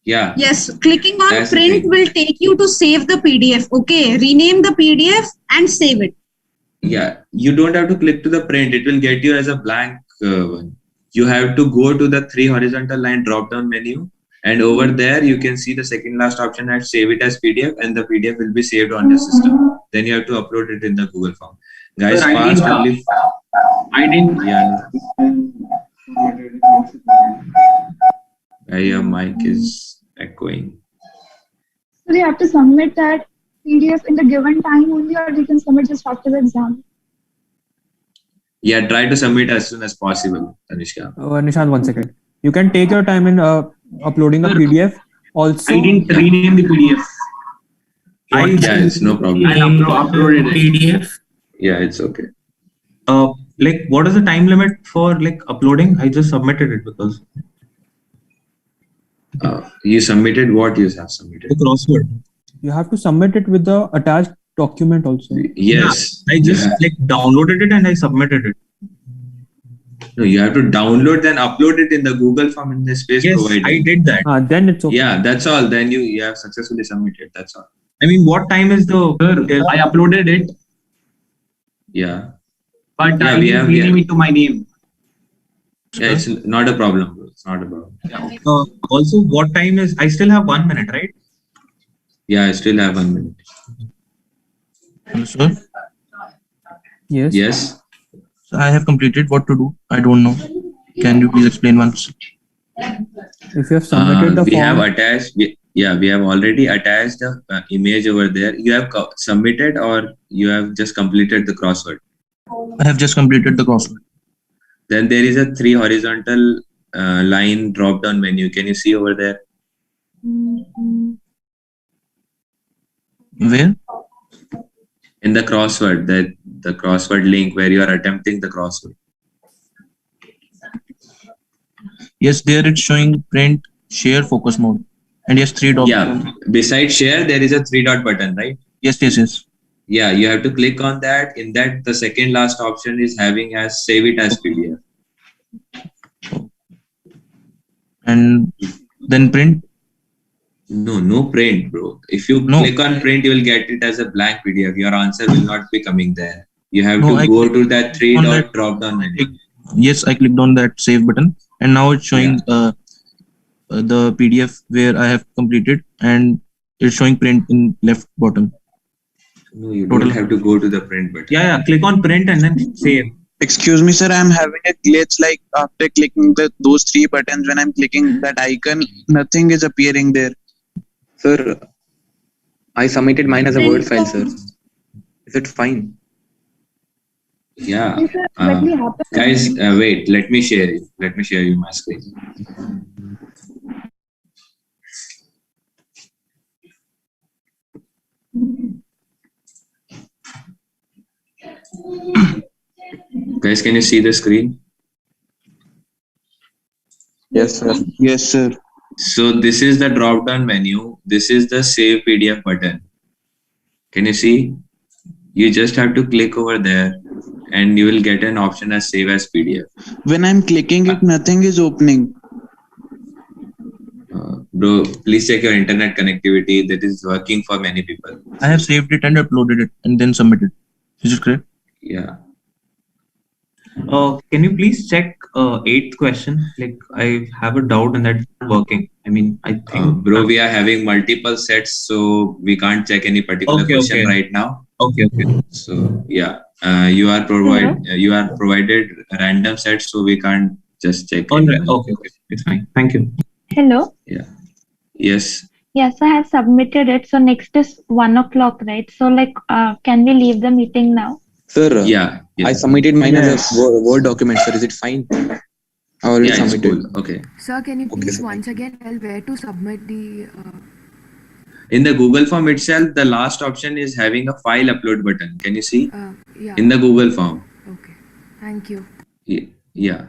Yeah. Yes, clicking on That's the print thing. will take you to save the PDF. Okay, rename the PDF and save it. Yeah, you don't have to click to the print. It will get you as a blank one. You have to go to the 3 horizontal line drop down menu, and over there you can see the second last option as save it as PDF, and the PDF will be saved on the system. Then you have to upload it in the Google form. Guys, Sir, fast only. I didn't. Yeah. Your mic is echoing. So you have to submit that PDF in the given time only, or you can submit just after the exam. Yeah, try to submit as soon as possible, Tanishka. Nishant, 1 second. You can take your time in uploading a PDF. Also, I didn't rename the PDF. Yeah, it's no problem. I uploaded it. PDF. Yeah, it's okay. Like, what is the time limit for like uploading? I just submitted it because You submitted what you have submitted? the crossword. you have to submit it with the attached document also. Yes. I just like downloaded it and I submitted it. No, you have to download then upload it in the Google form in the space Yes, provided. I did that. Then it's okay. Yeah, that's all. Then you have successfully submitted. That's all. I mean, what time is the? I uploaded it, Yeah. but Yeah, I didn't rename it to my name. Yeah, it's not a problem, bro. It's not a problem. Also, what time is? I still have 1 minute, right? Yeah, I still have 1 minute. Hello, sir. Yes. Yes. So I have completed. What to do? I don't know. Can you please explain once? If you have submitted the we form, have attached. We have already attached the image over there. You have submitted or you have just completed the crossword? I have just completed the crossword. Then there is a 3 horizontal line drop down menu. Can you see over there? Where? In the crossword, the crossword link where you are attempting the crossword. Yes, there it's showing print, share, focus mode. And yes, 3 dots. Yeah, beside share, there is a 3-dot button, right? Yes. Yeah, you have to click on that. In that, the second last option is having as save it as PDF. And then print. No print, bro. If you click on print, you will get it as a blank PDF. Your answer will not be coming there. You have to go to that 3-dot drop down menu. Yes, I clicked on that save button, and now it's showing the PDF where I have completed, and it's showing print in left bottom. No, you don't have to go to the print button. Yeah. Click on print and then save. Excuse me, sir. I'm having a glitch. Like after clicking those 3 buttons, when I'm clicking that icon, nothing is appearing there. Sir, I submitted mine as a Word file, sir. Is it fine? Yeah. Guys, wait. Let me share it. Let me share you my screen. Guys, can you see the screen? Yes, sir. Yes, sir. So this is the drop down menu. This is the save PDF button. Can you see? You just have to click over there and you will get an option as save as PDF. When I'm clicking it, nothing is opening. Bro, please check your internet connectivity. That is working for many people. I have saved it and uploaded it and then submitted. Is it correct? Yeah. Can you please check eighth question? Like I have a doubt and that's not working. I mean, I think. Bro, we are having multiple sets, so we can't check any particular question right now. Okay. So yeah, you are provided random sets, so we can't just check. All right. Okay. It's fine. Thank you. Hello. Yeah. Yes. Yes, I have submitted it. So next is 1 o'clock, right? So like, can we leave the meeting now? Sir, Yeah. I submitted mine as a Word document, sir. Is it fine? I already Yeah, it's submitted. cool. Okay. Sir, can you Okay, please sir. once again tell where to submit the In the Google form itself, the last option is having a file upload button. Can you see? yeah. In the Google form. Okay. Thank you. Yeah.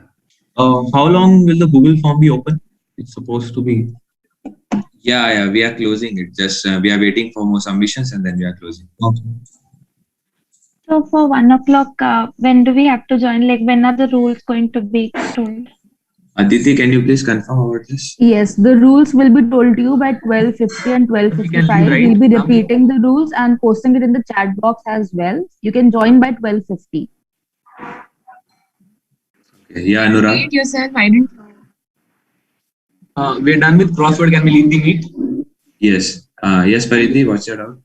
How long will the Google form be open? It's supposed to be. Yeah. We are closing it. Just we are waiting for more submissions and then we are closing. Okay. So for 1 o'clock, when do we have to join? Like when are the rules going to be told? Aditi, can you please confirm about this? Yes, the rules will be told to you by 12:50 and 12:55. right? We'll be repeating the rules and posting it in the chat box as well. You can join by 12:50. Yeah, Anurag. Yourself, I didn't. We're done with crossword. Can we leave the meet? Yes. Yes, Pariti, what's your doubt?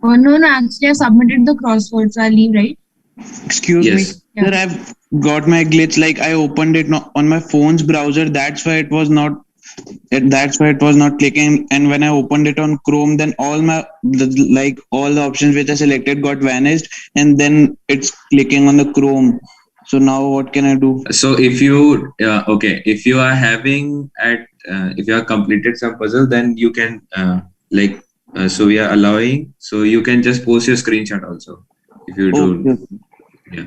Oh, no, actually, I submitted the crossword, so I'll leave, right? Excuse me, sir. I've got my glitch. Like I opened it on my phone's browser. That's why it was not. That's why it was not clicking. And when I opened it on Chrome, then all the options which I selected got vanished, and then it's clicking on the Chrome. So now what can I do? So if you if you are having if you have completed some puzzle, then you can so we are allowing. So you can just post your screenshot also if you do. Yeah.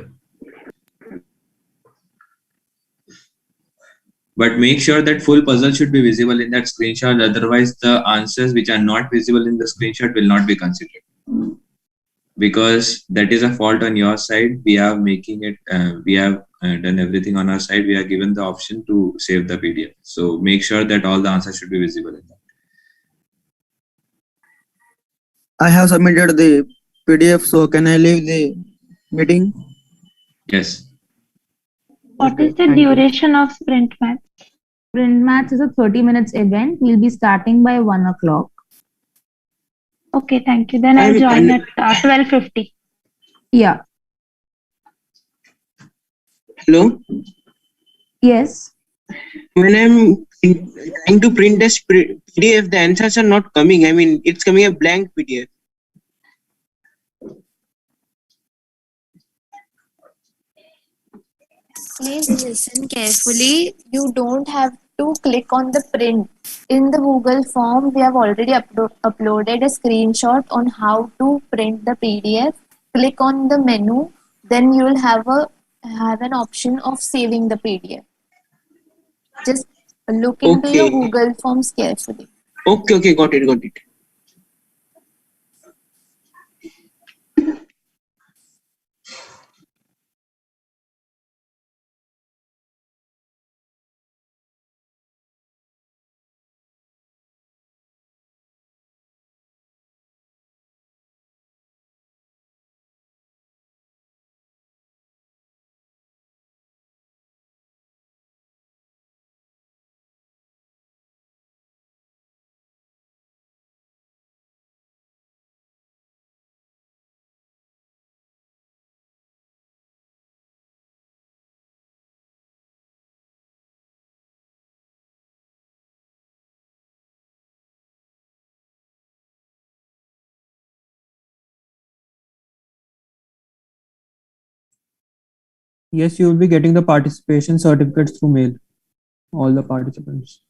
But make sure that full puzzle should be visible in that screenshot. Otherwise, the answers which are not visible in the screenshot will not be considered. Because that is a fault on your side. We are making it, we have done everything on our side. We are given the option to save the PDF. So make sure that all the answers should be visible in that. I have submitted the PDF, so can I leave the meeting? Yes. What is the duration of sprint match? Sprint match is a 30 minutes event. We'll be starting by 1 o'clock. Okay, thank you. Then I'll join at 12:50. Yeah. Hello? Yes. When I'm trying to print this PDF, the answers are not coming. I mean, it's coming a blank PDF. Please listen carefully. You don't have to click on the print. In the Google form, we have already uploaded a screenshot on how to print the PDF. Click on the menu, then you will have an option of saving the PDF. Just look into your Google forms carefully. Okay, got it. Yes, you will be getting the participation certificates through mail, all the participants.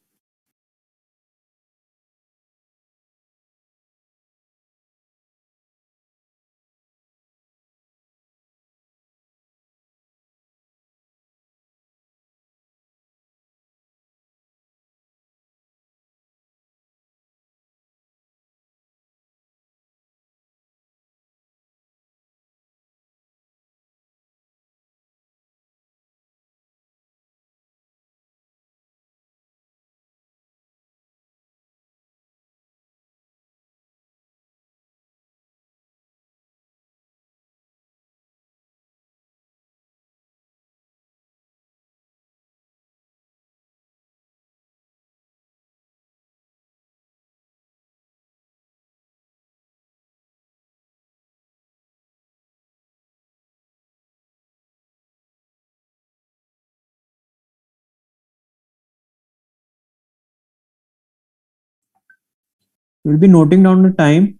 You will be noting down the time,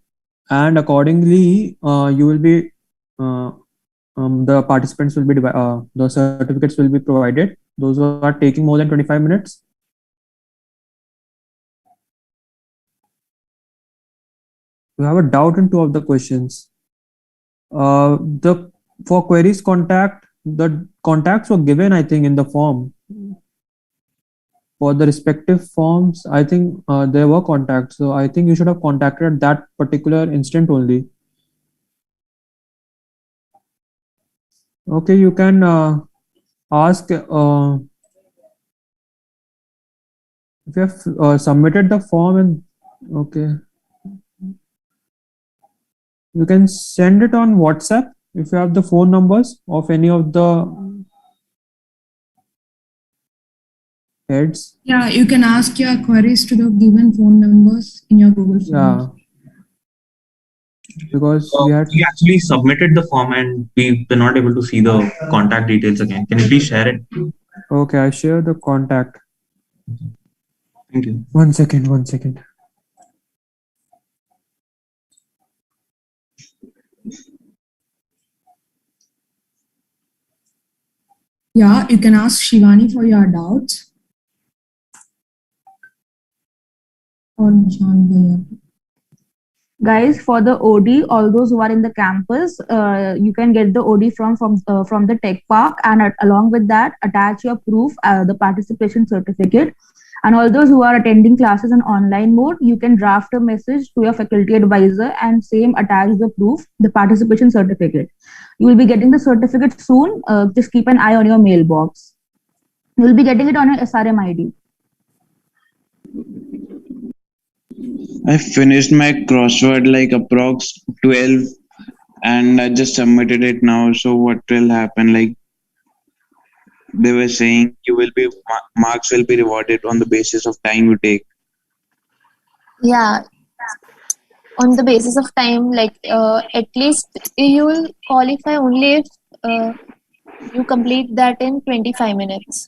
and accordingly, you will be the participants will be the certificates will be provided. Those who are taking more than 25 minutes. You have a doubt in two of the questions. The for queries contact, the contacts were given, I think, in the form. For the respective forms, I think there were contacts. So I think you should have contacted that particular instant only. Okay, you can ask if you have submitted the form, and okay, you can send it on WhatsApp if you have the phone numbers of any of the heads. Yeah, you can ask your queries to the given phone numbers in your Google Forms. Yeah, because we had We actually submitted the form and we were not able to see the contact details again. Can you please share it? Okay, I share the contact. Thank you. One second, one second. Yeah, you can ask Shivani for your doubts. Or John Bhaia. Guys, for the OD, all those who are in the campus, you can get the OD from the tech park, and along with that, attach your proof, the participation certificate. And all those who are attending classes in online mode, you can draft a message to your faculty advisor and same attach the proof, the participation certificate. You will be getting the certificate soon. Just keep an eye on your mailbox. You will be getting it on your SRM ID. I finished my crossword like approx 12 and I just submitted it now. So what will happen? Like they were saying you will be marks will be rewarded on the basis of time you take. Yeah, on the basis of time, like at least you will qualify only if you complete that in 25 minutes.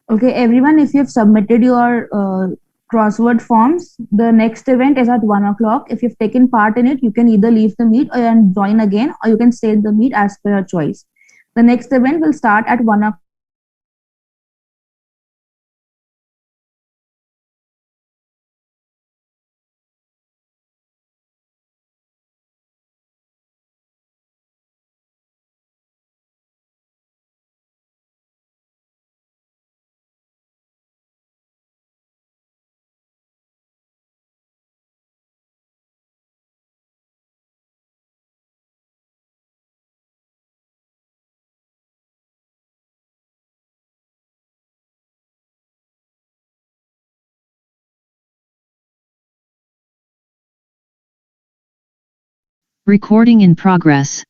Okay, everyone, if you've submitted your crossword forms, the next event is at 1 o'clock. If you've taken part in it, you can either leave the meet and join again, or you can stay in the meet as per your choice. The next event will start at 1 o'clock. Recording in progress.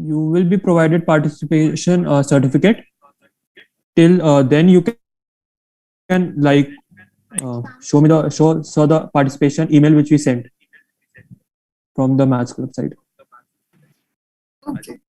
You will be provided participation certificate. Till then, you can like show the participation email which we sent from the Maths Club side. Okay.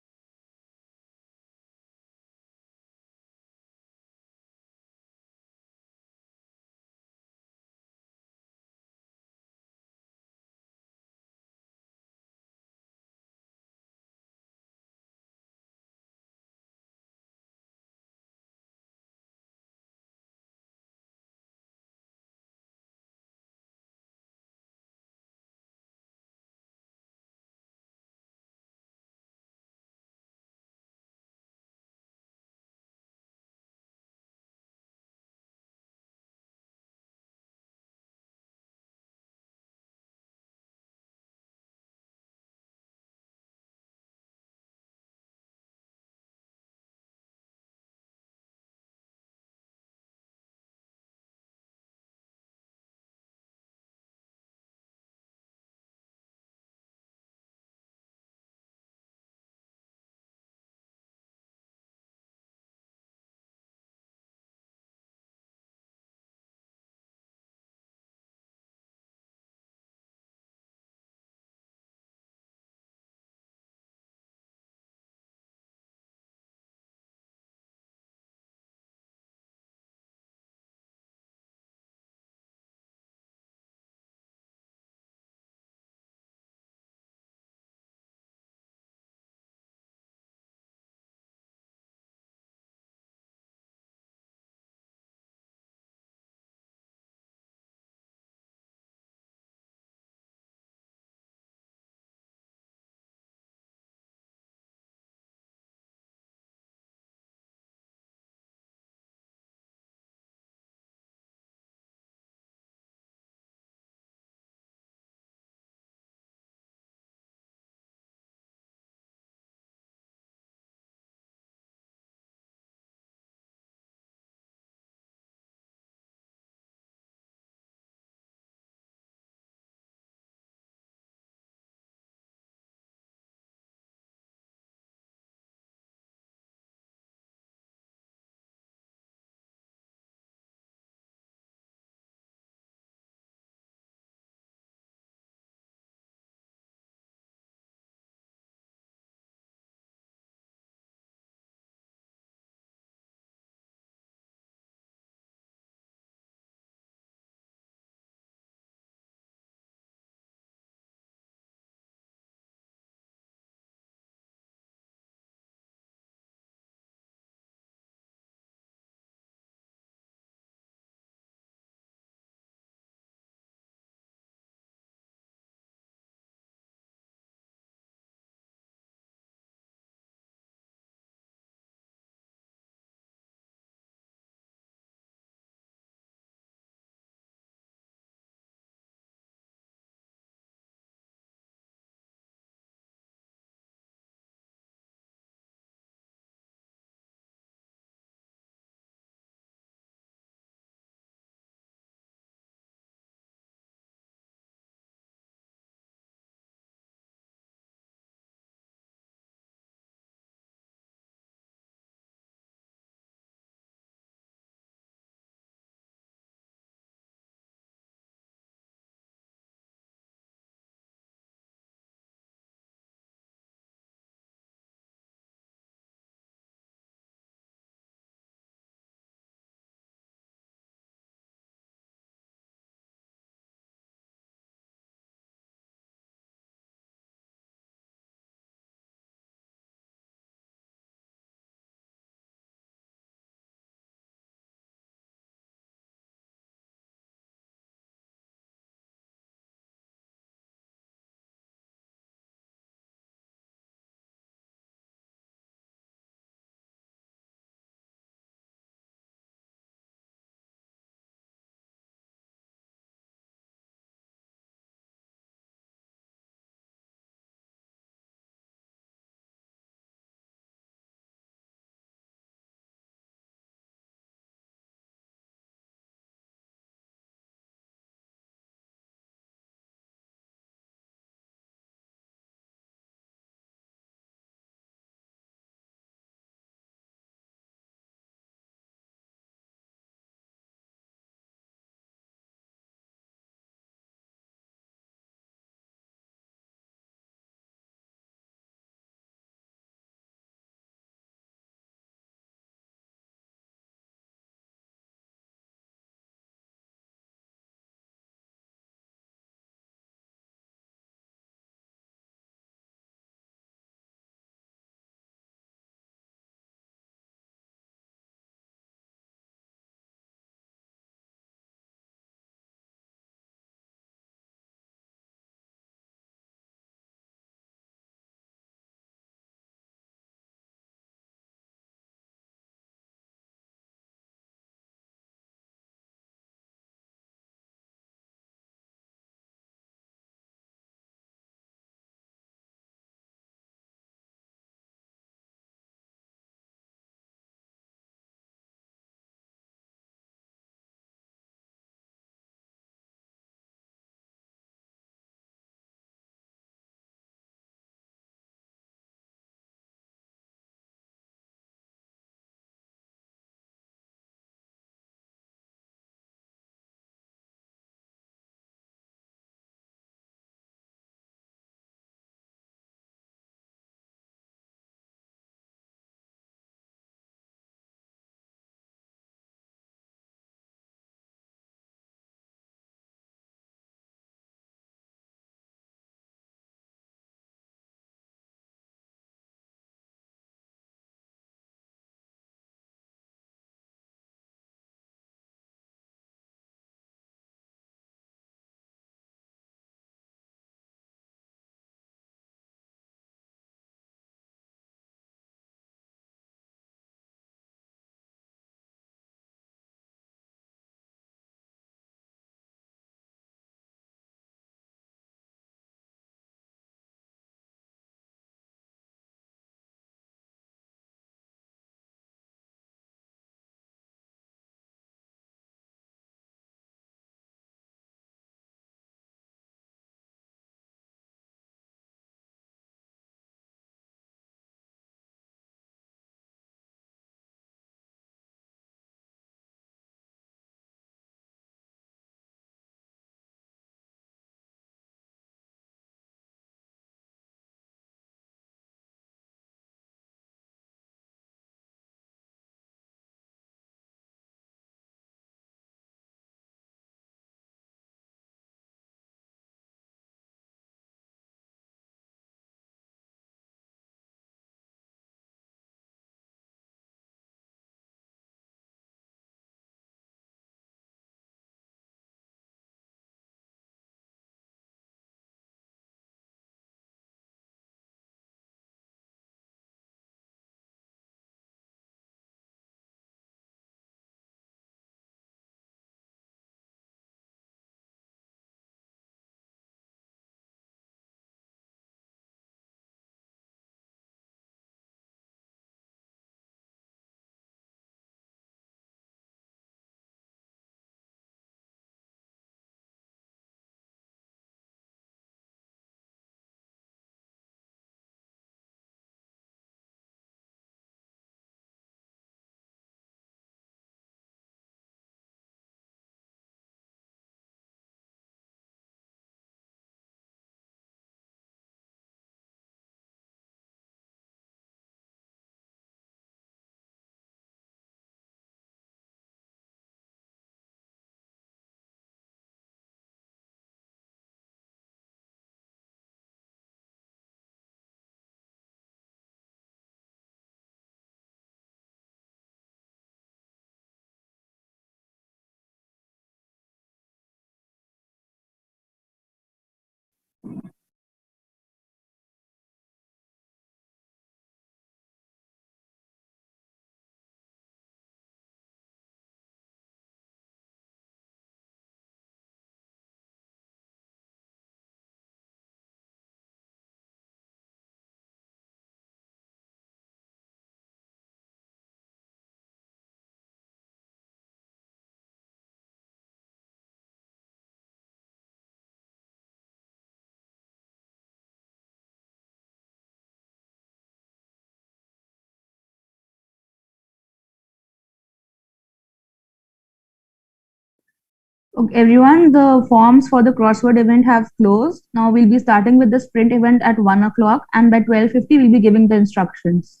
Okay, everyone, the forms for the crossword event have closed. Now we'll be starting with the sprint event at 1 o'clock, and by 12:50 we'll be giving the instructions.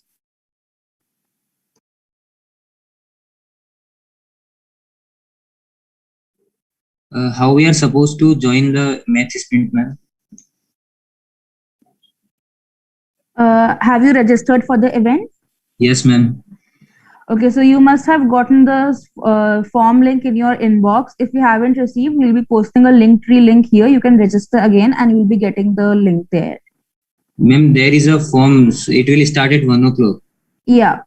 How we are supposed to join the math sprint, ma'am? Have you registered for the event? Yes, ma'am. Okay, so you must have gotten the form link in your inbox. If you haven't received, we'll be posting a Linktree link here. You can register again and you'll be getting the link there. Ma'am, there is a form. It will start at 1 o'clock. Yeah.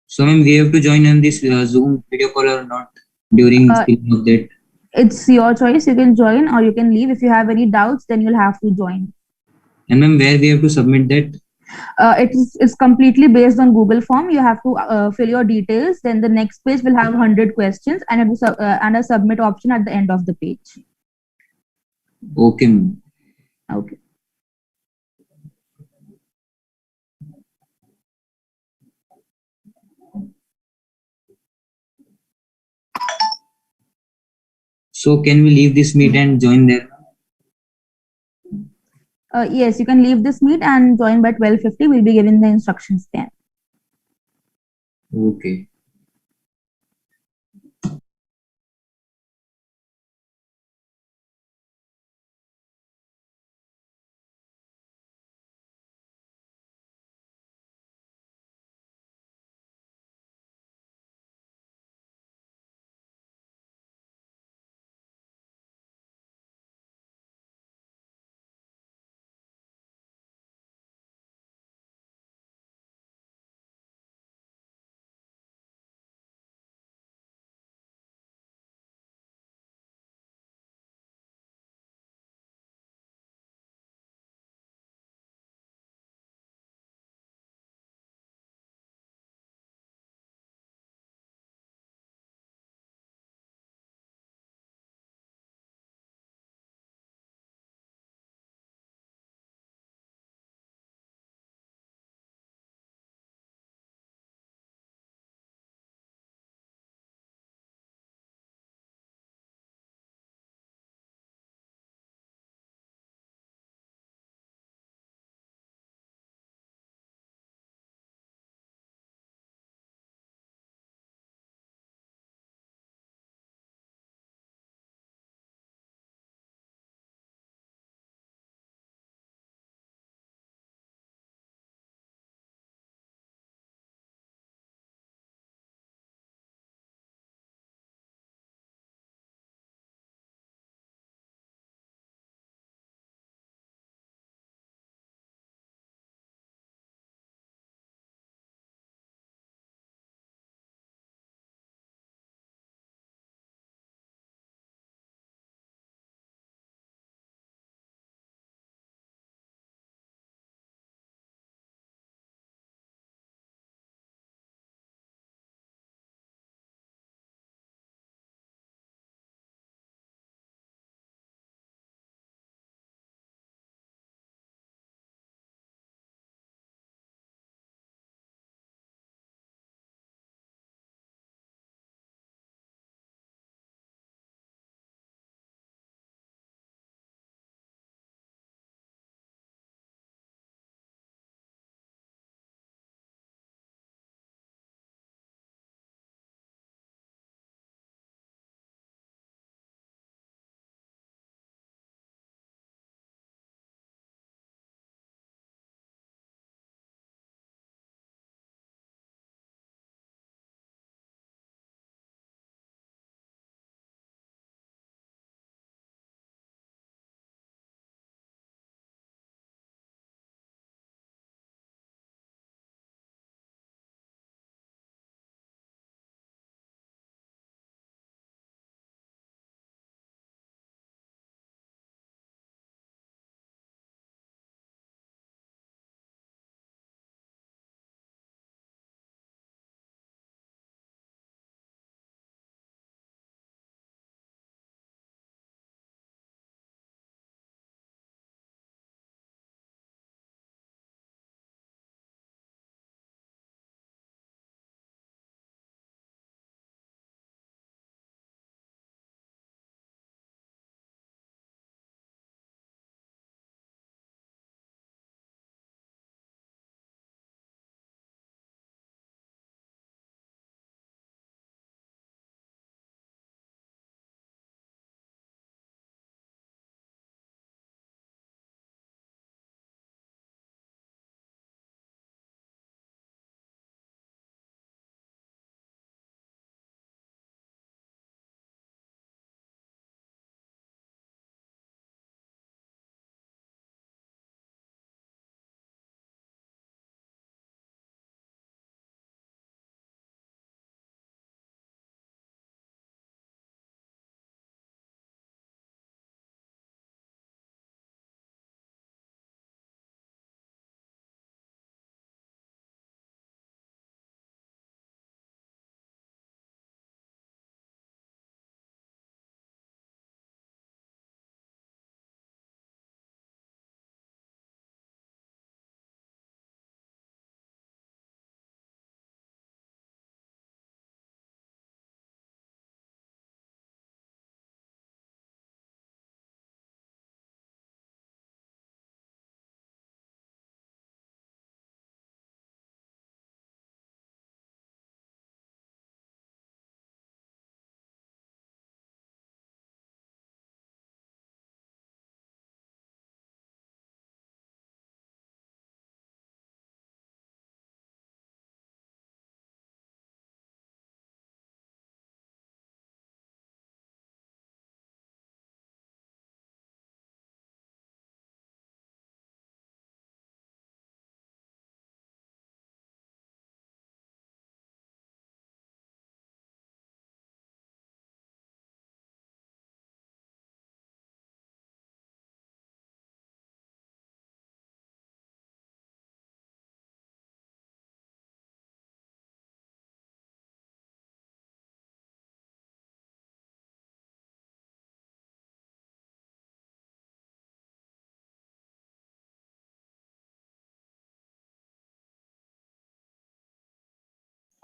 So, ma'am, we have to join on this Zoom video call or not during filling of that? It's your choice. You can join or you can leave. If you have any doubts, then you'll have to join. And ma'am, where we have to submit that? It's completely based on Google form. You have to fill your details. Then the next page will have 100 questions and a submit option at the end of the page. Okay, ma'am. Okay. So can we leave this meet and join there? Yes, you can leave this meet and join by 12:50. We'll be giving the instructions then. Okay.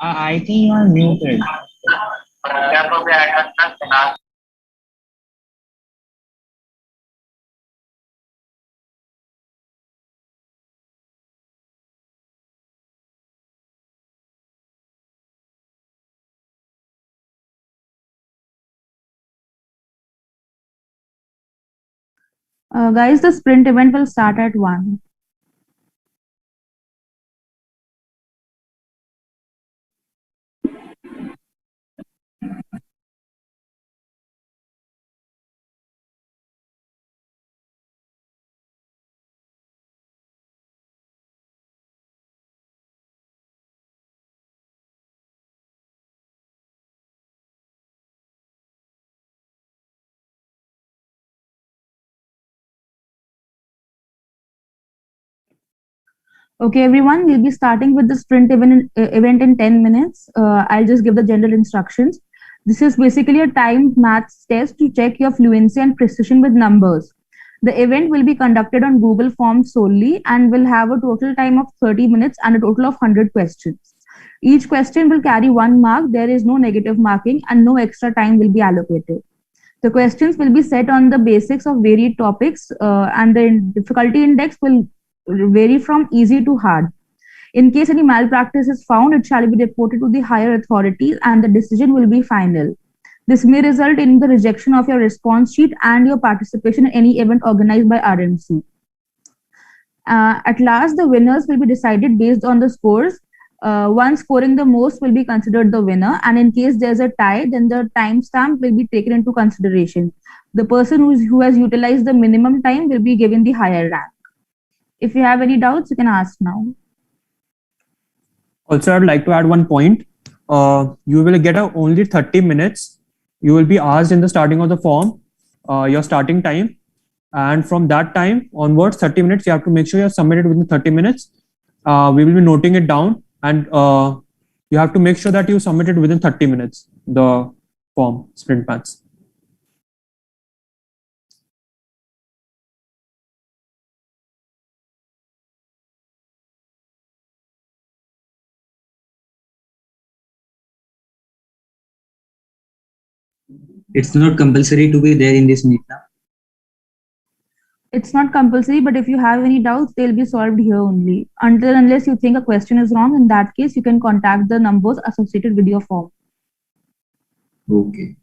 I think you are muted. Guys, the sprint event will start at 1. Okay, everyone, we'll be starting with the sprint event in 10 minutes. I'll just give the general instructions. This is basically a timed maths test to check your fluency and precision with numbers. The event will be conducted on Google Forms solely and will have a total time of 30 minutes and a total of 100 questions. Each question will carry 1 mark. There is no negative marking and no extra time will be allocated. The questions will be set on the basics of varied topics and the difficulty index will vary from easy to hard. In case any malpractice is found, it shall be reported to the higher authorities and the decision will be final. This may result in the rejection of your response sheet and your participation in any event organized by RMC. At last, the winners will be decided based on the scores. One scoring the most will be considered the winner, and in case there's a tie, then the timestamp will be taken into consideration. The person who has utilized the minimum time will be given the higher rank. If you have any doubts, you can ask now. Also, I'd like to add one point. You will get only 30 minutes. You will be asked in the starting of the form, your starting time. And from that time onwards, 30 minutes, you have to make sure you're submitted within 30 minutes. We will be noting it down and you have to make sure that you submitted within 30 minutes, the form, sprint maths. It's not compulsory to be there in this meet now. It's not compulsory, but if you have any doubts, they'll be solved here only. Unless you think a question is wrong, in that case, you can contact the numbers associated with your form. Okay.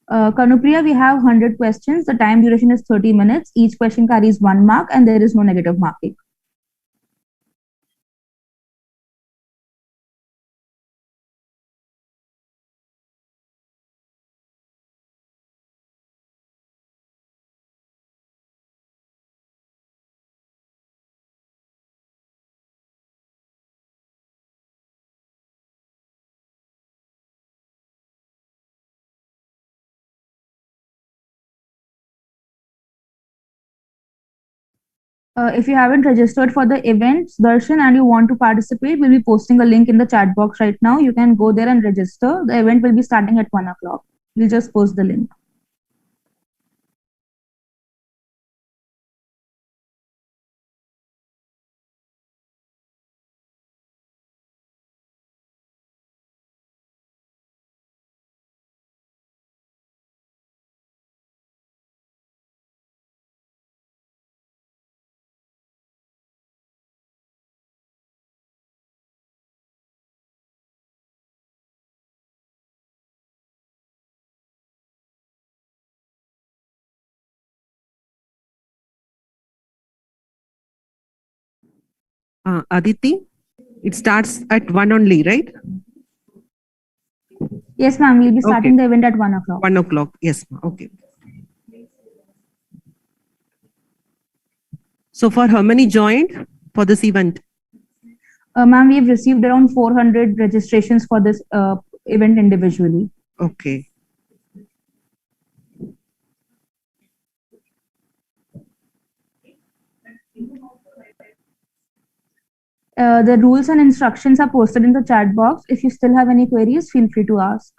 Kanupriya, we have 100 questions. The time duration is 30 minutes. Each question carries 1 mark and there is no negative marking. If you haven't registered for the events, Darshan, and you want to participate, we'll be posting a link in the chat box right now. You can go there and register. The event will be starting at 1 o'clock. We'll just post the link. Aditi, it starts at 1 only, right? Yes, ma'am. We'll be starting the event at 1 o'clock. 1 o'clock. Yes, ma'am. Okay. So far, how many joined for this event? Ma'am, we've received around 400 registrations for this event individually. Okay. The rules and instructions are posted in the chat box. If you still have any queries, feel free to ask.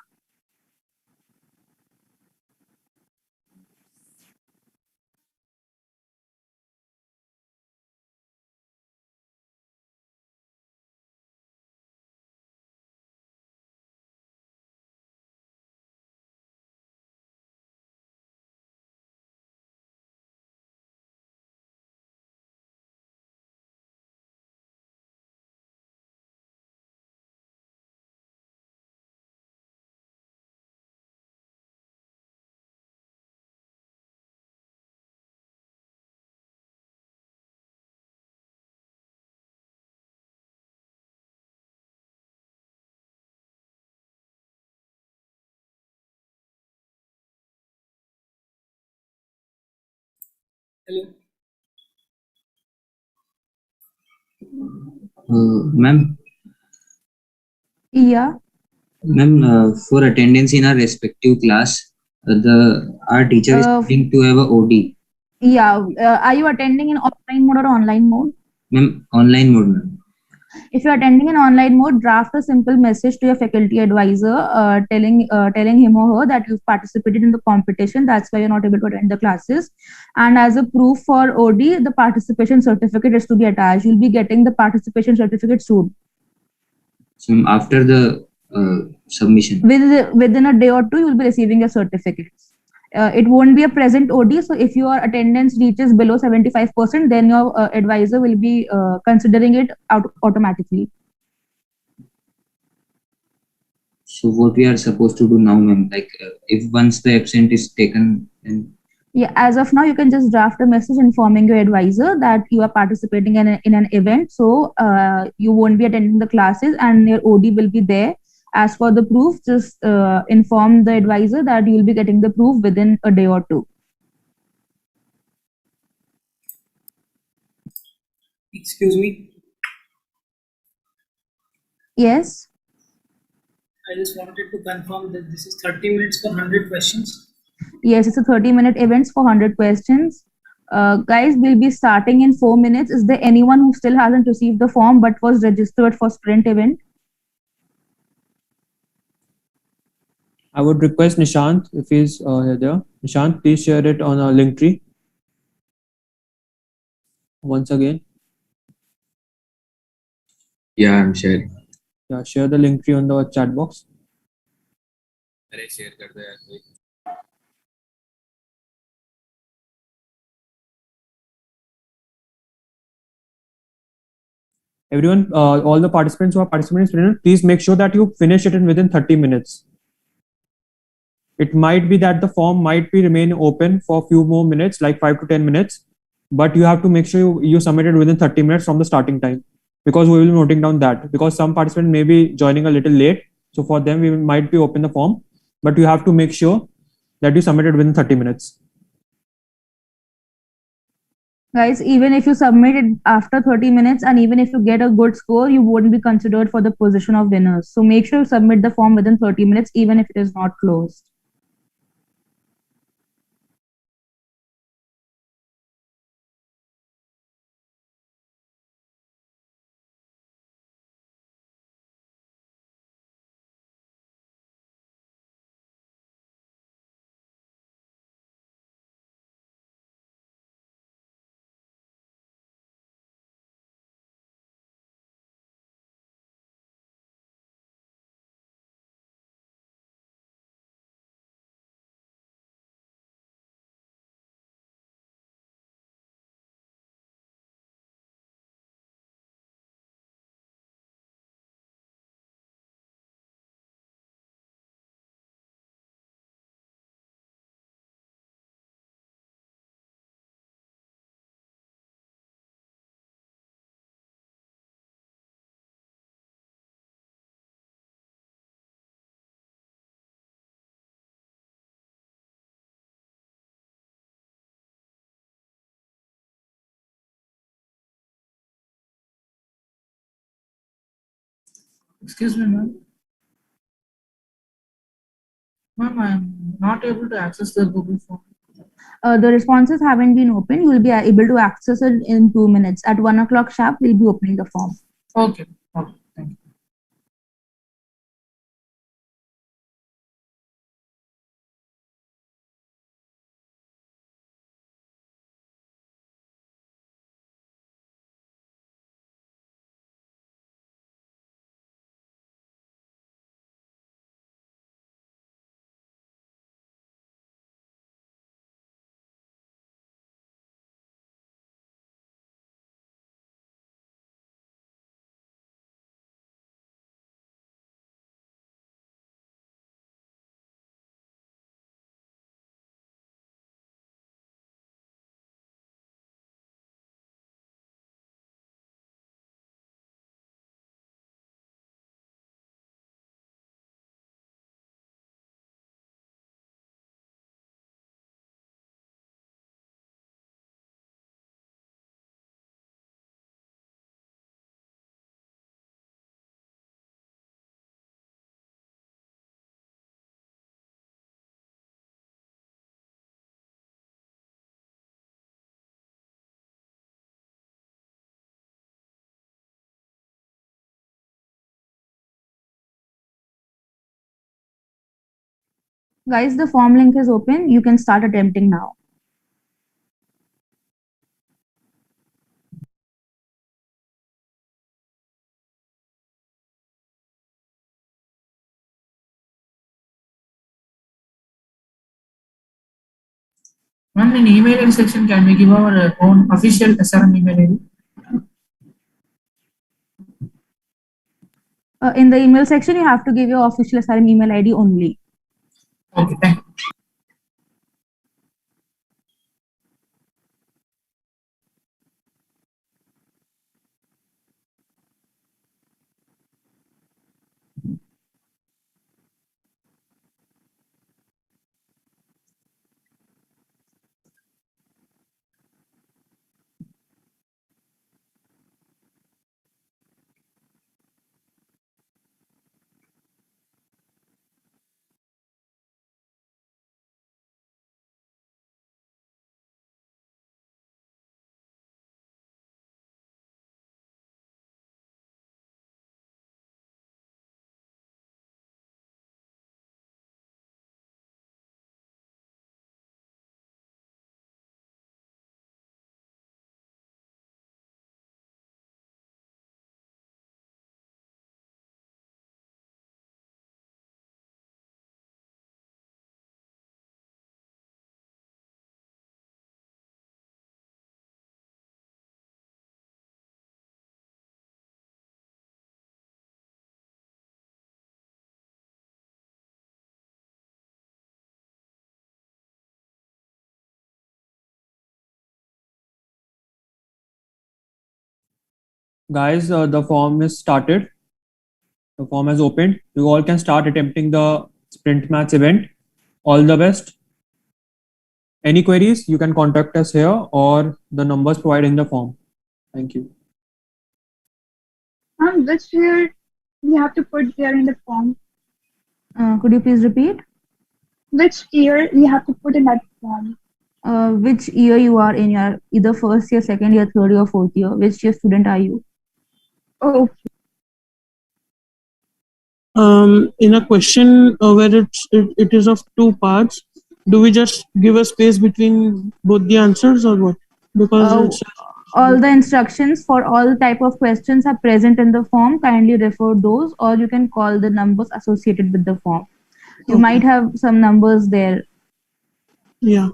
Hello. Ma'am, Yeah. ma'am, for attendance in our respective class, our teacher is going to have a OD. Yeah. Are you attending in offline mode or online mode? Ma'am, online mode, ma'am. If you're attending in online mode, draft a simple message to your faculty advisor, telling him or her that you've participated in the competition. That's why you're not able to attend the classes. And as a proof for OD, the participation certificate is to be attached. You'll be getting the participation certificate soon. So after the submission. Within a day or two, you'll be receiving your certificates. It won't be a present OD. So if your attendance reaches below 75%, then your advisor will be considering it automatically. So what we are supposed to do now, ma'am? Like if once the absent is taken, then yeah, as of now, you can just draft a message informing your advisor that you are participating in an event. So you won't be attending the classes and your OD will be there. As for the proof, just inform the advisor that you will be getting the proof within a day or two. Excuse me. Yes. I just wanted to confirm that this is 30 minutes for 100 questions. Yes, it's a 30-minute event for 100 questions. Guys, we'll be starting in 4 minutes. Is there anyone who still hasn't received the form but was registered for sprint event? I would request Nishant, if he's there. Nishant, please share it on our link tree. Once again. Yeah, I'm sharing. Yeah, share the link tree on the chat box. share kar do yaar. Everyone, all the participants who are participating in, please make sure that you finish it in within 30 minutes. It might be that the form might be remain open for a few more minutes, like 5 to 10 minutes, but you have to make sure you submit it within 30 minutes from the starting time, because we will be noting down that, because some participants may be joining a little late. So for them, we might be open the form, but you have to make sure that you submit it within 30 minutes. Guys, even if you submit it after 30 minutes and even if you get a good score, you wouldn't be considered for the position of winners. So make sure you submit the form within 30 minutes, even if it is not closed. Excuse me, ma'am. Ma'am, I'm not able to access the Google form. The responses haven't been open. You will be able to access it in 2 minutes. At 1 o'clock sharp, we'll be opening the form. Okay. Okay. Guys, the form link is open. You can start attempting now. Ma'am, in email section, can we give our own official SRM email ID? In the email section, you have to give your official SRM email ID only. Okay, thank you. Guys, the form is started. The form has opened. You all can start attempting the sprint match event. All the best. Any queries, you can contact us here or the numbers provided in the form. Thank you. Which year we have to put there in the form? Could you please repeat? Which year we have to put in that form? Which year you are in? Your either first year, second year, third year, fourth year. Which year student are you? Oh, In a question where it is of two parts, do we just give a space between both the answers or what? Because all the instructions for all type of questions are present in the form. Kindly refer those, or you can call the numbers associated with the form. You might have some numbers there. Yeah.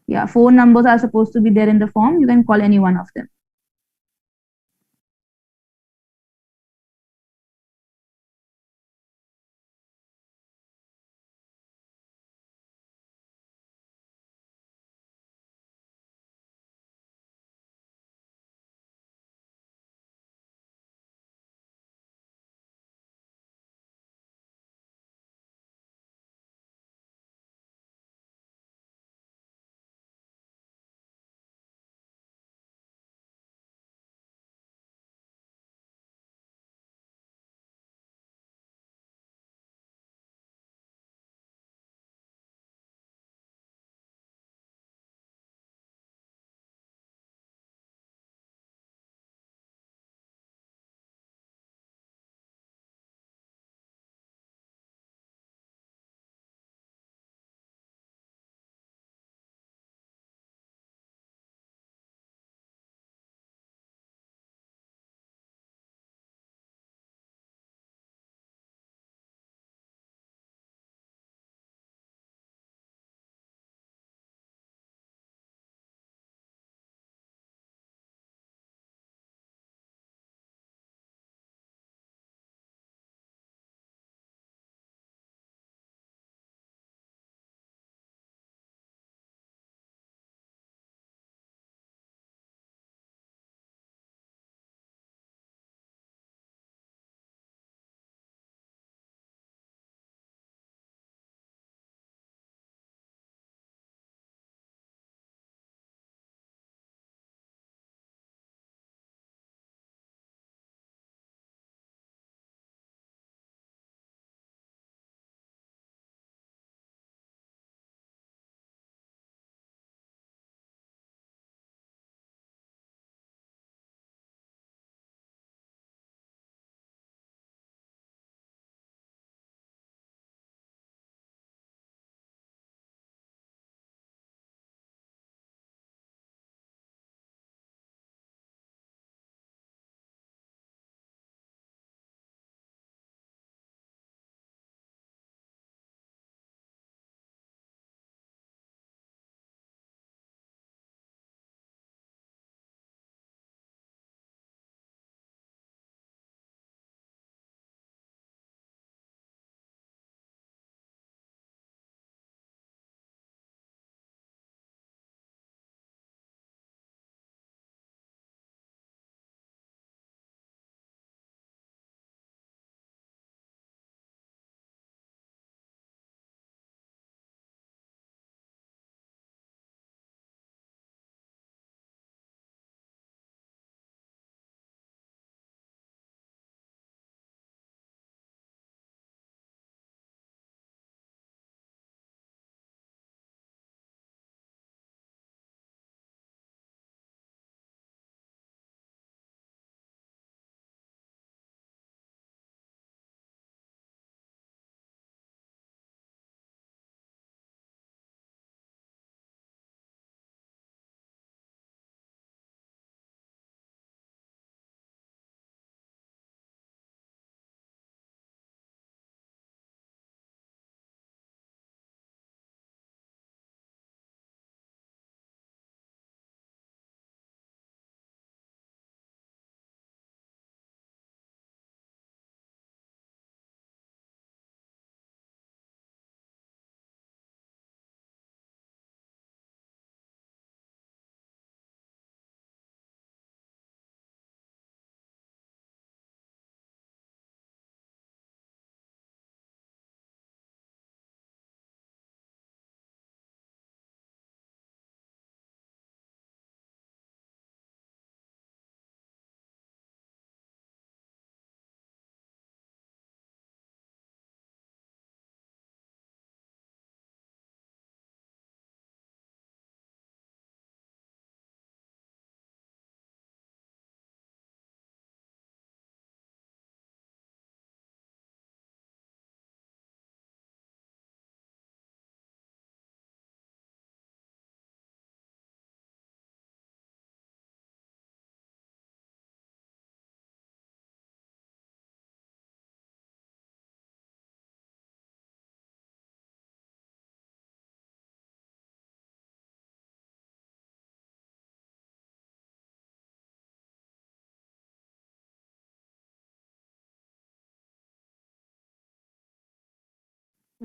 Yeah, 4 numbers are supposed to be there in the form. You can call any one of them.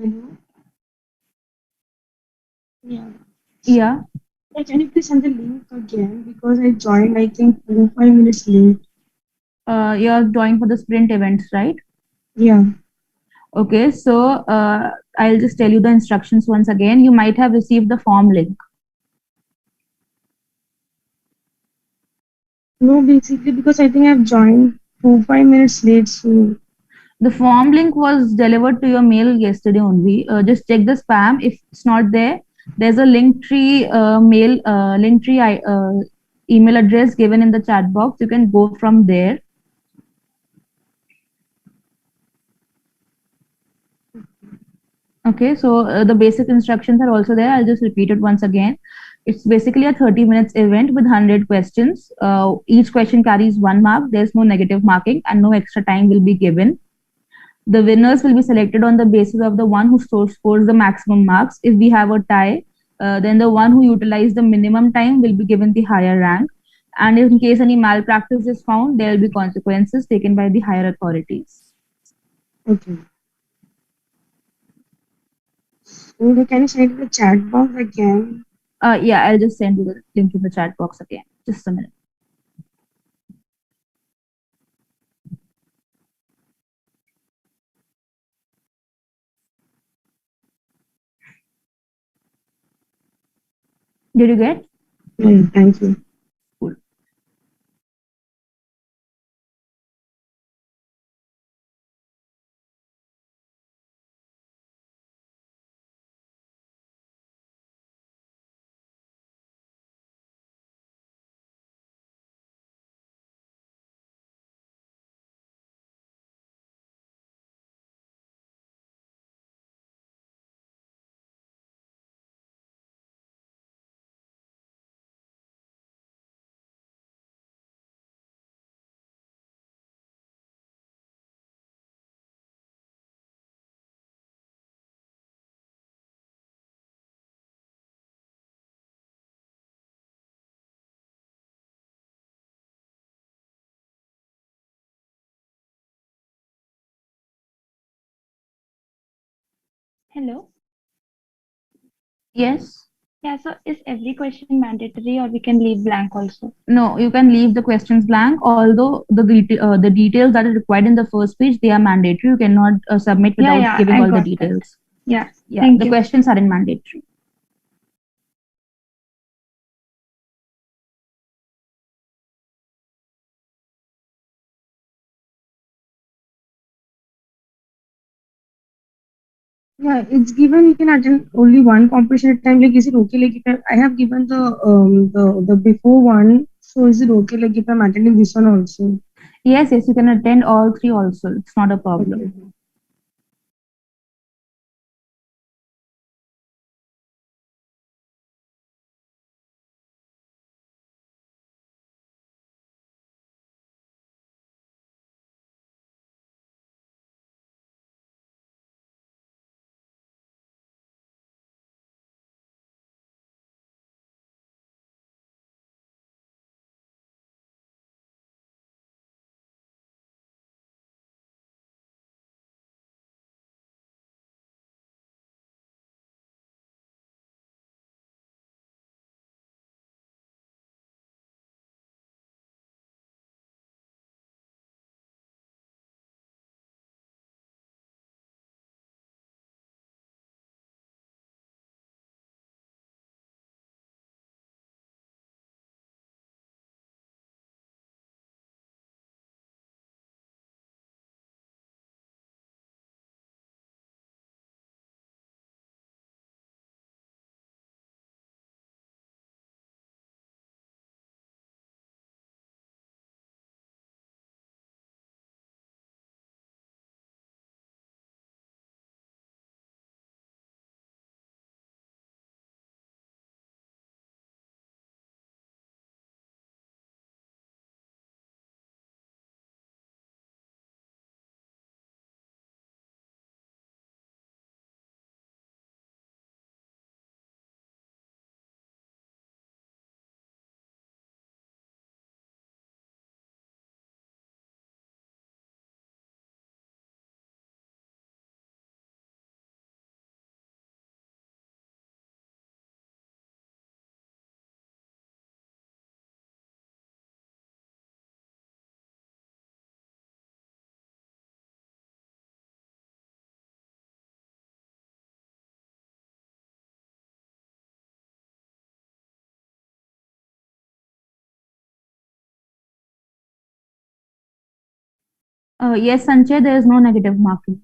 Hello? Yeah. Yeah. Can you please send the link again? Because I joined, I think, 5 minutes late. You're joining for the sprint events, right? Yeah. Okay, so I'll just tell you the instructions once again. You might have received the form link. No, basically, because I think I've joined 5 minutes late, so. The form link was delivered to your mail yesterday only. Just check the spam. If it's not there, there's a Linktree email address given in the chat box. You can go from there. Okay, so the basic instructions are also there. I'll just repeat it once again. It's basically a 30 minutes event with 100 questions. Each question carries 1 mark. There's no negative marking and no extra time will be given. The winners will be selected on the basis of the one who scores the maximum marks. If we have a tie, then the one who utilized the minimum time will be given the higher rank. And in case any malpractice is found, there will be consequences taken by the higher authorities. Okay. Okay, can you send the chat box again? Yeah, I'll just send you the link in the chat box again. Just a minute. Did you get? Thank you. Cool. Hello. Yes. Yeah, so is every question mandatory or we can leave blank also? No, you can leave the questions blank, although the details that are required in the first page, they are mandatory. You cannot submit without giving I all the got details. that. Yeah. Yeah, Thank the you. questions are in mandatory. Yeah, it's given you can attend only one competition at a time. Like, is it okay? Like, if I have given the before one, so is it okay? Like, if I'm attending this one also? Yes, you can attend all 3 also. It's not a problem. Okay. Yes, Sanjay, there is no negative marking.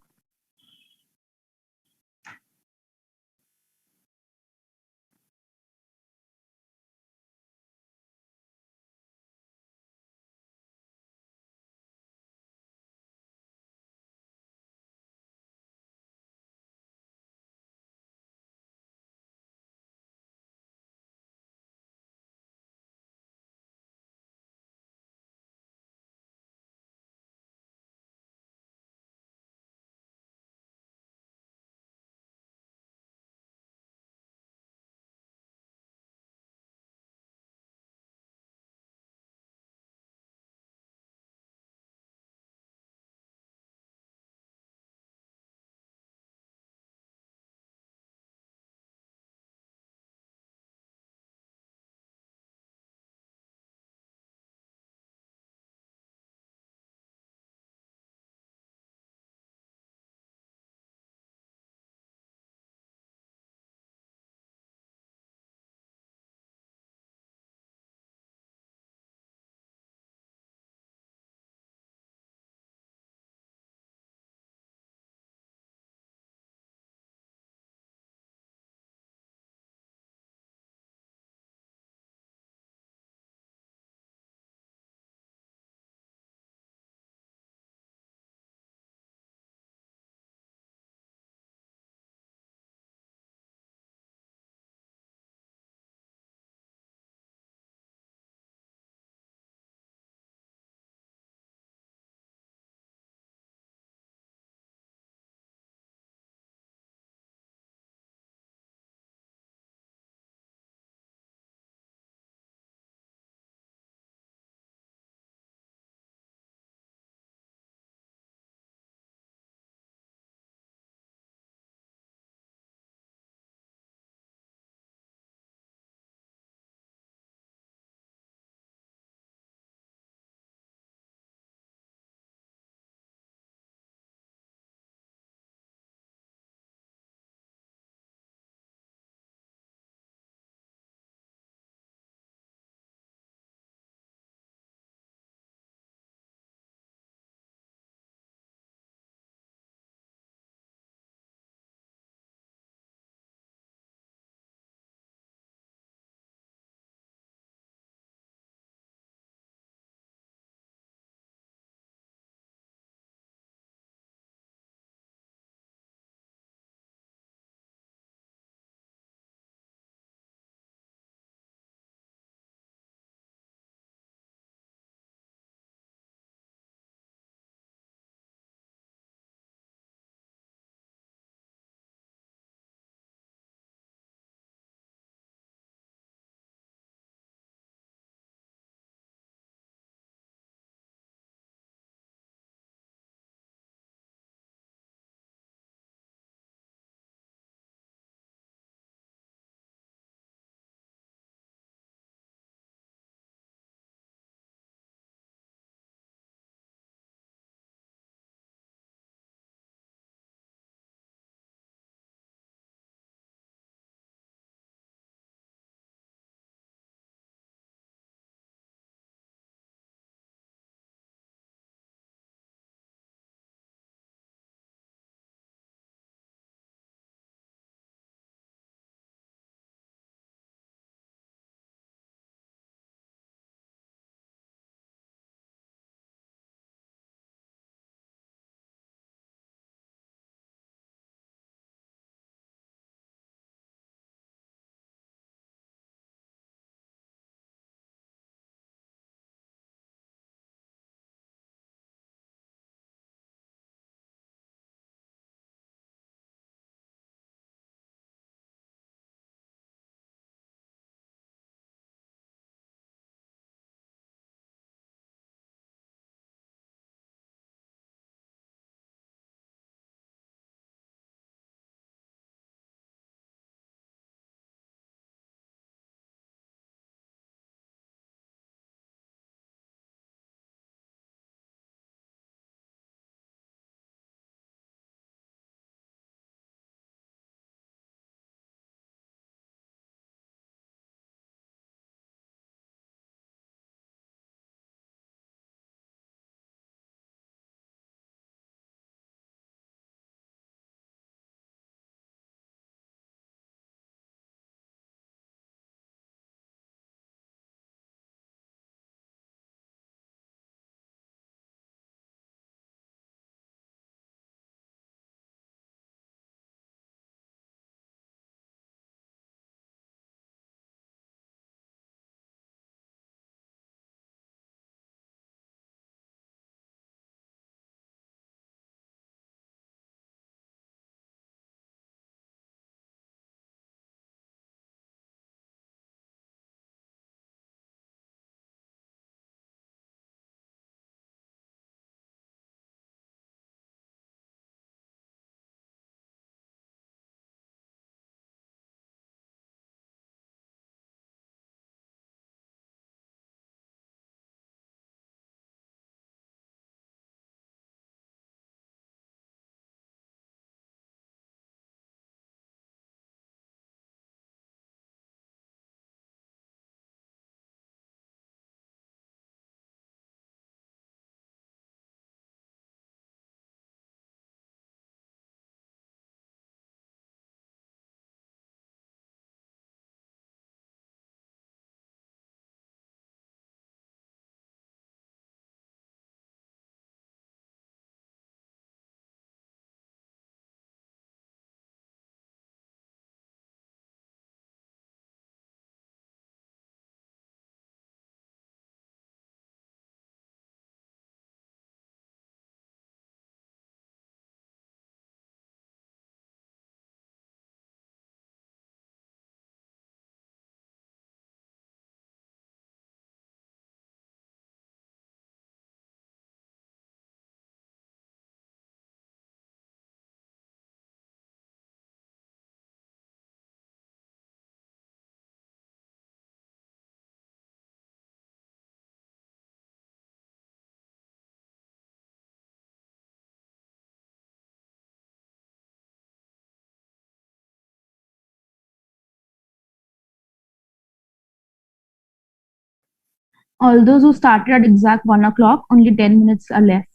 All those who started at exact 1 o'clock, only 10 minutes are left.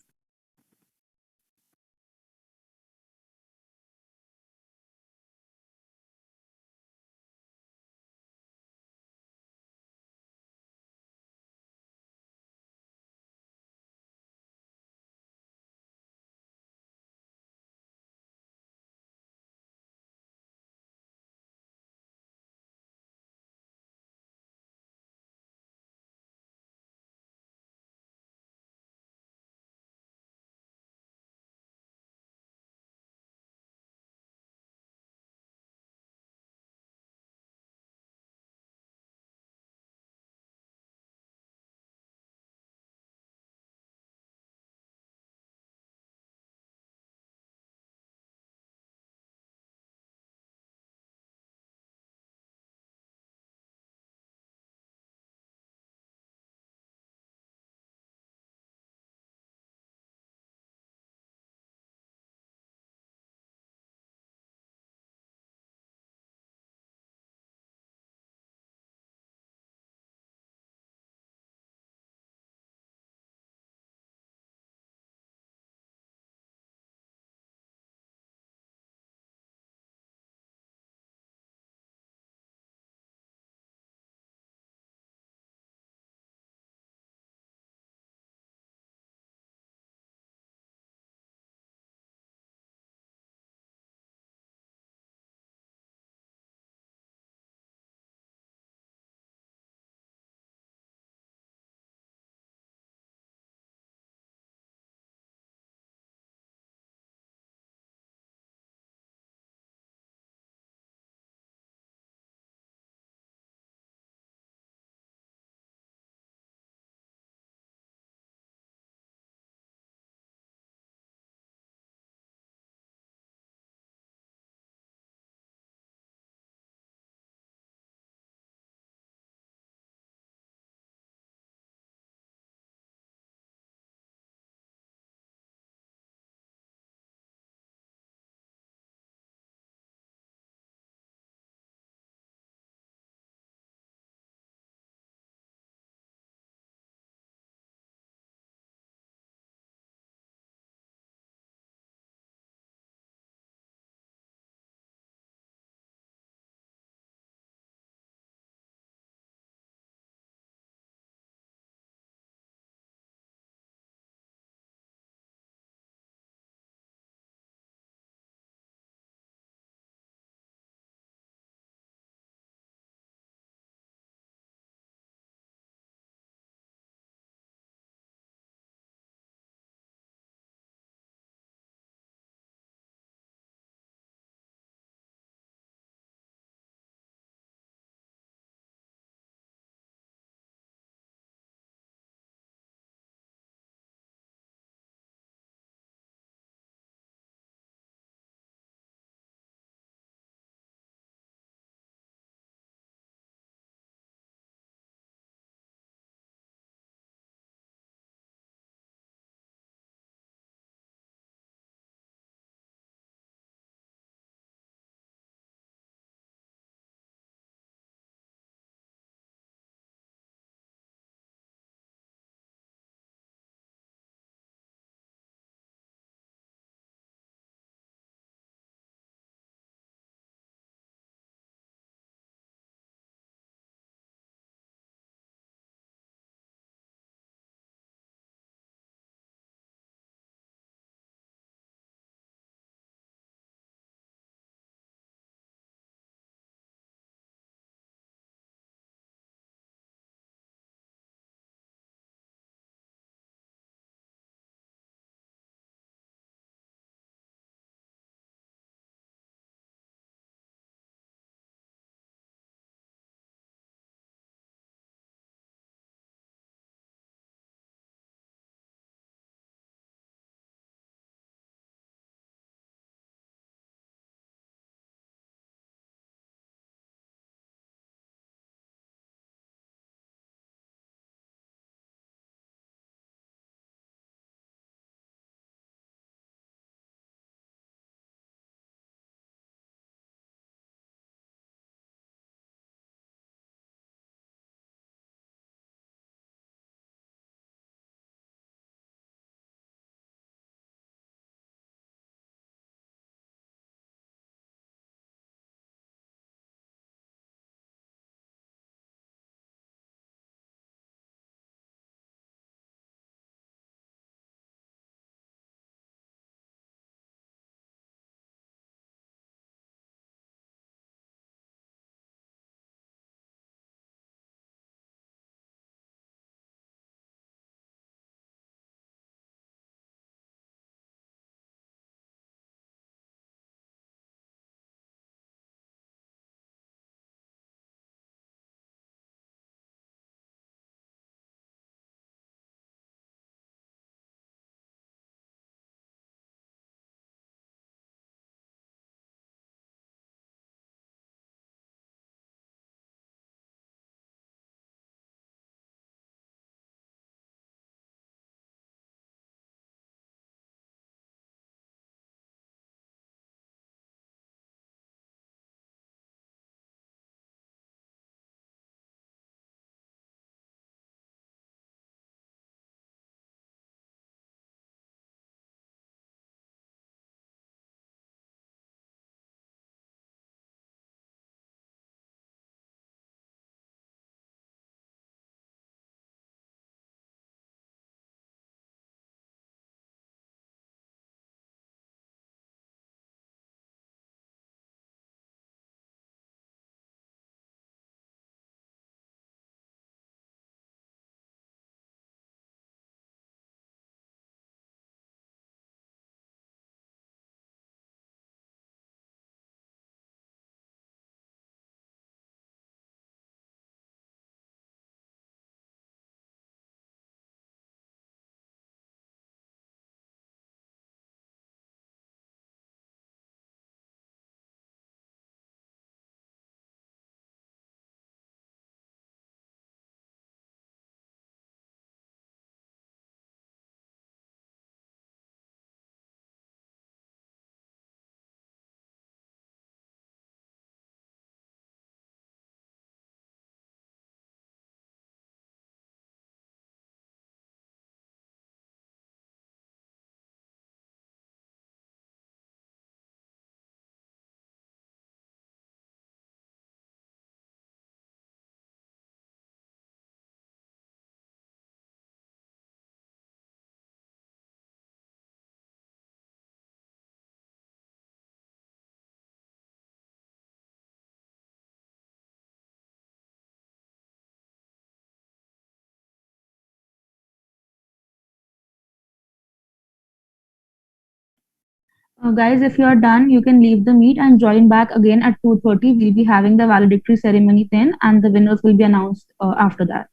Guys, if you are done, you can leave the meet and join back again at 2:30. We'll be having the valedictory ceremony then, and the winners will be announced after that.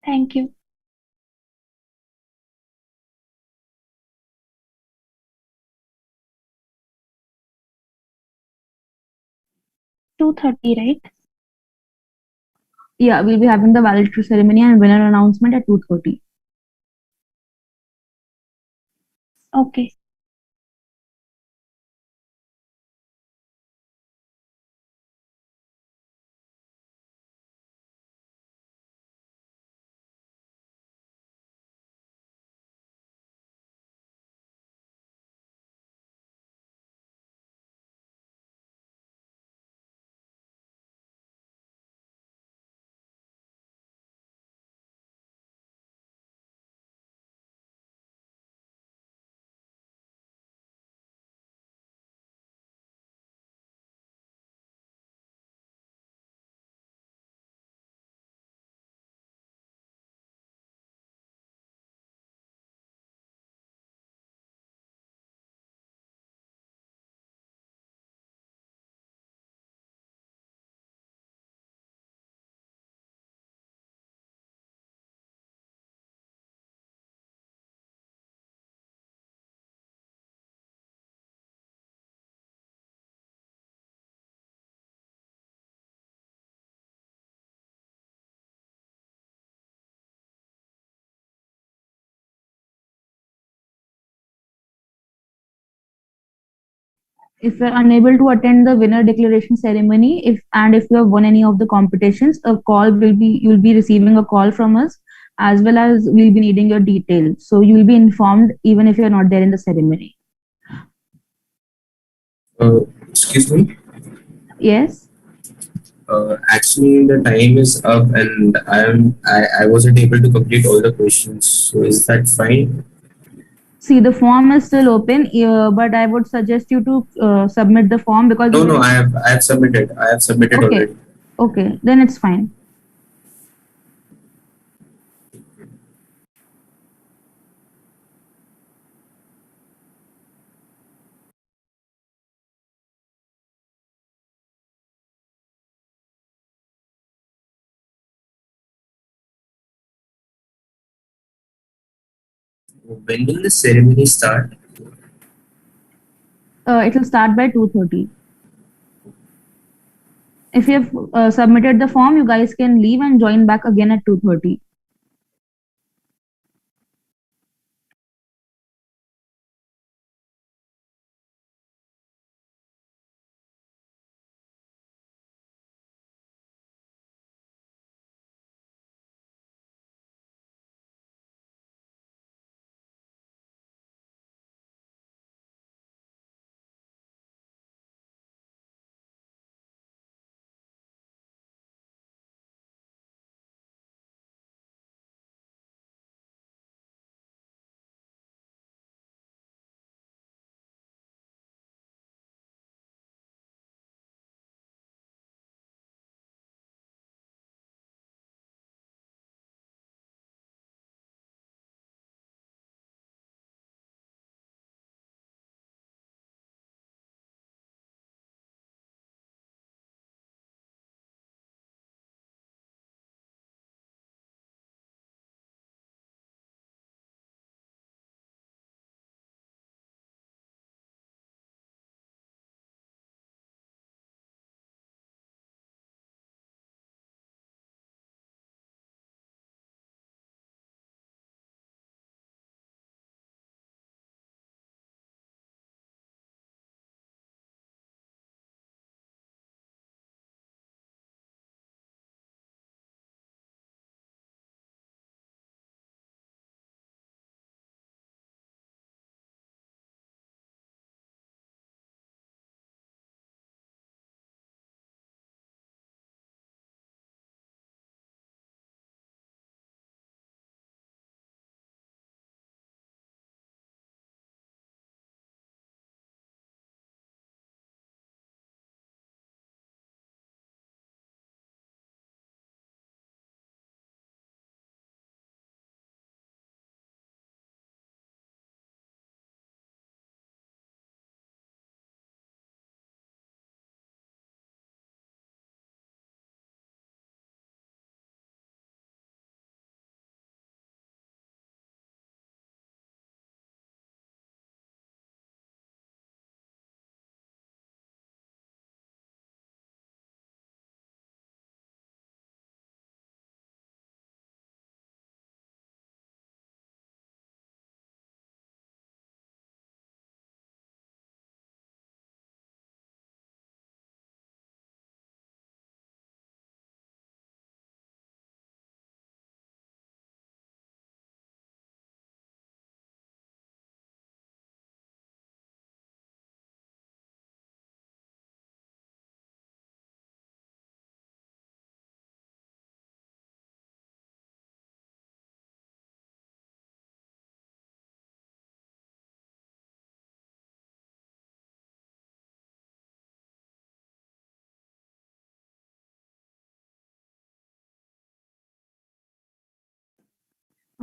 Thank you. $2:30, right? Yeah, we'll be having the valedictory ceremony and winner announcement at 2:30. Okay. If you're unable to attend the winner declaration ceremony, if you have won any of the competitions, you'll be receiving a call from us, as well as we'll be needing your details. So you'll be informed even if you're not there in the ceremony. Excuse me. Yes. Actually, the time is up, and I wasn't able to complete all the questions. So is that fine? See, the form is still open, but I would suggest you to submit the form because No, I have submitted. I have submitted okay. already. Okay, then it's fine. When will the ceremony start? It will start by 2:30. If you have submitted the form, you guys can leave and join back again at 2:30.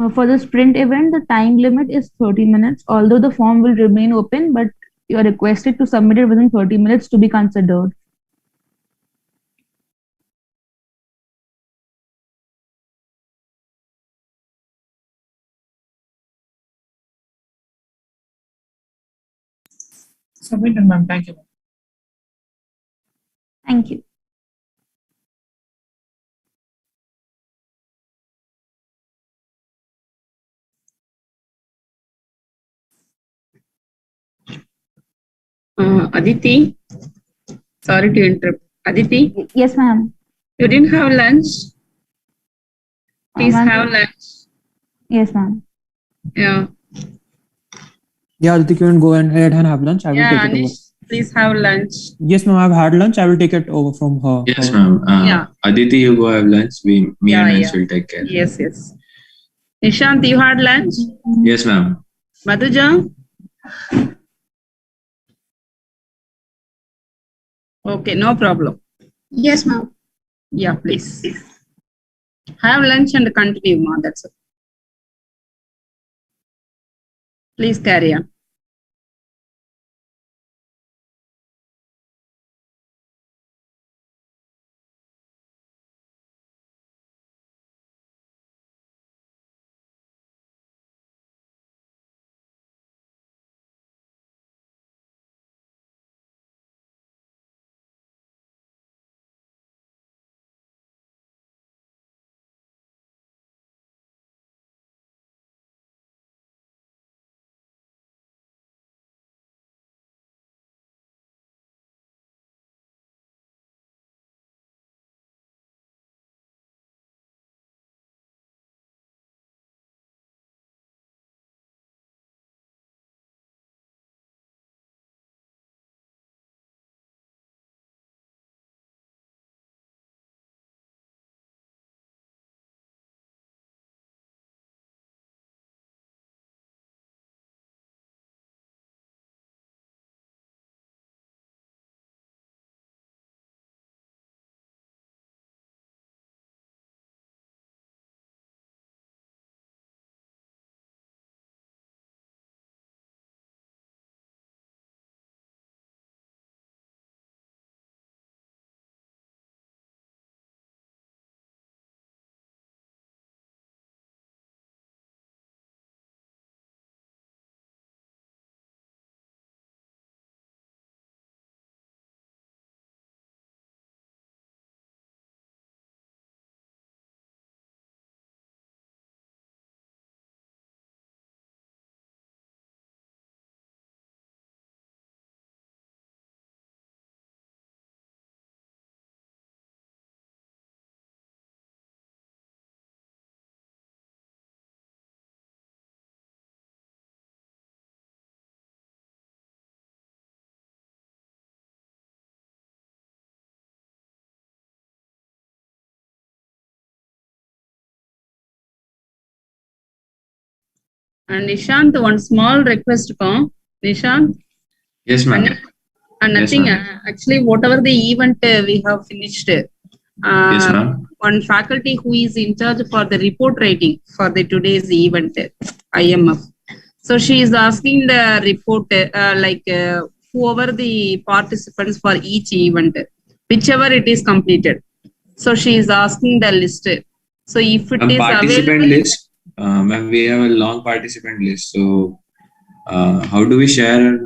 For the sprint event, the time limit is 30 minutes, although the form will remain open, but you are requested to submit it within 30 minutes to be considered. Submitted, ma'am. Thank you. Thank you. Aditi, sorry to interrupt. Aditi? Yes, ma'am. You didn't have lunch? Please have lunch. Yes, ma'am. Yeah. Yeah, Aditi, you can go ahead and have lunch. I will Yeah, take it over. Anish, please have lunch. Yes, ma'am, I've had lunch. I will take it over from her. Yes, ma'am. Yeah. Aditi, you go have lunch. Me Yeah, and yeah. Vince will take care. Yes, yes. Nishant, you had lunch? Yes, ma'am. Madhuja? Okay, no problem. Yes, ma'am. Yeah, please. Have lunch and continue, ma. That's it. Please carry on. And Nishant, one small request, Nishant. Yes, ma'am. Nothing. Yes, ma'am. Actually, whatever the event we have finished, Yes, ma'am. one faculty who is in charge for the report writing for the today's event, IMF. So she is asking the report, whoever the participants for each event, whichever it is completed. So she is asking the list. So if it is Participant available, list, ma'am, we have a long participant list. So how do we share?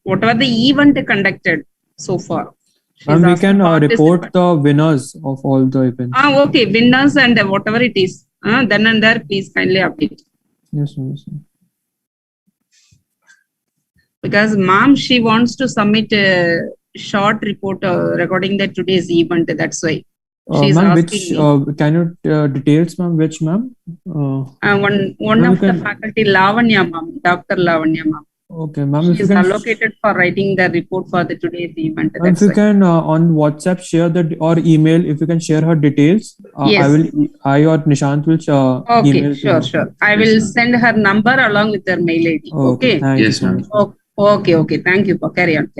whatever the event conducted so far. And we can report the winners of all the events. Okay, winners and whatever it is. Then and there, please kindly update. Yes, yes. Because ma'am, she wants to submit a short report regarding the today's event. That's why she's Ma'am, asking which can you details, ma'am? Which, ma'am? one of the faculty, Lavanya ma'am, Dr. Lavanya ma'am. Okay, ma'am. She If you is can allocated for writing the report for the today's event. If you can on WhatsApp share that or email, if you can share her details, Yes. I or Nishant will Okay, email. sure. I will send her number along with her mail ID. Okay. Yes, ma'am. Okay. Thank you. Carry on.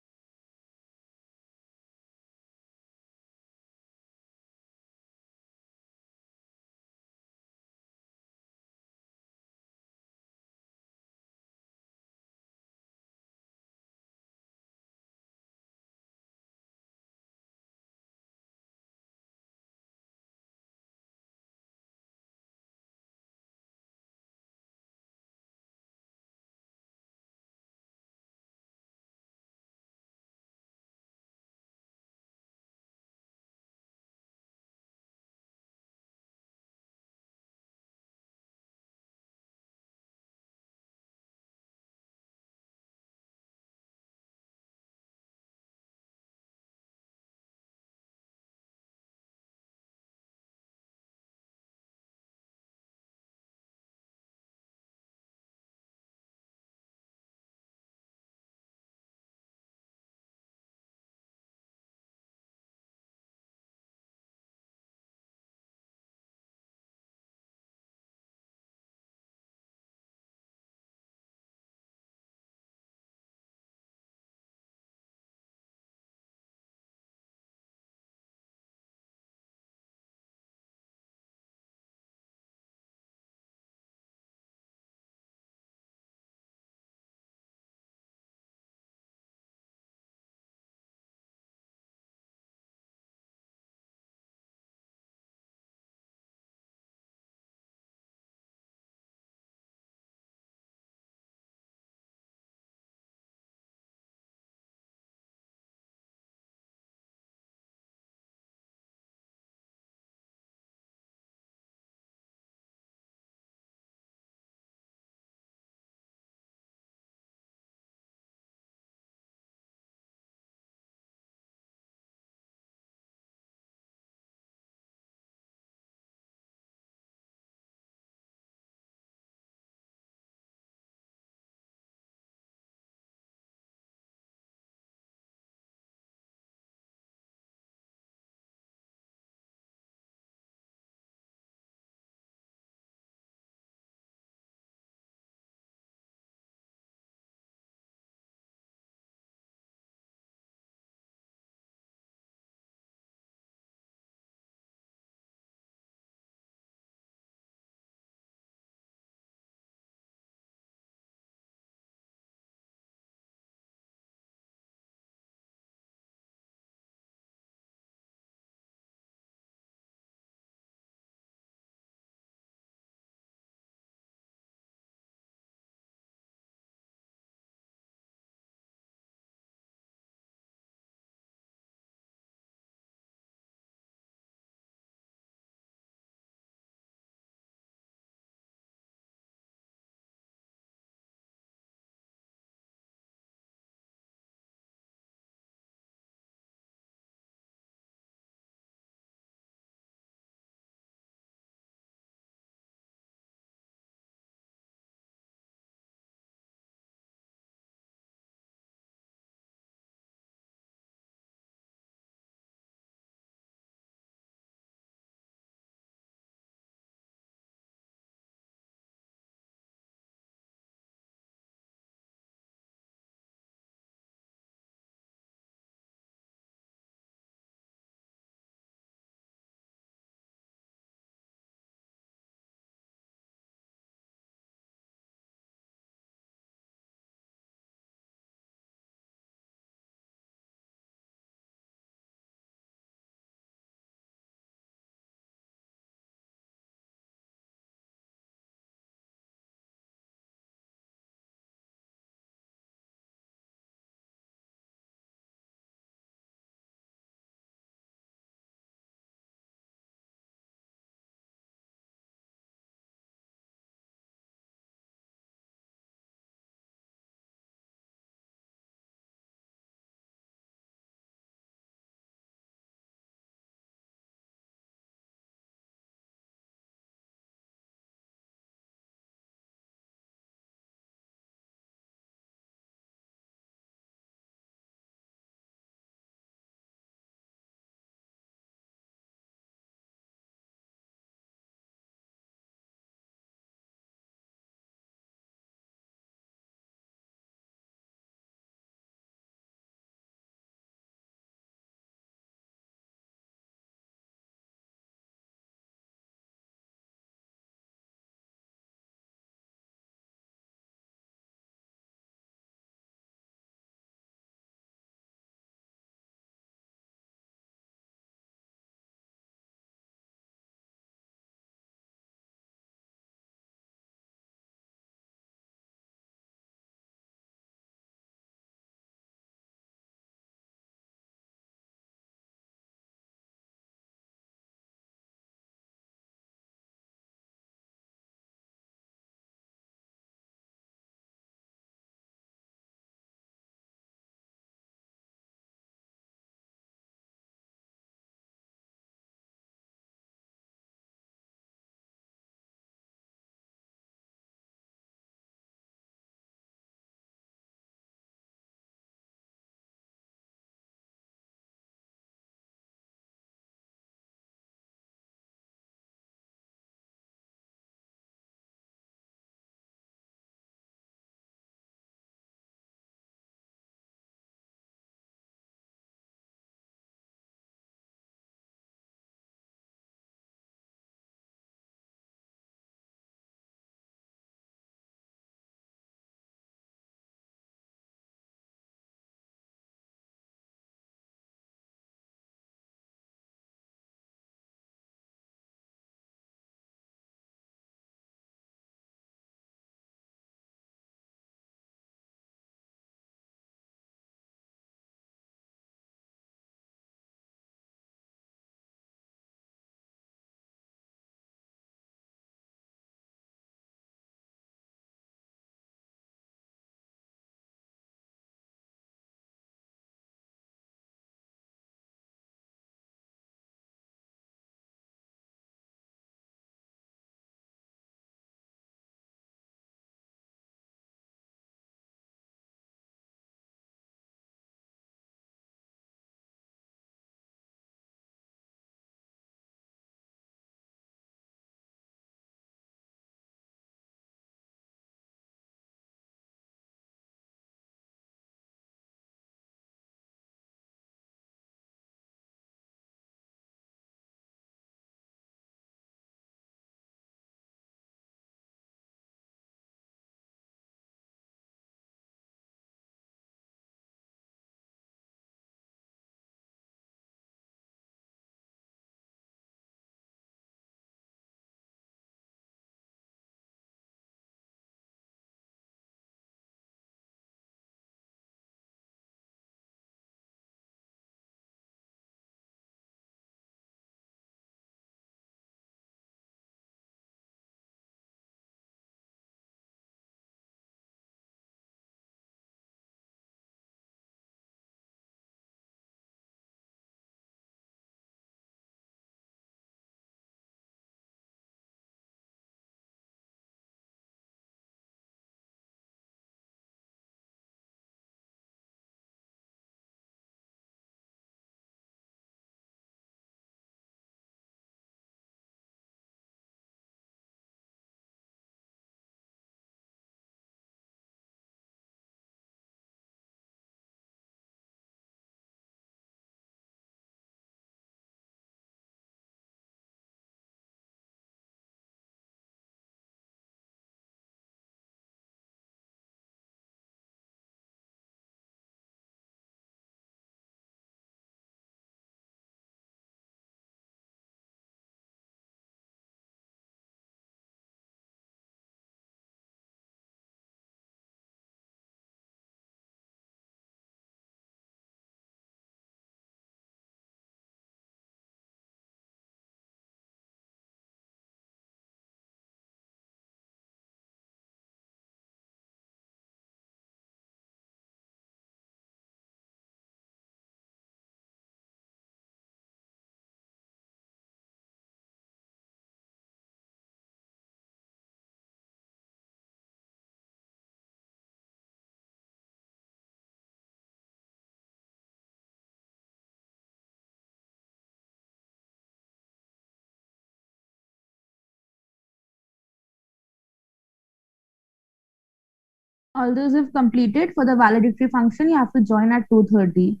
All those who've completed for the valedictory function, you have to join at 2:30.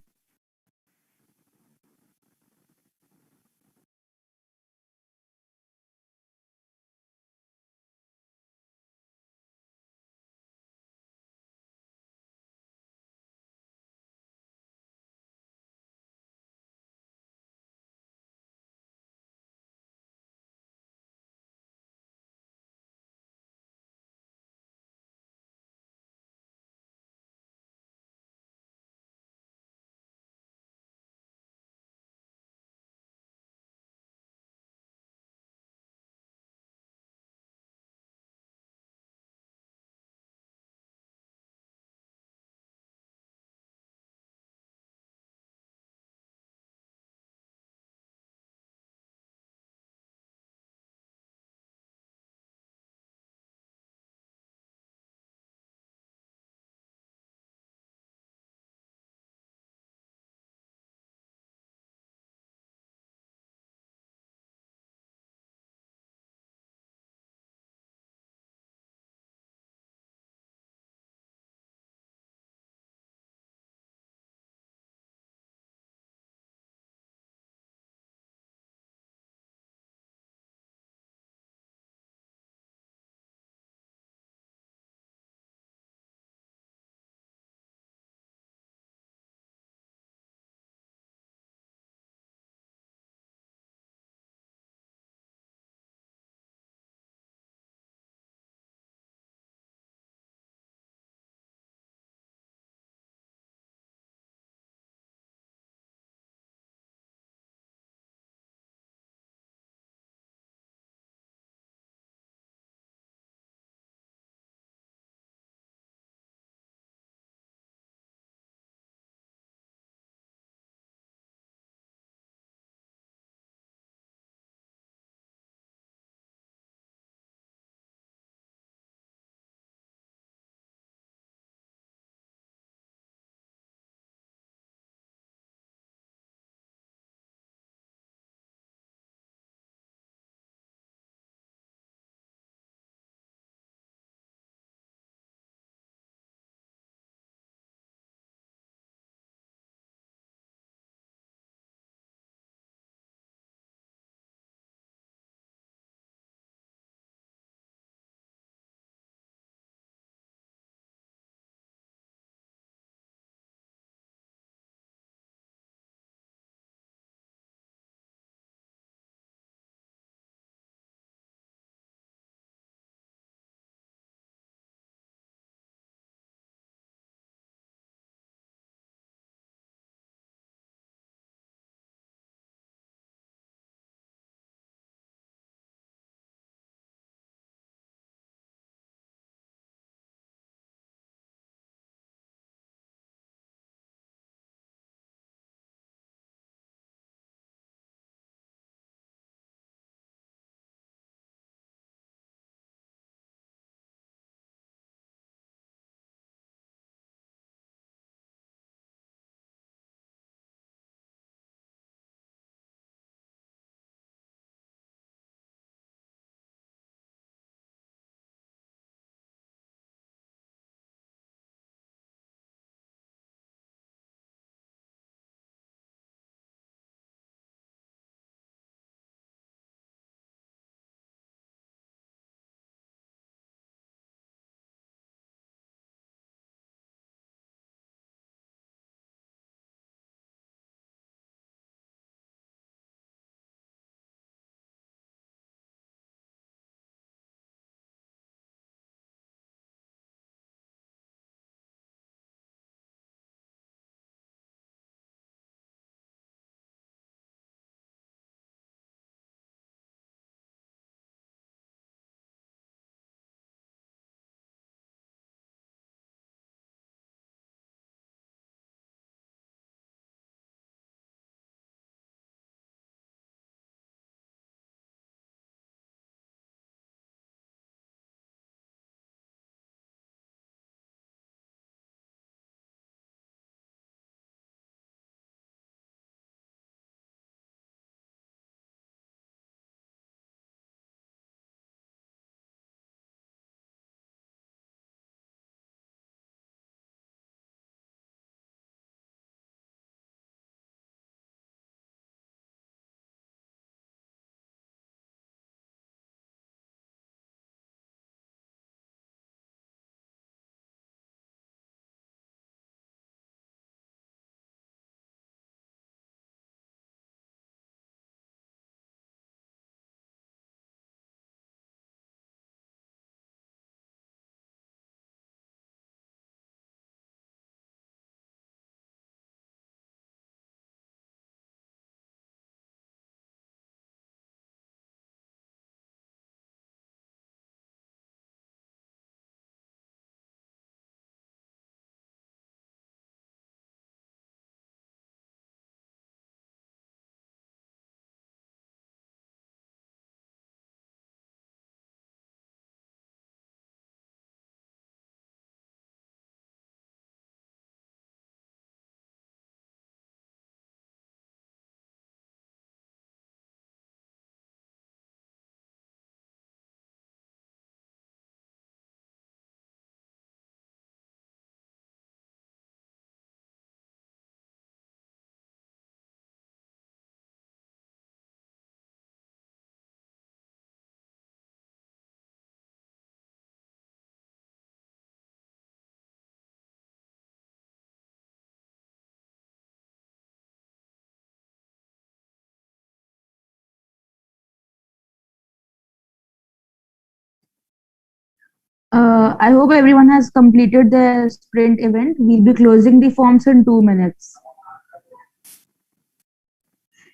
I hope everyone has completed the sprint event. We'll be closing the forms in 2 minutes.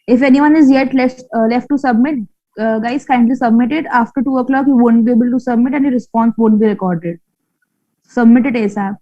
If anyone is yet left to submit, guys, kindly submit it. After 2 o'clock, you won't be able to submit and your response won't be recorded. Submit it ASAP.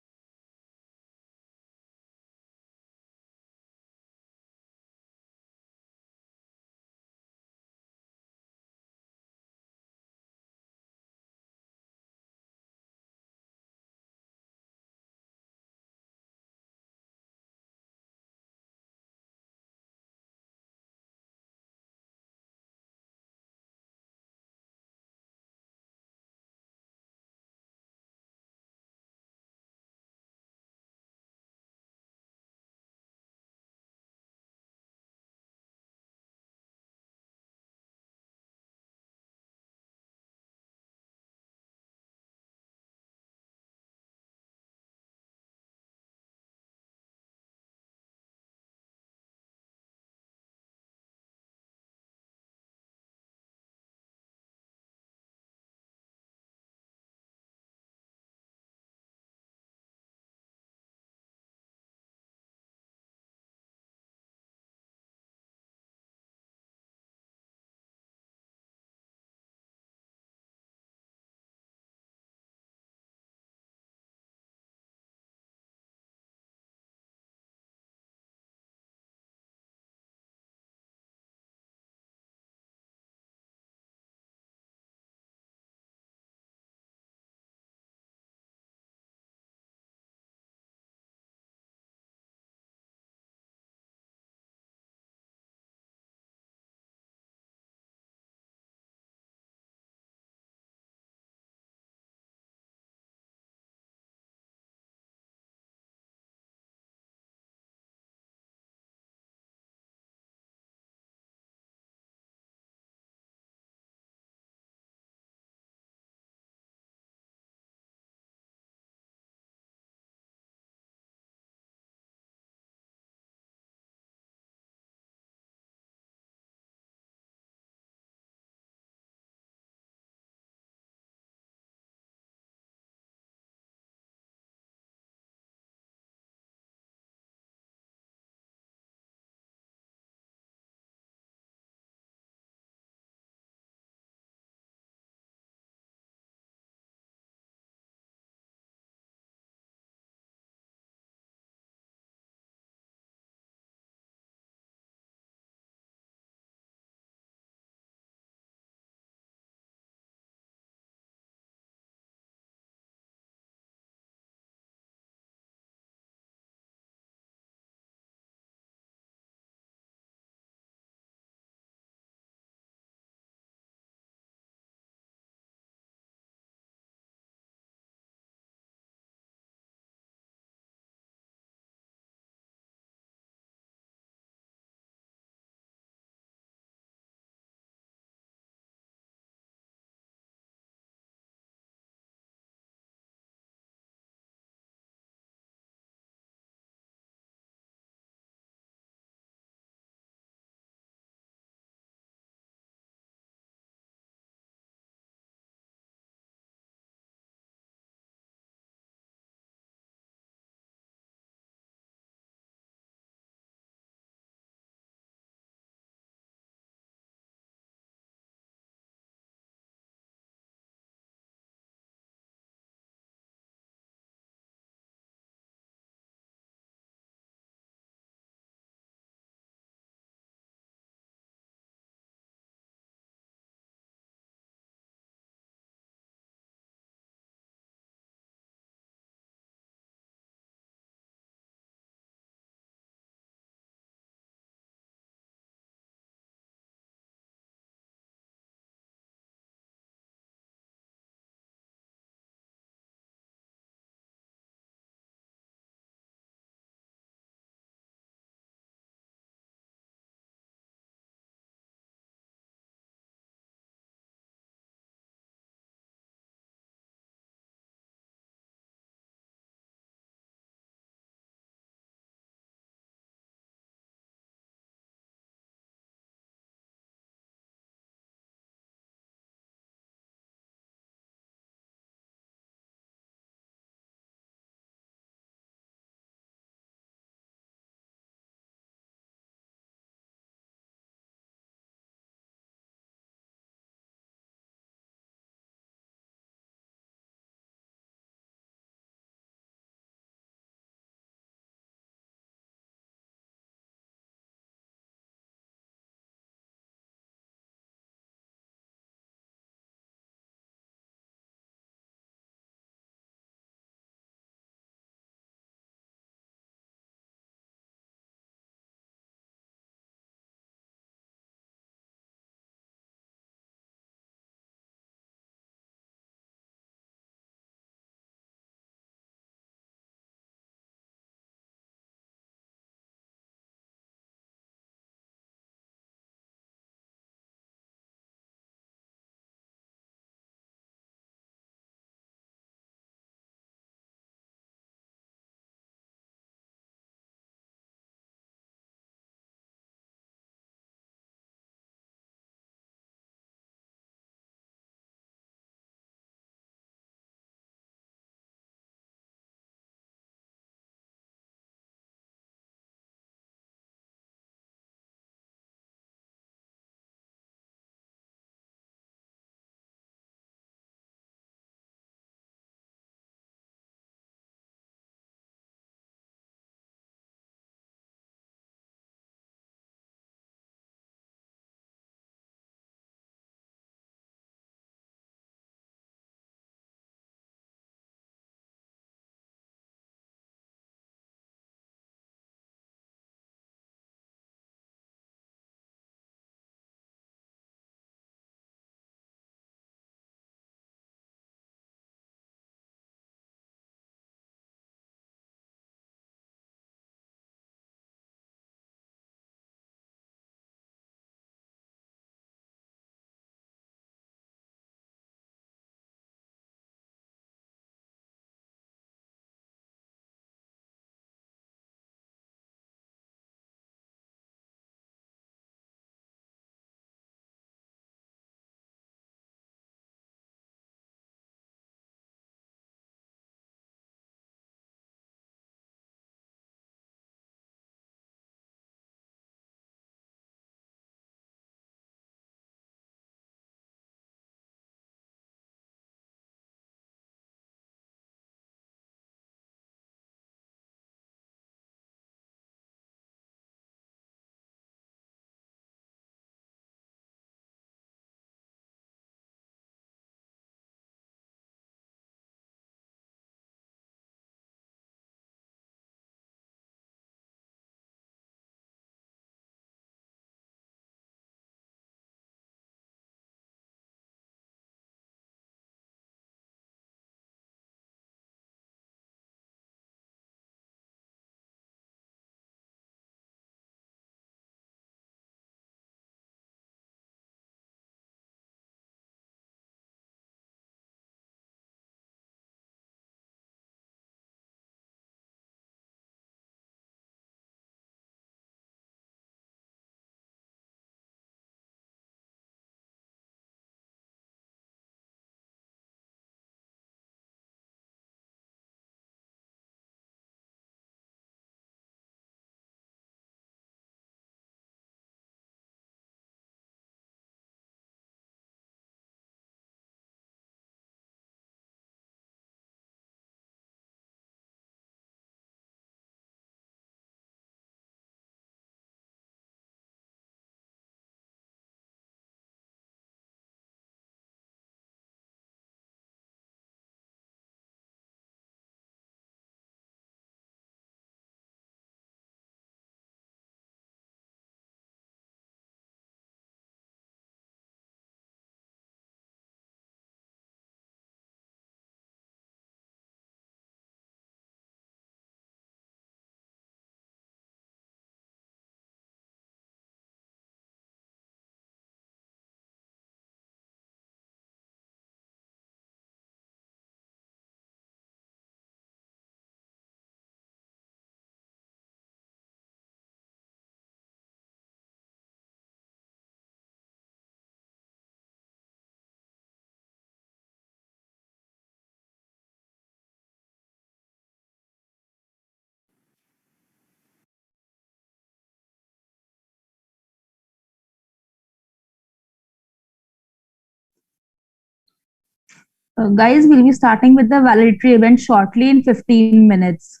Guys, we'll be starting with the validatory event shortly in 15 minutes.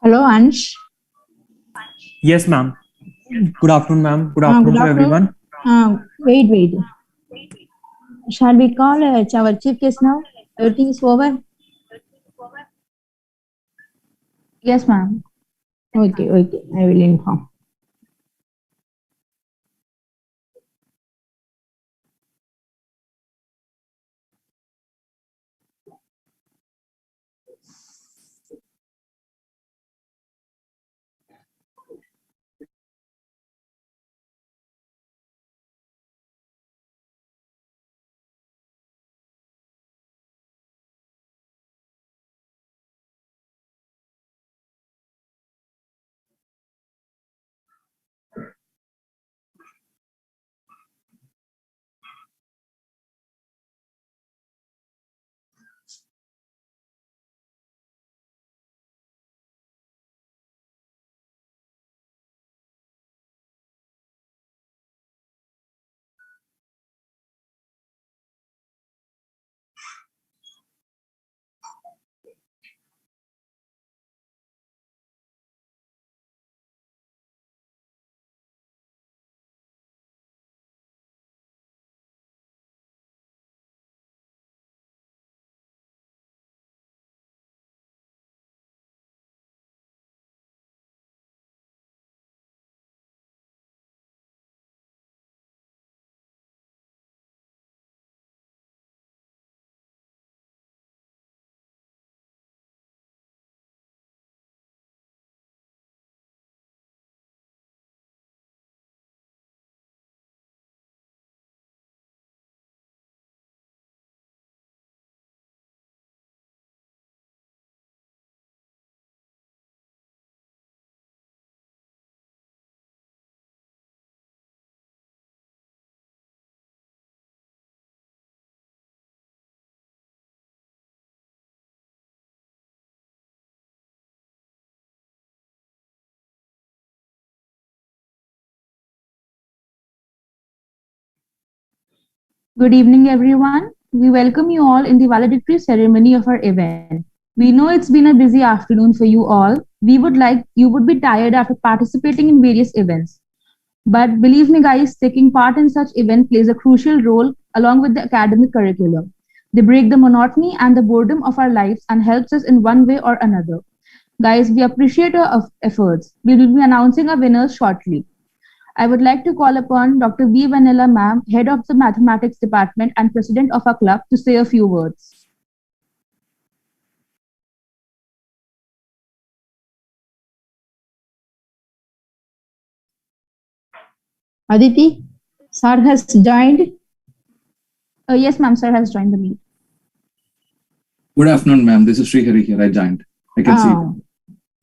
Hello, Ansh. Yes, ma'am. Good afternoon, ma'am. Good afternoon Good to afternoon. everyone. Wait. Shall we call our chief guest now? Everything is over? Yes, ma'am. Okay. I will inform. Good evening, everyone. We welcome you all in the valedictory ceremony of our event. We know it's been a busy afternoon for you all. You would be tired after participating in various events. But believe me, guys, taking part in such event plays a crucial role along with the academic curriculum. They break the monotony and the boredom of our lives and helps us in one way or another. Guys, we appreciate your efforts. We will be announcing our winners shortly. I would like to call upon Dr. B. Vanilla Ma'am, Head of the Mathematics Department and President of our club, to say a few words. Aditi, sir has joined. Yes, ma'am, sir has joined the meet. Good afternoon, ma'am. This is Srihari here. I joined. I can see you.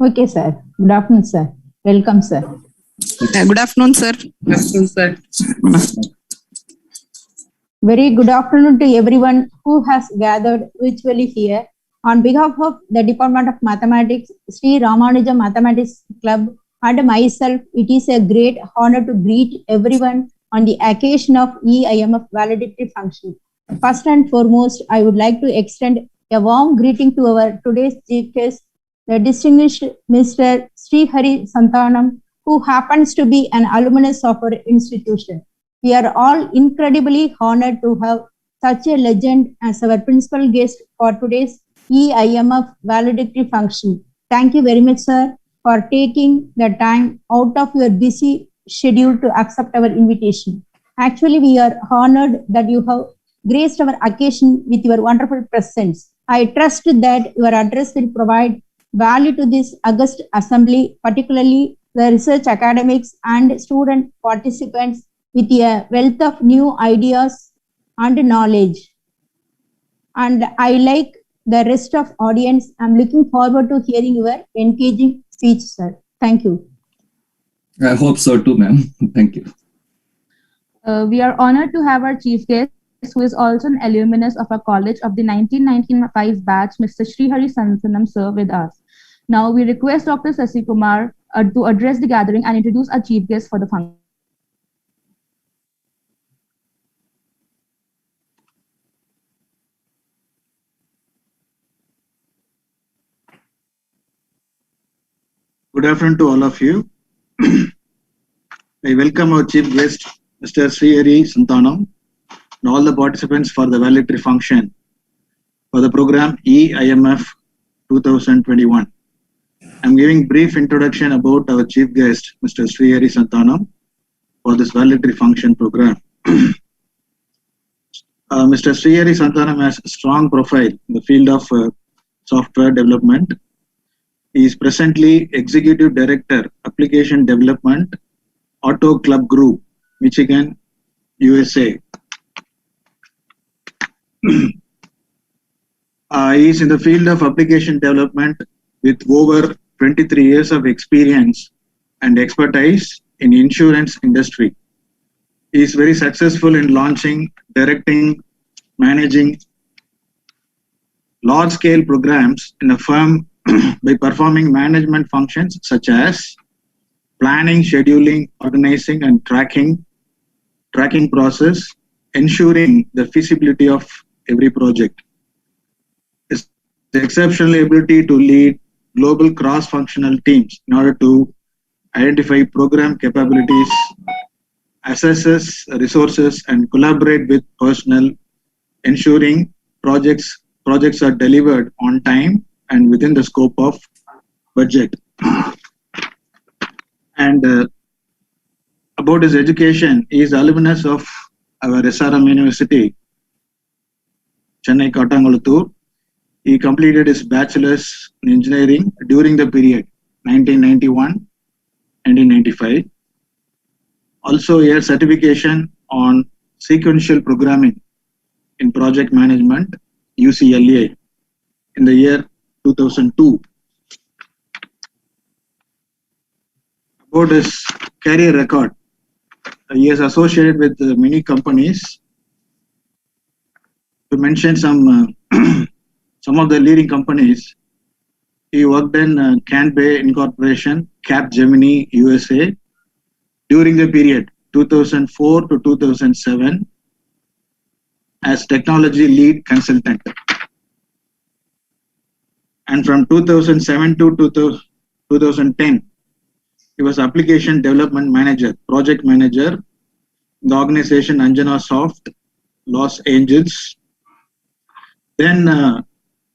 Okay, sir. Good afternoon, sir. Welcome, sir. Good afternoon, sir. Good afternoon, sir. Very good afternoon to everyone who has gathered virtually here. On behalf of the Department of Mathematics, Sri Ramanujan Mathematics Club, and myself, it is a great honor to greet everyone on the occasion of e-EMF validatory function. First and foremost, I would like to extend a warm greeting to our today's chief guest, the distinguished Mr. Srihari Santanam, who happens to be an alumnus of our institution. We are all incredibly honored to have such a legend as our principal guest for today's e-EMF validatory function. Thank you very much, sir, for taking the time out of your busy schedule to accept our invitation. Actually, we are honored that you have graced our occasion with your wonderful presence. I trust that your address will provide value to this august assembly, particularly the research academics and student participants with a wealth of new ideas and knowledge. And I like the rest of audience. I'm looking forward to hearing your engaging speech, sir. Thank you. I hope so too, ma'am. Thank you. We are honored to have our chief guest, who is also an alumnus of our college of the 1995 batch, Mr. Srihari Santanam, sir, with us. Now we request Dr. Sasi Kumar to address the gathering and introduce our chief guest for the function. Good afternoon to all of you. I welcome our chief guest, Mr. Srihari Santanam, and all the participants for the valedictory function for the program e-EMF 2021. I'm giving brief introduction about our chief guest, Mr. Srihari Santanam, for this valedictory function program. Mr. Srihari Santanam has a strong profile in the field of software development. He is presently Executive Director, Application Development, Auto Club Group, Michigan, USA. He is in the field of application development with over 23 years of experience and expertise in insurance industry. He is very successful in launching, directing, managing large-scale programs in a firm by performing management functions such as planning, scheduling, organizing, and tracking process, ensuring the feasibility of every project. His exceptional ability to lead global cross-functional teams in order to identify program capabilities, assesses resources, and collaborate with personnel, ensuring projects are delivered on time and within the scope of budget. And about his education, he is alumnus of our SRM University, Chennai Kattangulattur. He completed his bachelor's in engineering during the period 1991-1995. Also, he has certification on sequential programming in project management, UCLA, in the year 2002. About his career record, he is associated with many companies. To mention some of the leading companies, he worked in Canbay Incorporation, Capgemini USA, during the period 2004 to 2007 as technology lead consultant. And from 2007 to 2010, he was application development manager, project manager in the organization Anjana Soft, Los Angeles. Then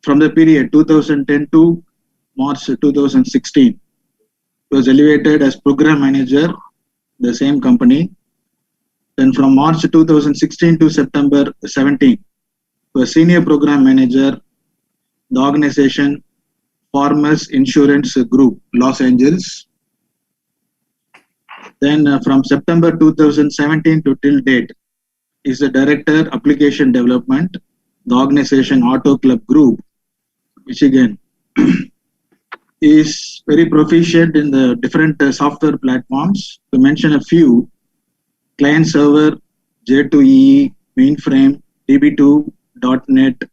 from the period 2010 to March 2016, he was elevated as program manager, the same company. Then from March 2016 to September 17, he was senior program manager, the organization Farmers Insurance Group, Los Angeles. Then from September 2017 to till date, is the director application development, the organization Auto Club Group, Michigan. He is very proficient in the different software platforms. To mention a few: client server, J2EE, mainframe, DB2, .NET,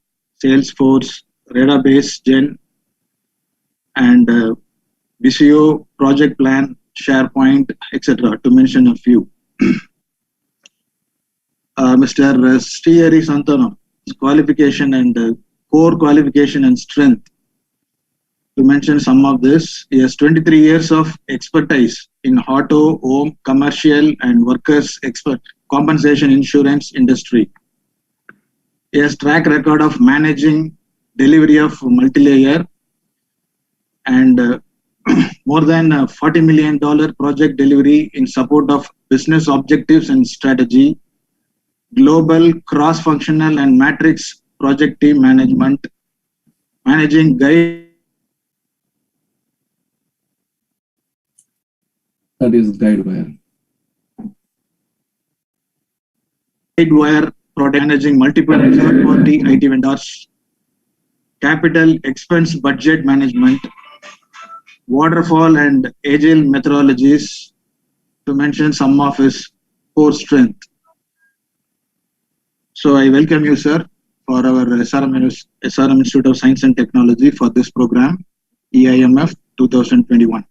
Salesforce, database Gen, and Visio, project plan, SharePoint, etc. To mention a few. Mr. Srihari Santanam, qualification and core qualification and strength. To mention some of this, he has 23 years of expertise in auto, home, commercial, and workers' compensation insurance industry. He has track record of managing delivery of multi-layer and more than $40 million project delivery in support of business objectives and strategy, global, cross-functional, and matrix project team management, managing guidewire product, managing multiple third-party IT vendors, capital expense budget management, waterfall and agile methodologies, to mention some of his core strength. So I welcome you, sir, for our SRM Institute of Science and Technology for this program, e-EMF 2021.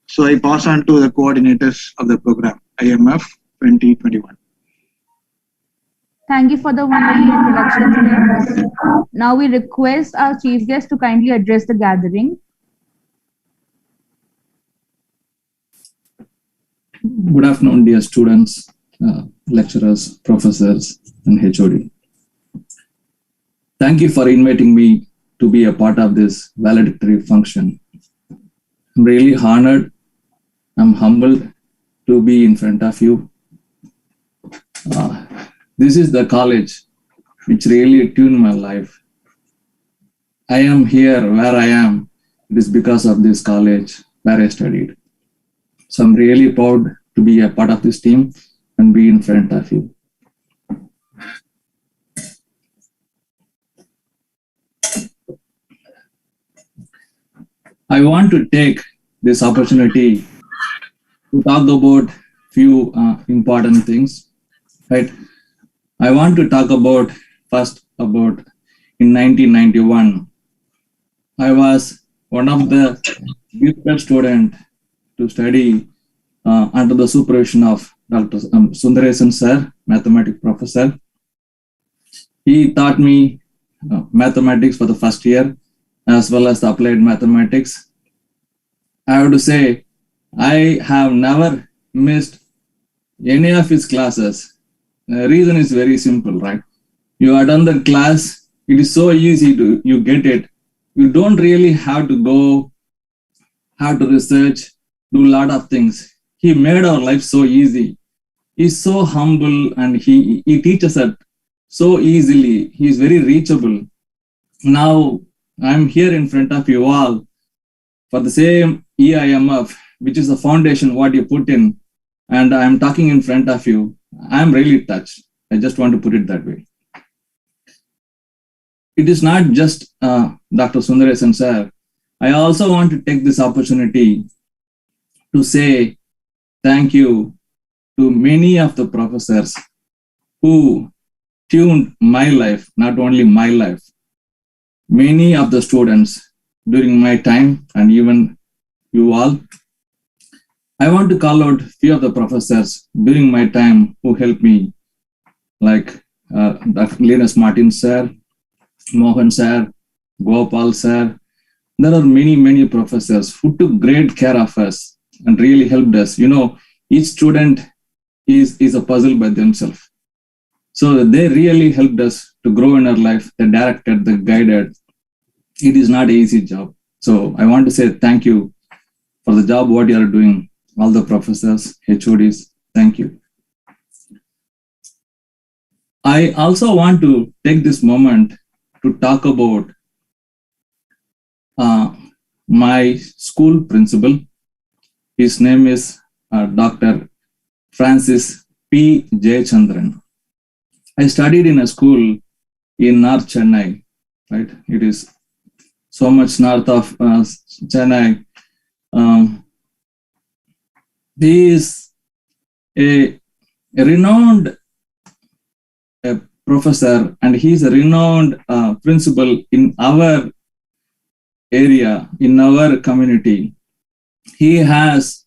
So I pass on to the coordinators of the program, IMF 2021. Thank you for the wonderful introduction. Now we request our chief guest to kindly address the gathering. Good afternoon, dear students, lecturers, professors, and HOD. Thank you for inviting me to be a part of this valedictory function. I'm really honored. I'm humbled to be in front of you. This is the college which really tuned my life. I am here where I am. It is because of this college where I studied. So I'm really proud to be a part of this team and be in front of you. I want to take this opportunity to talk about few important things, right? I want to talk about first about in 1991. I was one of the gifted students to study under the supervision of Dr. Sundaresan sir, mathematics professor. He taught me mathematics for the first year as well as the applied mathematics. I have to say, I have never missed any of his classes. The reason is very simple, right? You attend the class, it is so easy to, you get it. You don't really have to go, have to research, do a lot of things. He made our life so easy. He's so humble and he teaches us so easily. He's very reachable. Now, I'm here in front of you all for the same e-EMF, which is the foundation what you put in, and I'm talking in front of you. I'm really touched. I just want to put it that way. It is not just Dr. Sundaresan sir. I also want to take this opportunity to say thank you to many of the professors who tuned my life, not only my life, many of the students during my time and even you all. I want to call out few of the professors during my time who helped me, like Dr. Linus Martin sir, Mohan sir, Gopal sir. There are many professors who took great care of us and really helped us. You know, each student is a puzzle by themselves. So they really helped us to grow in our life. They directed, they guided. It is not an easy job. So I want to say thank you for the job what you are doing. All the professors, HODs, thank you. I also want to take this moment to talk about my school principal. His name is Dr. Francis P. Jayachandran. I studied in a school in North Chennai, right? It is so much north of Chennai. He is a renowned professor and he is a renowned principal in our area, in our community. He has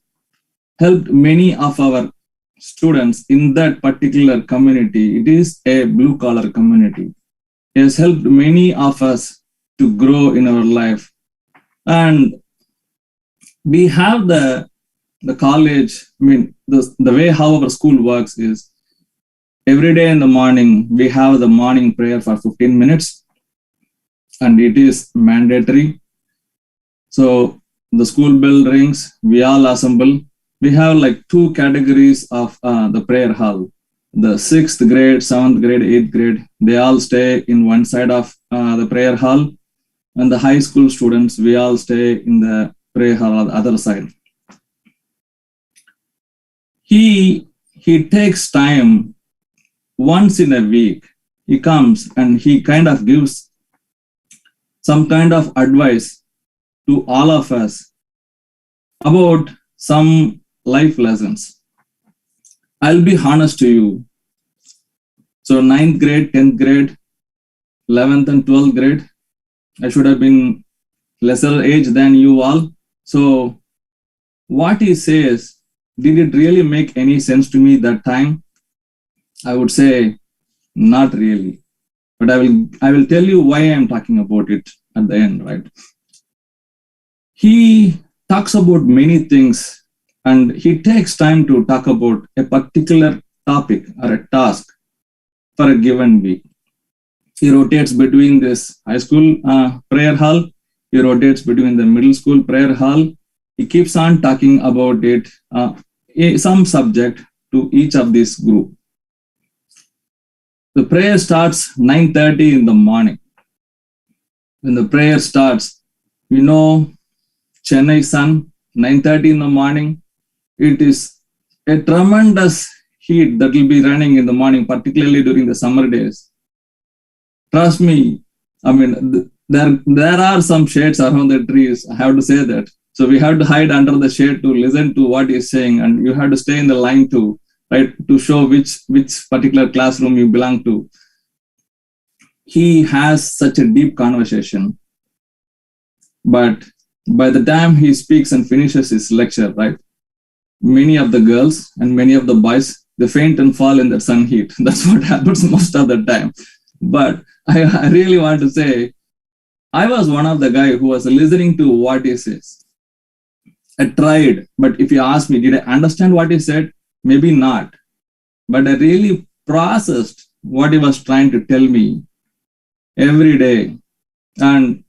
helped many of our students in that particular community. It is a blue-collar community. He has helped many of us to grow in our life. And we have the college, I mean, the way how our school works is every day in the morning, we have the morning prayer for 15 minutes and it is mandatory. So the school bell rings, we all assemble. We have like two categories of the prayer hall. The 6th grade, 7th grade, 8th grade, they all stay in one side of the prayer hall. And the high school students, we all stay in the prayer hall on the other side. He takes time once in a week. He comes and he kind of gives some kind of advice to all of us about some life lessons. I'll be honest to you. So 9th grade, 10th grade, 11th and 12th grade, I should have been lesser age than you all. So what he says, did it really make any sense to me that time? I would say not really. But I will tell you why I am talking about it at the end, right? He talks about many things and he takes time to talk about a particular topic or a task for a given week. He rotates between this high school prayer hall, he rotates between the middle school prayer hall. He keeps on talking about it, some subject to each of this group. The prayer starts 9:30 in the morning. When the prayer starts, Chennai sun, 9:30 in the morning, it is a tremendous heat that will be running in the morning, particularly during the summer days. Trust me, there are some shades around the trees, I have to say that. So we have to hide under the shade to listen to what he's saying, and you have to stay in the line to show which particular classroom you belong to. He has such a deep conversation, but by the time he speaks and finishes his lecture, many of the girls and many of the boys, they faint and fall in the sun heat. That's what happens most of the time. But I really want to say, I was one of the guys who was listening to what he says. I tried, but if you ask me, did I understand what he said? Maybe not. But I really processed what he was trying to tell me every day. And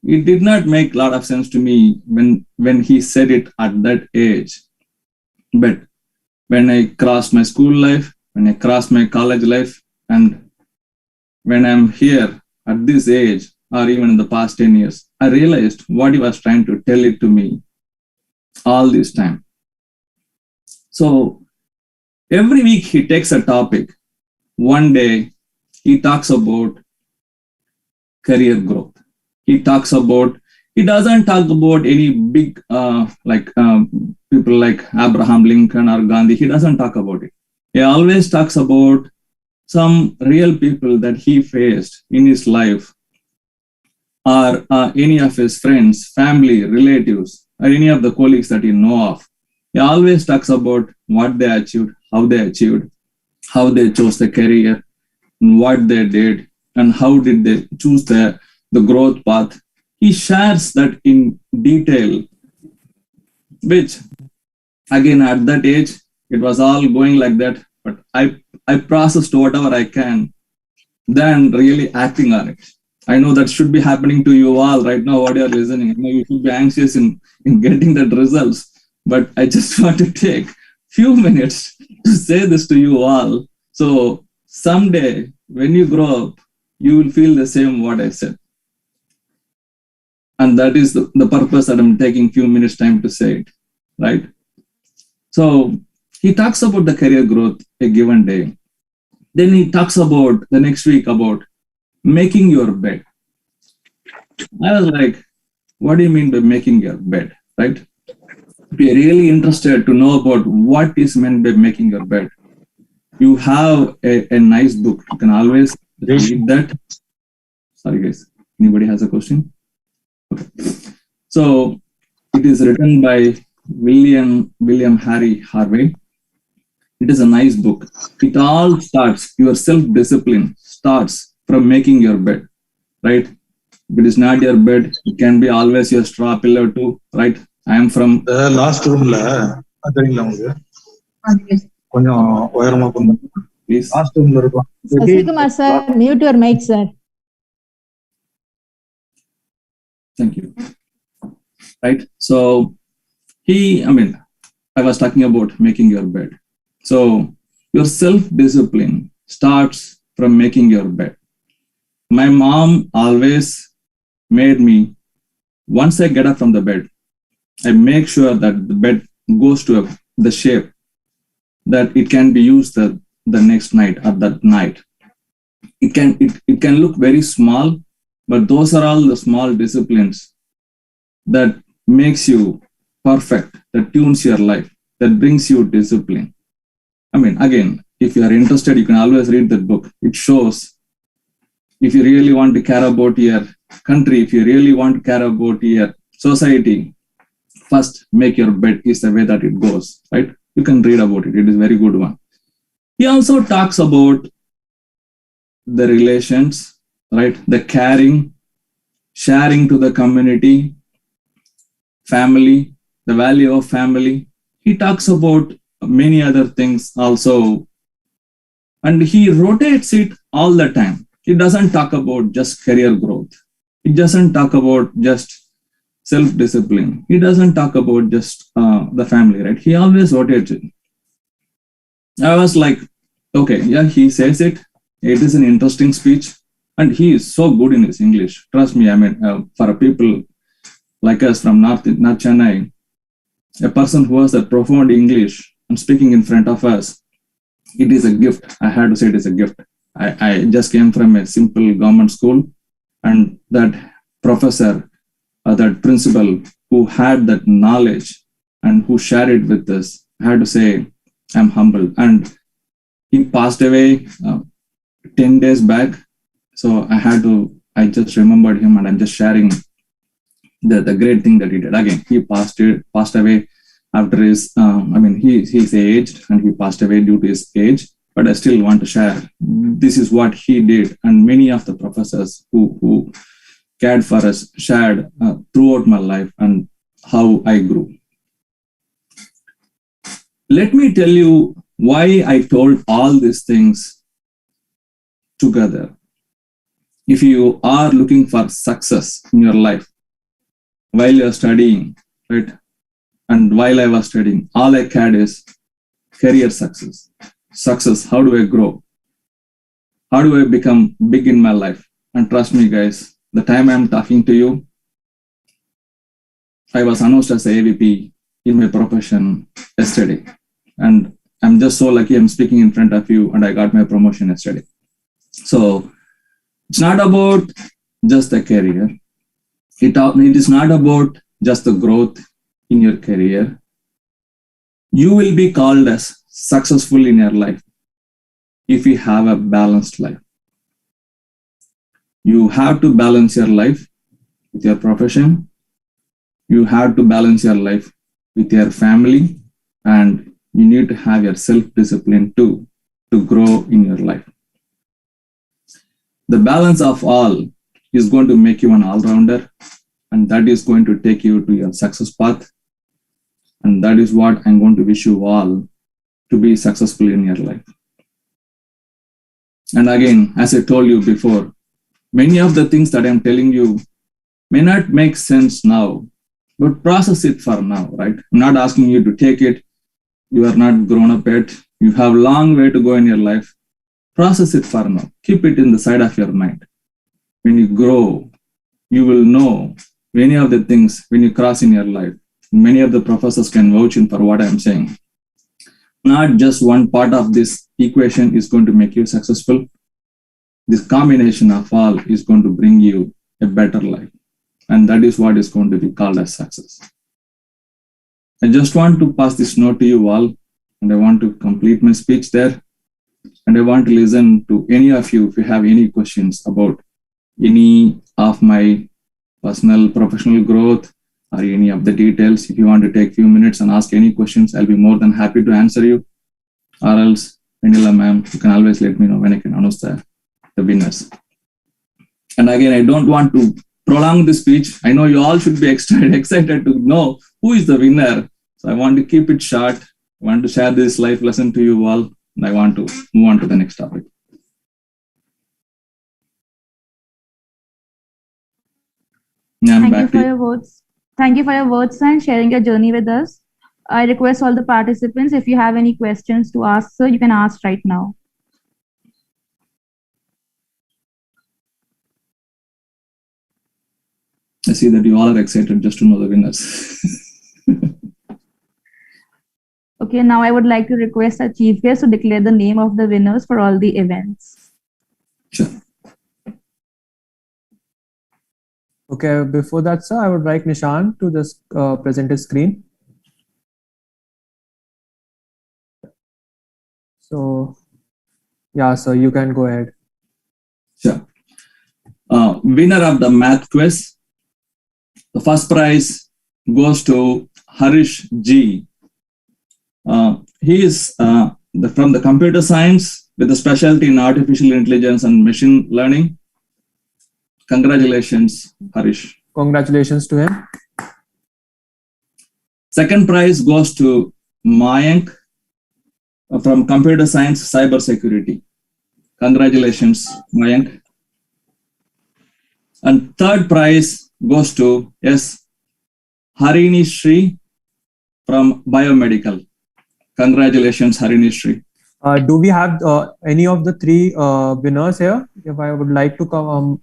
it did not make a lot of sense to me when he said it at that age. But when I crossed my school life, when I crossed my college life, and when I'm here at this age, or even in the past 10 years, I realized what he was trying to tell it to me all this time. So every week he takes a topic. One day he talks about career growth. He doesn't talk about any big people like Abraham Lincoln or Gandhi. He doesn't talk about it. He always talks about some real people that he faced in his life, or any of his friends, family, relatives, or any of the colleagues that he know of. He always talks about what they achieved, how they chose the career, and what they did, and how did they choose the growth path. He shares that in detail, which again at that age, it was all going like that, but I processed whatever I can, then really acting on it. I know that should be happening to you all right now, what you're listening. I know you should be anxious in getting that results, but I just want to take few minutes to say this to you all. So someday when you grow up, you will feel the same what I said. And that is the purpose that I'm taking few minutes time to say it, right? So he talks about the career growth a given day. Then he talks about the next week about making your bed. I was like, what do you mean by making your bed, right? If you're really interested to know about what is meant by making your bed, you have a nice book. You can always read that. Sorry guys, anybody has a question? Okay. So it is written by William Harry Harvey. It is a nice book. It all starts, your self-discipline starts from making your bed, right? If it is not your bed, it can be always your straw pillow too, right? I am from the last room. Please. Sasikumar sir, mute your mic, sir. Thank you. Right. So I was talking about making your bed. So your self-discipline starts from making your bed. My mom always made me, once I get up from the bed, I make sure that the bed goes to the shape that it can be used the next night or that night. It can look very small, but those are all the small disciplines that makes you perfect, that tunes your life, that brings you discipline. Again, if you are interested, you can always read that book. It shows if you really want to care about your country, if you really want to care about your society, first make your bed is the way that it goes, right? You can read about it. It is a very good one. He also talks about the relations, right? The caring, sharing to the community, family, the value of family. he talks about many other things also, and he rotates it all the time. He doesn't talk about just career growth. He doesn't talk about just self-discipline. He doesn't talk about just the family, right? He always rotates it. I was like, okay, yeah, he says it. It is an interesting speech, and he is so good in his English. Trust me, I mean, for people like us from North Chennai, a person who has a profound English and speaking in front of us, it is a gift. I had to say it is a gift. I just came from a simple government school, and that professor, that principal who had that knowledge and who shared it with us, I had to say, I'm humbled. And he passed away 10 days back. So I just remembered him, and I'm just sharing the great thing that he did. Again, he passed away after his, he's aged and he passed away due to his age, but I still want to share. This is what he did. And many of the professors who cared for us shared throughout my life and how I grew. Let me tell you why I told all these things together. If you are looking for success in your life while you're studying, right? And while I was studying, all I cared is career success. Success, how do I grow? How do I become big in my life? And trust me, guys, the time I'm talking to you, I was announced as a AVP in my profession yesterday. And I'm just so lucky I'm speaking in front of you, and I got my promotion yesterday. So it's not about just the career. It is not about just the growth in your career. You will be called as successful in your life if you have a balanced life. You have to balance your life with your profession. You have to balance your life with your family, and you need to have your self-discipline too to grow in your life. The balance of all is going to make you an all-rounder, and that is going to take you to your success path. And that is what I'm going to wish you all, to be successful in your life. And again, as I told you before, many of the things that I'm telling you may not make sense now, but process it for now, right? I'm not asking you to take it. You are not grown up yet. You have a long way to go in your life. Process it for now. Keep it in the side of your mind. When you grow, you will know many of the things when you cross in your life. Many of the professors can vouch in for what I'm saying. Not just one part of this equation is going to make you successful. This combination of all is going to bring you a better life. And that is what is going to be called as success. I just want to pass this note to you all, and I want to complete my speech there. And I want to listen to any of you if you have any questions about any of my personal professional growth or any of the details. If you want to take a few minutes and ask any questions, I'll be more than happy to answer you. Or else, Vanilla ma'am, you can always let me know when I can announce the winners. And again, I don't want to prolong the speech. I know you all should be excited to know who is the winner. So I want to keep it short. I want to share this life lesson to you all. And I want to move on to the next topic. Thank you for your words. Thank you for your words and sharing your journey with us. I request all the participants, if you have any questions to ask, sir, you can ask right now. I see that you all are excited just to know the winners. Okay, now I would like to request our chief guest to declare the name of the winners for all the events. Sure. Okay, before that, sir, I would like Nishan to just present his screen. So, yeah, sir, you can go ahead. Sure. Winner of the math quiz. The first prize goes to Harish G. He is from the computer science with a specialty in artificial intelligence and machine learning. Congratulations, Harish. Congratulations to him. Second prize goes to Mayank from Computer Science Cyber Security. Congratulations, Mayank. And third prize goes to Harini Sri from Biomedical. Congratulations, Harini Sri. Do we have any of the three winners here? If I would like to come,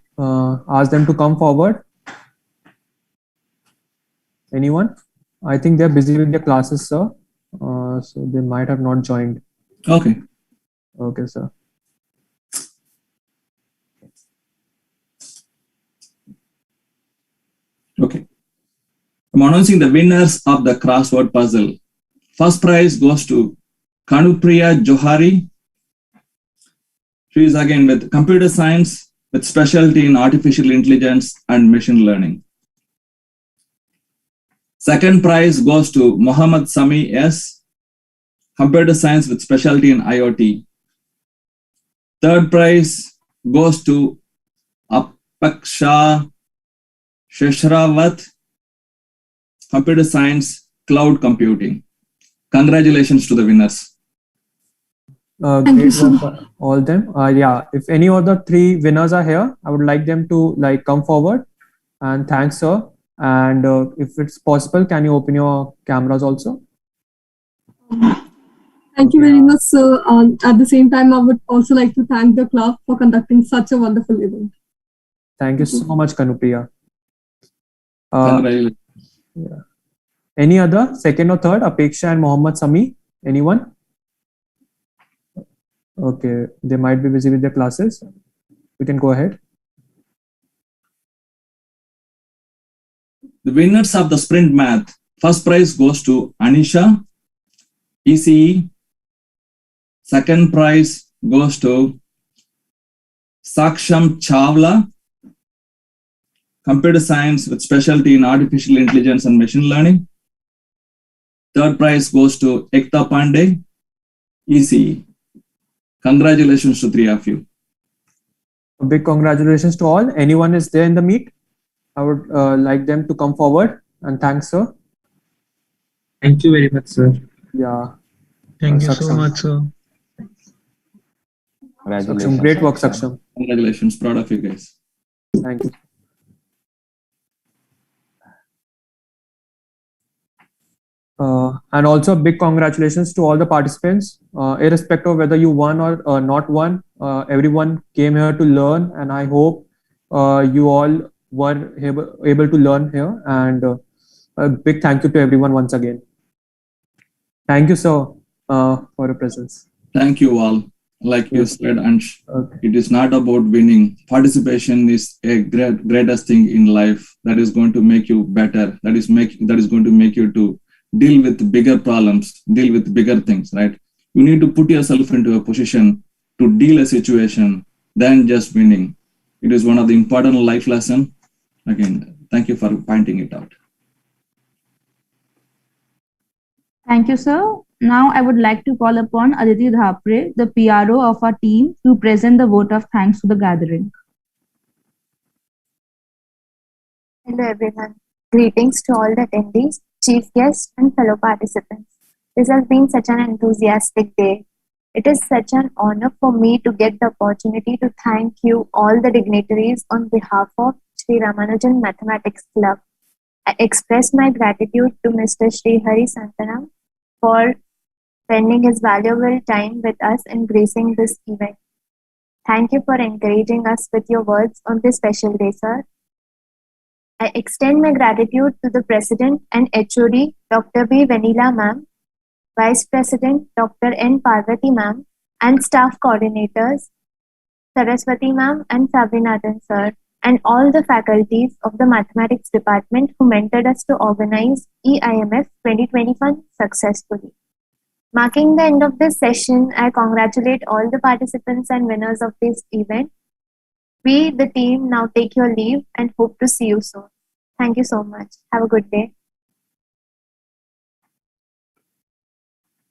ask them to come forward. Anyone? I think they're busy with their classes, sir. So they might have not joined. Okay. Okay, sir. Okay. I'm announcing the winners of the crossword puzzle. First prize goes to Kanupriya Johari. She is again with computer science with specialty in artificial intelligence and machine learning. Second prize goes to Mohammad Sami S. Computer science with specialty in IoT. Third prize goes to Apaksha Sheshrawat. Computer science, cloud computing. Congratulations to the winners. Great work for all them. Yeah, if any of the three winners are here, I would like them to come forward. And thanks, sir. And if it's possible, can you open your cameras also? Thank you very much, sir. At the same time, I would also like to thank the club for conducting such a wonderful event. Thank you so much, Kanupriya. Congratulations. Yeah. Any other second or third? Apeksha and Mohammad Sami? Anyone? Okay, they might be busy with their classes. We can go ahead. The winners of the sprint math. First prize goes to Anisha, ECE. Second prize goes to Saksham Chawla, computer science with specialty in artificial intelligence and machine learning. Third prize goes to Ekta Pandey, ECE. Congratulations to three of you. A big congratulations to all. Anyone is there in the meet? I would like them to come forward, and thanks, sir. Thank you very much, sir. Yeah. Thank you so much, sir. Saksham, great work, Saksham. Congratulations, proud of you guys. Thank you. And also big congratulations to all the participants, irrespective of whether you won or not won. Everyone came here to learn, and I hope you all were able to learn here. And a big thank you to everyone once again. Thank you, sir, for your presence. Thank you all. Like you said, Ansh, it is not about winning. Participation is a greatest thing in life that is going to make you better. That is going to make you to deal with bigger problems, deal with bigger things, right? You need to put yourself into a position to deal a situation than just winning. It is one of the important life lessons. Again, thank you for pointing it out. Thank you, sir. Now I would like to call upon Aditi Dhapre, the PRO of our team, to present the vote of thanks to the gathering. Hello everyone. Greetings to all the attendees, chief guests and fellow participants. This has been such an enthusiastic day. It is such an honor for me to get the opportunity to thank you all the dignitaries on behalf of Sri Ramanujan Mathematics Club. I express my gratitude to Mr. Sri Hari Santanam for spending his valuable time with us in gracing this event. Thank you for encouraging us with your words on this special day, sir. I extend my gratitude to the President and HOD, Dr. B. Vanilla Ma'am, Vice President, Dr. N. Parvati Ma'am, and staff coordinators, Saraswati Ma'am and Sabinathan Sir, and all the faculties of the Mathematics Department who mentored us to organize e-EMF 2021 successfully. Marking the end of this session, I congratulate all the participants and winners of this event. We, the team, now take your leave and hope to see you soon. Thank you so much. Have a good day.